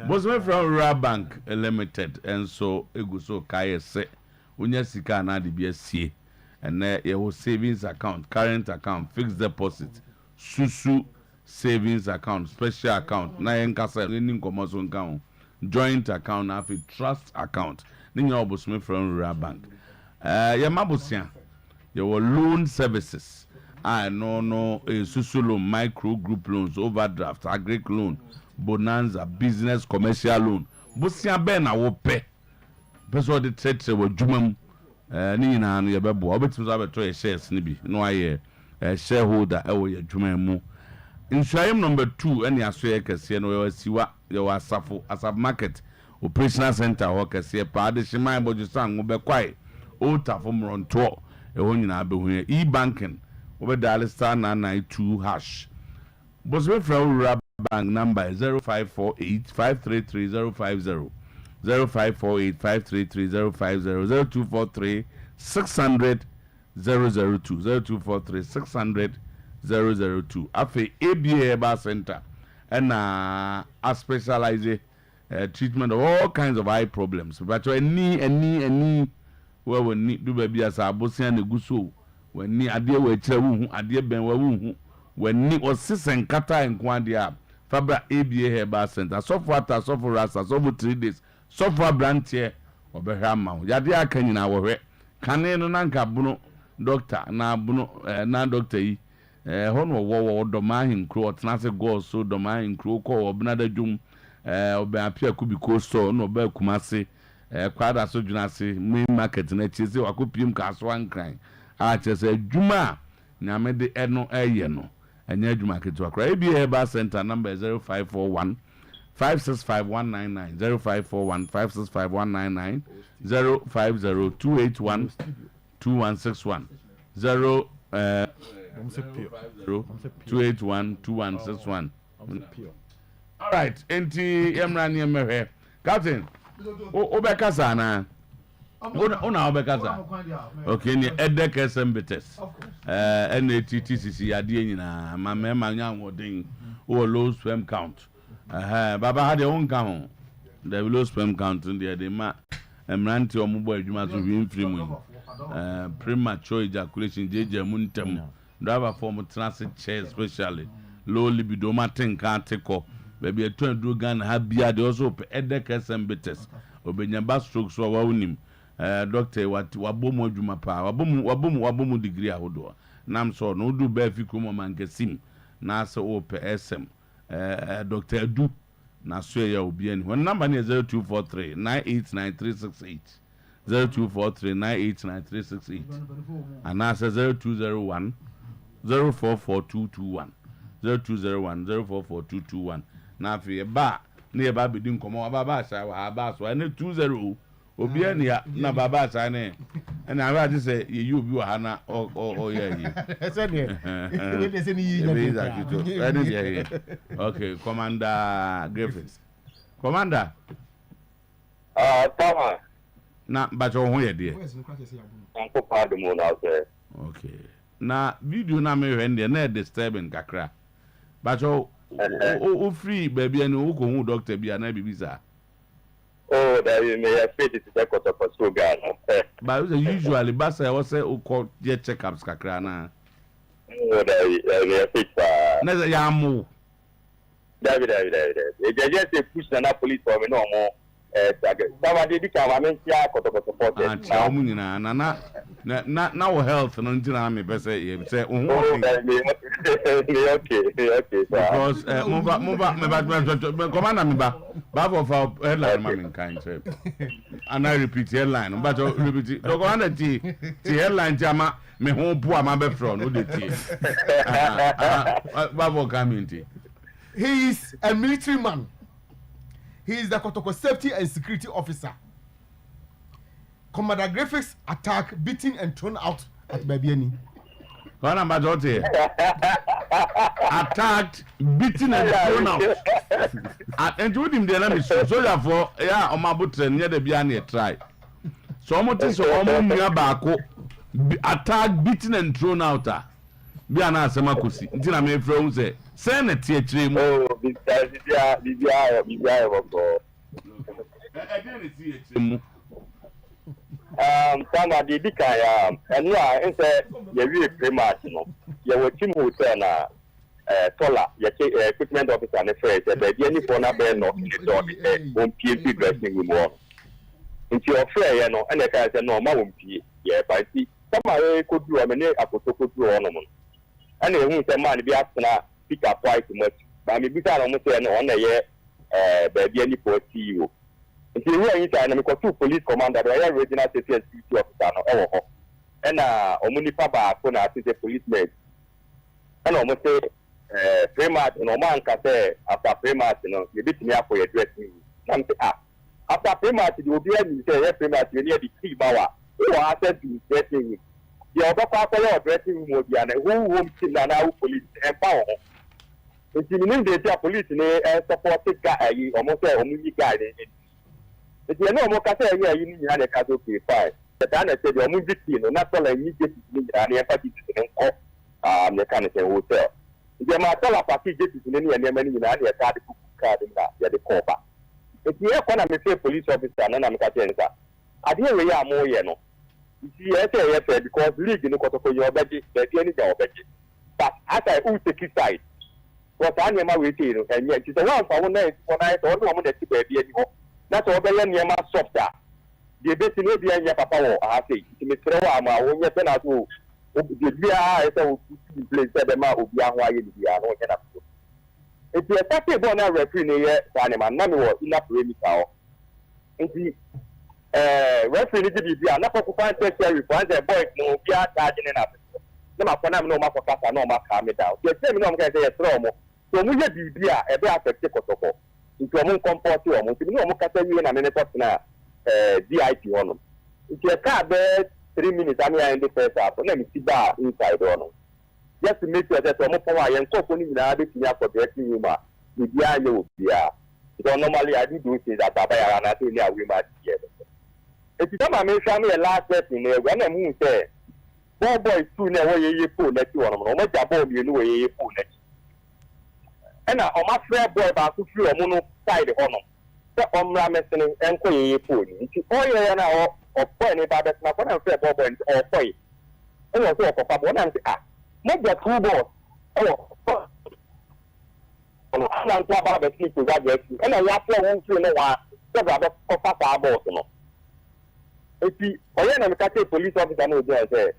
Bosme from Rural Bank Limited and so eguso kaya se unya sika na de bia sie and your savings account, current account, fixed deposit, susu savings account, special account, na enkasa ni komoso account, joint account na trust account. Ni your Bosme from Rural Bank. Ya mabusia your loan services. I no susu loan, micro group loans, overdraft, agri loan, bonanza, business, commercial loan. Busia ben na wo pe. Person the trade se wo dwumam ni na no ye bebo. Obetim so abeto ye shares ni bi. No aye shareholder e wo ye dwumam mu. Insurance number 2 ene aso ye kese no ye siwa ye wa asaf market operational center ho kese pa de shiman boju san wo be kwai o tafo mronto e ho nyina be hu e-banking over dial *992#. Boswe from Rural Bank number 0548-533-050, 0548-533-050, 0243-600-002, 0243-600-002. Afe ABA Herbal Center and a specialize treatment of all kinds of eye problems. But any where we need do baby as a bossian neguso. When ni adie we kire wu adie ben wa wu when ni osisen kata enkwandie fabra ABA Herbal Center so for ata so for rasa so for 3 days so for branch here obehwa ma yade aka nyina wo hwe kane no nanka bunu doctor na bunu na doctor yi hono wo do ma hinkro otnase go so do ma hinkro ko obnada dwum obe apia kubiko so no ba kumase kwada so dwunase main market na chize wakopiem ka so ankran a chese dwuma nyame de eno eye no enya dwuma ketu akra ABA Herbal Center number 0541 565199 0541 565199 050-281-2161 281-2161. All right, enti emrani emehe Captain obekasa na ona obekasa okay ni edeke sembetes NATTCC ade nyina ma nya wodin o low sperm count baba ha de won ka ho the low sperm count there dey ma emranti omugbo adwuma so hwim free premature ejaculation jeje mu ntem driver form transit chair especially low libido matin kan teko baby eto aduro gan ha bia de also edeke sembetes obenya ba stroke so wa unim doctor wabomu adwuma pa wabomu degree ahodo nam so no do ba fi kuma mankesim na so ope SM Dr. Adu na so ya obi ani won number ne 0243 989368 0243989368 ana 0201 044221 0201 044221 na fi ba ne ba bedi nkomo ba sha wa ba so na 20 obi ani ya na baba sha ne na aba ji say ye obi wa na o ye yi say ne we dey say ni yi ja okay Commander Griffiths Commander Tama na bacho ho ye de Uncle Padumo na say okay na video na me hwende na disturbing kakra bacho o free baby ani o ko hu doctor bia na bibisa. Oh, that you may have paid it to check out of a sugar. But usually, Bassa was say, "Oh, call your checkups, Kakrana." Oh, that you have fixed. Never yamu. David. They just say push the police for me no more. Somebody did come. I mean, yeah, support. Na health. No, you know, me say, Okay. Because move, commander me back of our headline man kind say. And I repeat headline, but repeat it. Commander the headline jama me home poor my best friend who the Babo community. He is a military man. He is the Kotoko safety and security officer. Commander Graphics attack, beaten and thrown out at Babiani. Attacked, beaten and thrown out. And told him the enemy so therefore, yeah, on my button near the Biani try. So almost so almost attacked, beaten and thrown out. Biana Samakusi. Until I made from say, send a theatre. Oh, I didn't see it. Sama di dika and yeah, and say you really pretty much, you know. You were team who turn Tola, your equipment officer and a phrase that the any phone up there not in the door, won't PhD dressing room one. Into your fair, you know, and the guy said, no, my won't be, yeah, but see, somebody could do a minute, I could talk to ornament. And they won't say, man, be asking pick up twice too much. But maybe I almost say, no, on a year, baby, any for CEO. Until we are inside, I'm two police commander, I am regional safety and security officer, and Omunipaba, as a policeman. And almost say, Primat, no man can say, after Primat, you know, you beat me up for your dressing. Something after Primat, you will be able to say, Primat, you need the 3 hours. Who are sent to dressing room? The other part of your dressing room will be an who kill an out police and power. Until you need the police in a supported guy, almost a Omuni guy. If you know more Cassa, you need a Caso P5. The Dana said, you're moving, not all I need to meet an empathy to the mechanical hotel. If you might tell a party in any and many in any card in the cover. If you have one of the police officer and I'm Catenza, I didn't really have more, you know. You see, I say, because league in the Cotoco, your budget, the any job budget. But as I would take his side, what I am waiting, and yet it's around for 1 night when I told one that you baby anymore. That's all the young man softer. The best in the papa, I say, Mr. Rama, when you turn out to the BI, place the man will be why you are not enough. If you attack a bonnet referee, Sanema, none was enough to really tell. And the referee to be enough to find tertiary for the boy, no, be charging enough. No, my phone, no, my papa, no, my calm it down. The same number can say a promo. So we have the idea, a better protocol. Into a more comfort to a more Catalan and a personal DIP on them. If you can't bear 3 minutes, I'm in the first half, let me see bar inside on them. Just to make sure that I'm for and so putting in a bit for dressing room with the IO. Because normally I do things that I buy and I think we might hear. If you come and make me a last lesson, when I'm moving there, boys soon away you pull that you on them, or my you know you pull that. And on my fair boy about to feel a mono side on them. The Ramesson and Koye Poon. It's all you know or point about that, not one of fair boy or boy. And also for Papa, and make the 2 balls. Oh, I'm not about the sleep to that dressing. And I have to know what the other Papa balls. If you are a police officer, no, say,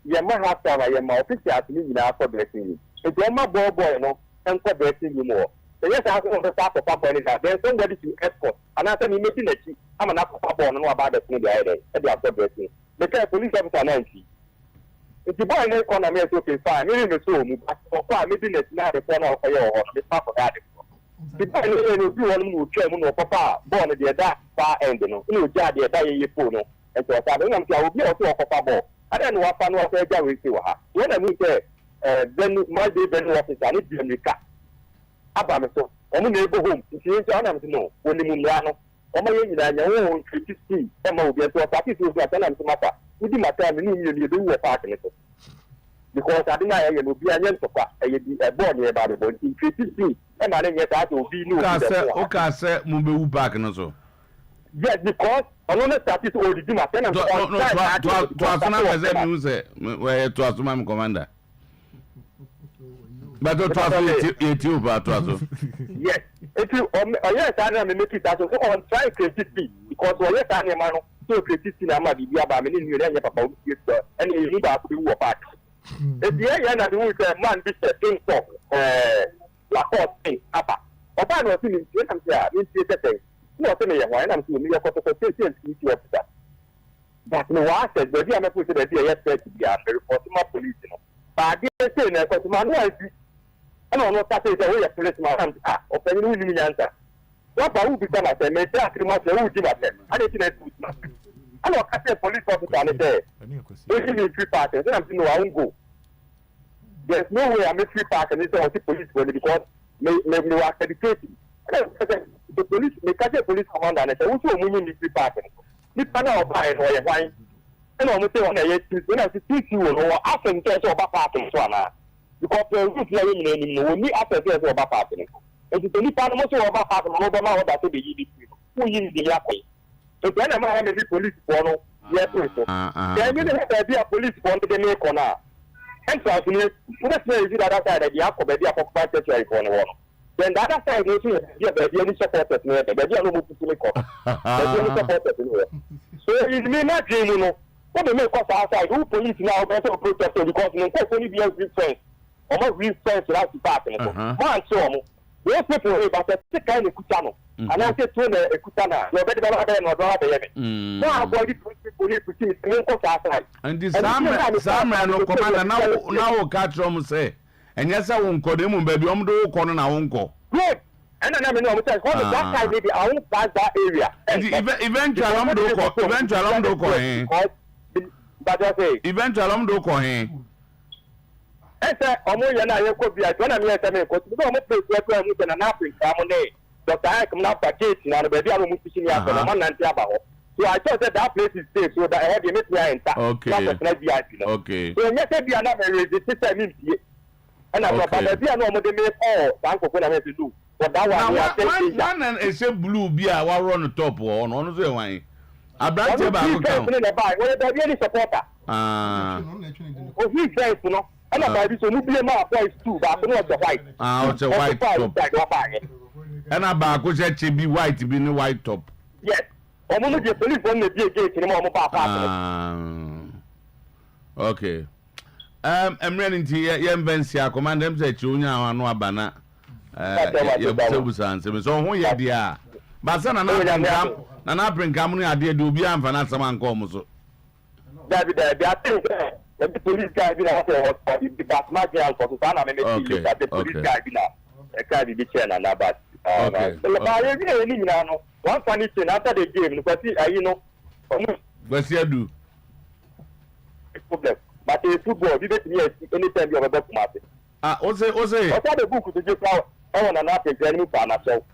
you might have to have a mouth to me for dressing. If you're my boy, no. And for dressing you more. So yes, I want to start for Papa and there's somebody to escort. And after me making a cheap, I'm an apple Papa and know about the thing the after dressing. Because police officer 90. If you buy an economy, it's okay, fine. Maybe the soul, but maybe it's not the corner of your own, the Papa had it. Because you want to tell Papa, born at the dark far end, you know, Jadi, a day phone. And so I will be also a Papa ball. I don't know what fun was a with you. When I mean, then my day Ben office, I need to be cut. Abameso, on the neighborhood, if you don't know, when the Munano, on my own 50, and will be a party to attend to matter. Within my time, you do a partner. Because I deny it will be a young papa, a born near about the in 50, and I didn't get that will be new. Okay, sir, Mumbu back and so. Yes, because I want to start it all the time. To us, my commander. But to us, yes, if you yes, I am making that on try creativity because we are a man so creativity. I'm a big about many new and you need to do a part. If the area that who is a man be a king talk, Lacoste thing, Papa. Or I was in the I'm here, in the thing. You are saying, why I'm seeing me a quarter of a officer. But no, I said, but I'm put the idea yesterday to be under Portsmouth police. But I didn't say that Portsmouth. I don't know what is a policeman or any answer. What I would be done at a major much who give at them. I didn't I don't catch a police officer on the day. Don't give me 3 parties, then I'm saying, no, I won't go. There's no way I'm a 3 parties and it's a police because maybe you are educated. The police, they catch a police commander and say, who's your money in 3 parties? This panel of fire or a wine. And I'm saying, when I teach you, or after in terms of parking, because the roof is me after the other parking. And the only part of the other part of Obama that they be who is the Yapi. So then I'm having a police for yes, then you have to be a police for the make on now. And so, let's say the other side of the Yapo, the Yapo Secretary for one. Then the other side is the only supporters, the only supporters. So it's me not dreaming. What they make us outside, who police now better protest because no only be a good friend. Almost real friends without the party. Man, so those people here, but the kind of Kutano. And I said to a Kutana, no better than no other. Now, I'm going to police to see the outside. And this summer, no commander now catch them say. And yes, I won't call them, baby, do corner now won't go. Good. And I know what that side maybe I won't pass that area. Eventually, I'm do but I say, eventually, I'm do coin. Ese omo ya na ye ko bia to na me ese me ko so omo place we mu na Africa mo ne Dr. Ike na package na be bia no mu fishing ya na man nanti aba ho. So I thought that place is safe so that I have me enter. Okay. Okay. So nye se bia na me resist say me tie. And I but bia no omo de me all san ko na me do. But that one one is a blue bia wa run top on no say wan. Abrante ba ko kan. We be any supporter. O he says no. And I so no blame my boys too, but no the white. It's a white top. And about go say be white be no white top. Yes. Omo the police on the gate ni mo papa. Okay. I'm running to yem Bensia command them say chunya anu abana. So who ye dia. But sana na bring come no ade do bi amfa na sama nko so. David I think the police guy be like the Managerial for Susana me the police guy be now a guy be chair na but one funny thing after the game because you know but you do problem but the football we bet me anytime you have a match o say after the book to just now on an app training for na so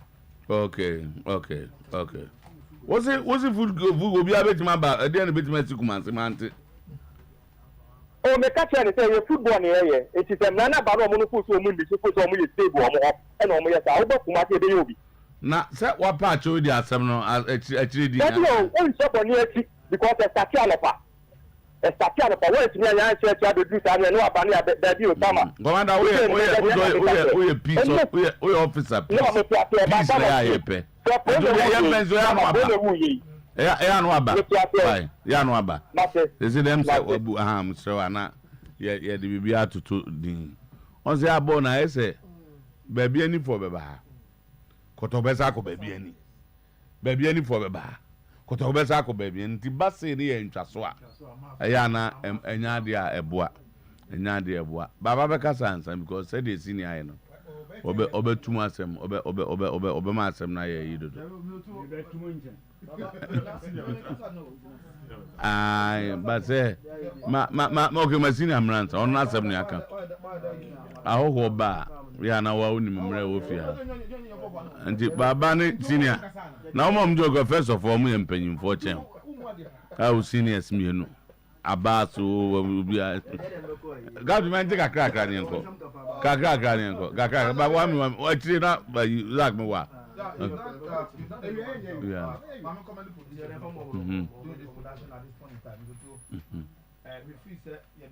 okay was it food go be abet ma ba e dey na bet ma ti kuma se mante. Oh, me catch and say football here. It is a nana ba no mo no so mo ndi so mo ye stable mo ho. E na mo ye sa wo kuma te be yobi. Na say what part you dey asem no actually di. But no, on so for near because the statialopa. The statialopa when it me yan church do do sa no aba na da bi o tama. Commander we peace we officer. No me peace na ya pe. Ya no aba. Ya no aba. They them say obu so ana ye de bibia atoto din. On say abo na say baby ani for beba. Kotobesa ko baby ani. Baby ani for beba. Kotobesa ko baby ani ti base ni ye ntwaso a. Ya na enya de a eboa. Enya de eboa. Baba be kasa ansa because say the senior aye no. Obe tuma asem obe ma asem na ye yidodo. Ai but say ma okay masini amranta on asem ni aka. Ahoho ba ya na wa uni memre wo fia. Anti baba ni senior. Na o mom jogo first of all mu empanyimfo chen. Ka seniors mienu. Abaso bia government kakra ni enko kakra ni enko kakra ba wa mi actually na ba like me wa yeah we feel say the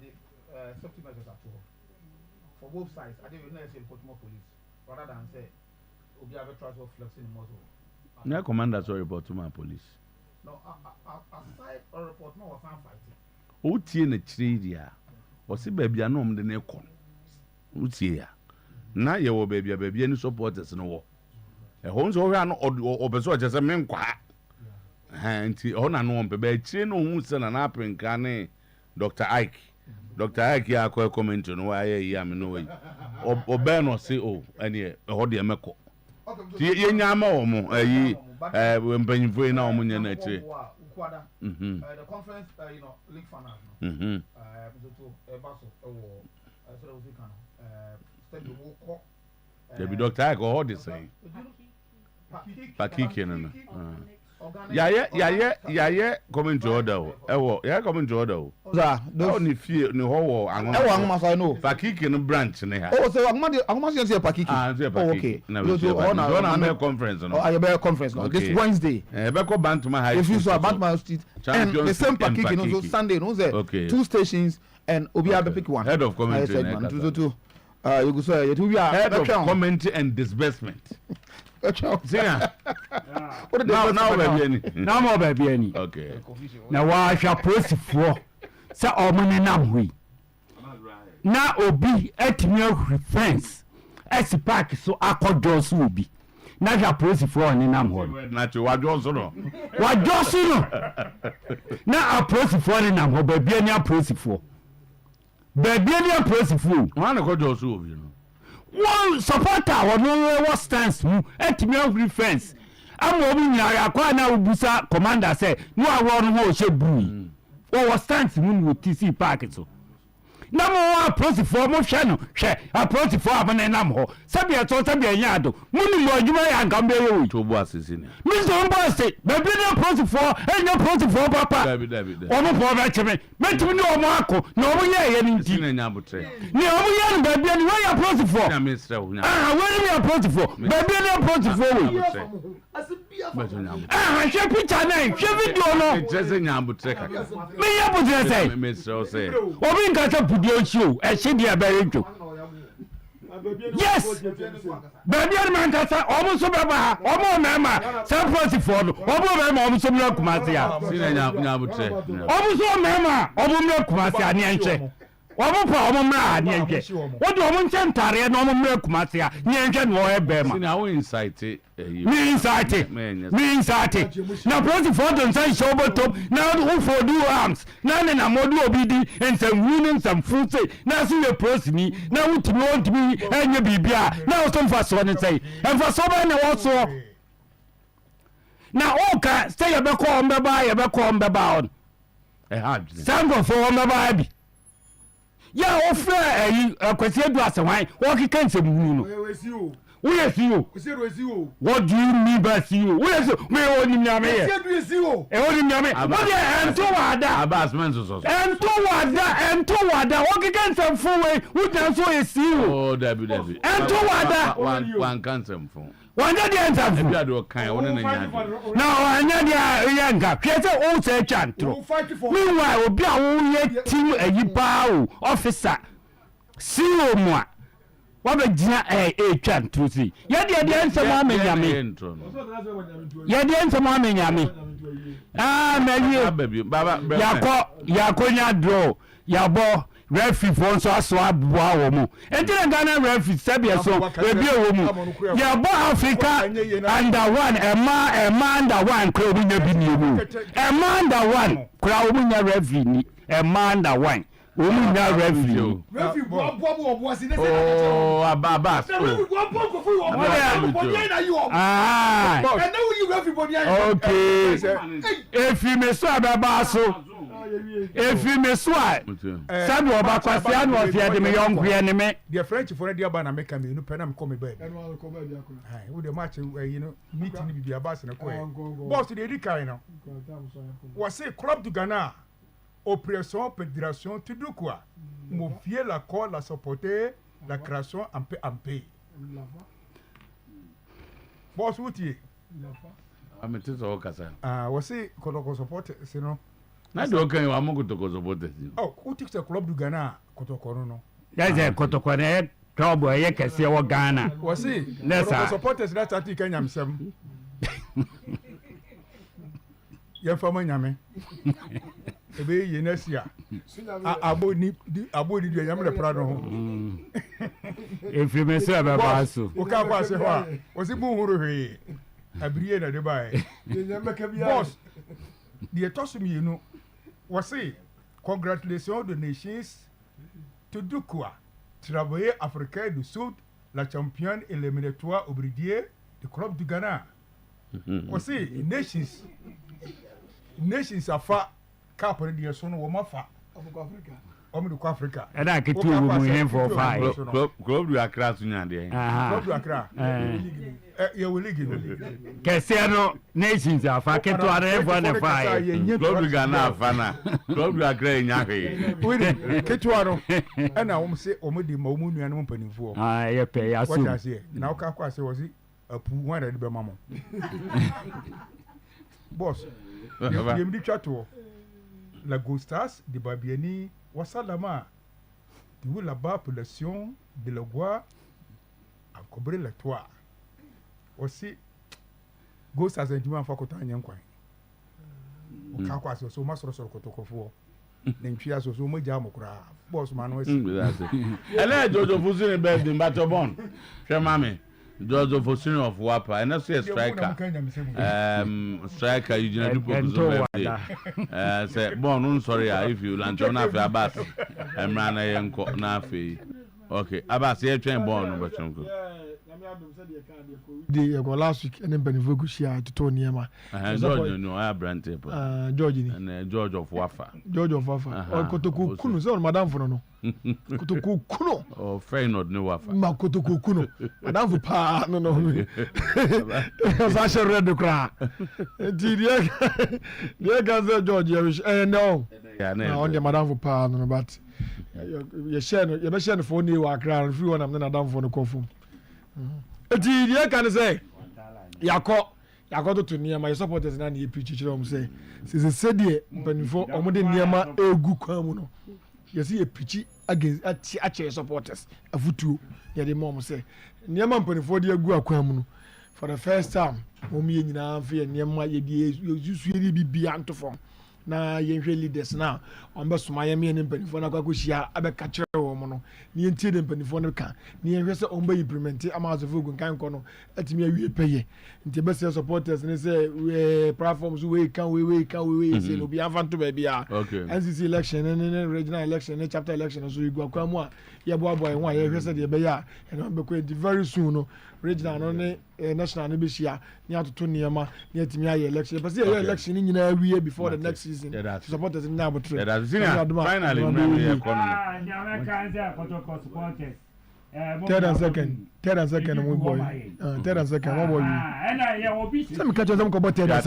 safety measures at all for both sides. I didn't know say Portsmouth police rather than say obi have transfer flexing the muscle. Na commander so report to my police. No, aside or report no was fighting. O tie na chiri dia Osi baby anom de ne kon. Utie ya. Na ye wo baby any supporters no wo. E ho nso hwa no obeso chese me nkwa. Nti ona no mpe ba chire no hu se na aprenka ne Dr. Ike. Dr. Ike ya ko comment no wa ye ya me no we. Obe no se o ene ho de emeko. Ti ye nyama wo mo ayi mpanyimfo na wo mo nya na chire. The conference league final. Debi Dr. Ike all the same. Pakiki no. Yeah, coming to order. Yeah, coming to order. Those ni fear ni ho angon. Angon so no. Pakiki no branch ne ha. Oh, so angon say Pakiki. Oh, okay. No conference no. Oh, your conference no. This Wednesday. Be ko Bantuma High. If you saw Bantuma Street and the same Pakiki no so Sunday no say two stations and Obi Abe pick one. Head of commentary. You go say you head of commentary and disbursement. Now more baby any. Okay. Now why shall press for sa omani namwi. Na obi etimi fence. Esi park so akojo will be. Na shall press for ni namho. Na to wajoso no. Wajoso no. Na press for ni namho baby any press for. Baby any press for. Wan akojo so obi no. One supporter what stands mu etimi defense am obi nyara kwa na ubusa commander say no awon ho she buru what stands mu TC park so na mo approach for mo hwe no hwe approach for abana nam ho sabia to sabia nyado munu mo adwuma ya ngambe yo to bo asisi ne mi so mbo say baby na approach for enya approach for papa omo for ba cheme metumi ni omo ako na omo ye ni nti na nyabutre ni omo ye no baby ni we approach for na mistra wo nya we ni approach for baby ni approach for we hwe picture na hwe video no jese nyabutre kaka me ye butre say mistra say obi nkasa show e she dia berejo yes baby man kasa omo so baba omo mema support for no omo mema omo so mra kumase ya sine nyabutre omo so mema omo mra kumase ani enhwe omo pa omo mra ani enhwe wodi omo nchentare na omo mra kumase ya ni enhwe no e be ma sine awo insight me insight na proti for don say show bottom na who for do arms na na modu obidi and some winning some fruit say na see the proti ni na wutimi want me enye bibia na o some fast one say and for so na what so na oka say you be call mbeba on sango for mbeba bi ya ofre akwasi edu asewan wo kika nsem hunu no we see you. What do you mean by see you? We see me only nyame ye. Only nyame. What dey ento wada? Abasment so. Ento wada. What can some full way? We can so you see you. Oh, Debbie. Ento wada. One can some full. One dey enter. Ebi ado kan won na nyade. Now anya dey yanga. Kwese o se chantro. Meanwhile obi a wo ye team ayipa o officer. See o mo. Wabe jina twa ntrusi ye de ensem amenyame ye de ensem amenyame mewie yakọ nya draw yabo referee for nso aso aboa wo mu entina Ghana referee sabia so ebi wo mu yabo Africa under one ema under one kra obu nya bi ni mu ema under one kra obu nya referee ni ema under one omu nya referee oh ababa okay if you me so ababa so if you me so sabi oba kwase anu ofia de me yonko ye ne me the French for the aba na make me no pena me come baby hai we the match you know meeting ni bibia ba se na ko boss dey rika now was say club du Ghana oppression fédération tout de quoi mofier la corps la supporter la création en paix boss wuti amete so kasa was say ko support c'est non na do kan wa mo ko support oh wuti c'est club du Ghana kotoko no ya je kotoko na club ye kese wo Ghana was say ko supporters that ati kan nyamsam ya fama nyame ebe ye nesia abodi dia yamre prado ho efrimese ababaso o ka kwa se ho a o si bu huru hwe abriye na de bai boss the toss me you was say congratulations the nations to Dukwa travailler africain du sud la championne éliminatoire obridier du club du Ghana was say nations afa cap on the so no wo mafa Africa Africa. And I could do him for 5. Club du Accra tunya de. Club du Accra. You will league. Cassiano Nations are for get to arrange for the 5. Club du Ghana fana. Club du Accra nya he. We Ketuaro. And I won't say omodi mamu nu anu mpanimfo. Yeah, pay asu. What I say. Now ka kwa say was it a pu one de be mamo. Boss. You me chato. La Gostas de Babiani Wassalama de la population de la Goa a cobrer le toit. Aussi, Gostas et Duman Fakota Yankwa. O Kakwa so much or so Kotoko. Then she has also much jamokra. Boss man was. And Jojo Fusin birthday in Batobon. Mammy. Jojo Fosino of Wapa, and that's a striker. Striker, you didn't do say, Bon, sorry, if you lunch on after Abbas and ran a young Nafi. Okay, Abbas, you're trained born, but the last week and then Benevogusia to Tony Yama. George, no, I brand tape. George and George of Wafa. George of Wafa. Or Kotoku Kuno, so Madame Fono. Kotoku Kuno. Oh, Fainod, no Wafa. Makotoku Kuno. Madame for Pa, no. I shall read the cry. Dear Gaza George, no. On the Madame for Pa, no, but you're sharing the phone you are crying. If you want, I'm not down for the coffee. Eti can say yako to niema supporters na na preach chiro say se said mpanifo omode niema egu kwa mu no yesi preach against ache supporters afutuo ya de mom say niema mpanifo de egu akwa mu no for the first time mom ye nyina amfe niema ye de yusu ye bibia antofom na yenhwe leaders na ombe soma ye me ne mpanifo na kwako hia abeka kire wo mo no ne yentie de mpanifo no ka ne yenhwe se ombe implement amazofo gun kan ko no atimi awie peye nti be se supporters ne se platforms we kan say no bi afanto ba bia NCC election ne regional election ne chapter election so igwa kwa mu a ye boy ho a ye hwe se de be ya e no be ko very soon no regional no ne national ne be hia ne atoto niema ne atimi aye election but say election ni nyina awie before the next season supporters in now but finally third and second we boy third and second what boy some catch them go third and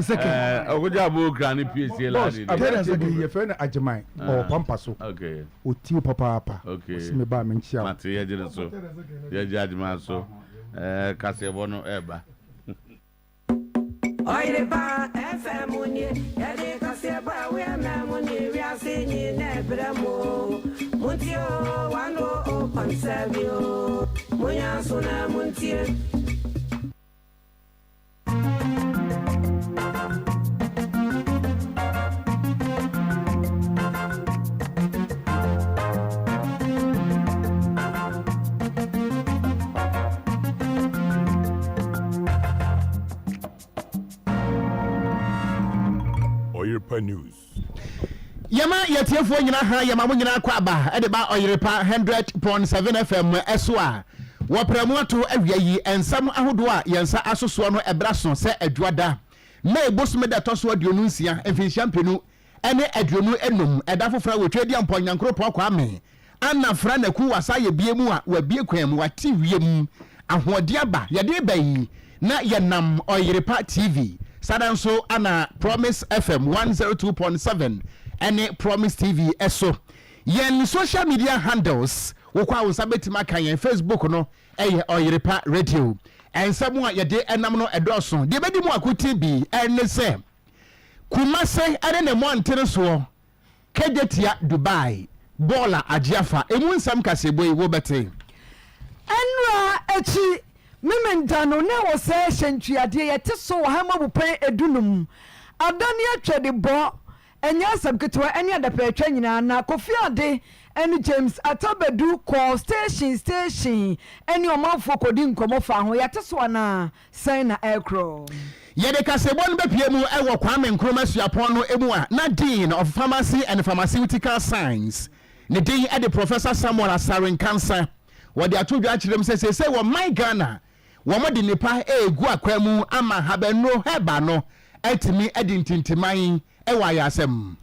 second ogoja bo grani PSA lady third and second ye fe na ajemai o pampa so okay o ti papa okay me ba me nchia mate ye jere so ye jadima so kase bono eba Oyerepa FM unye yade kase ba we amuni we asinyi nebramo muntio wano o konsevio munya suna muntie Oyerepa News. Yama yetiefo nyina ha yama mo nyina kwa ba e de ba Oyerepa 100.7 FM eswa wo pramu ato awia yi ensam ahodo a yensa asoso no ebraso se adwada na ebosome da toso aduonu nsia emfinhia mpenu ene aduonu enum eda fofra wotwe dia mponyankro pokwa ame ana fra na ku wasa ye biemu a wabie kwan mu wati wiem ahode aba ye de bayi na yenam Oyerepa TV Sadanso ana Promise FM 102.7 ene Promise TV eso yen social media handles wokwa wosabetima kan yen Facebook no Oyerepa Radio ensamu a yede enam no edoso de bedi mu akuti bi ene se Kumase ene ne mo antene so Kejetia Dubai Bola Ajiafa emu nsam kaseboi wo bete enra echi memendano ne wo se hyentuade ye te so wo hama bupan edunum adani atwede bo ɛnyɛ asɛm ketewa ɛne adapɛtwa nyinaa na Kofi Ade ɛne James Atabedu kɔ station ɛne ɔmanfoɔ kɔdi nkɔmmɔ fa ho yɛte so ana sɛn na ɛkorɔ yɛde kasebɔ no bɛpie mu ɛwɔ Kwame Nkrumah suapɔn no emu a na Dean of Pharmacy and Pharmaceutical Science ne din ɛde Professor Samuel Asare Nkansa wɔde ato dwa akyerɛ mu sɛ wɔ my Ghana wɔn de nipa egu akwa mu ama habɛno heba no ɛtumi ɛde ntintiman ɛwɔ ayasɛm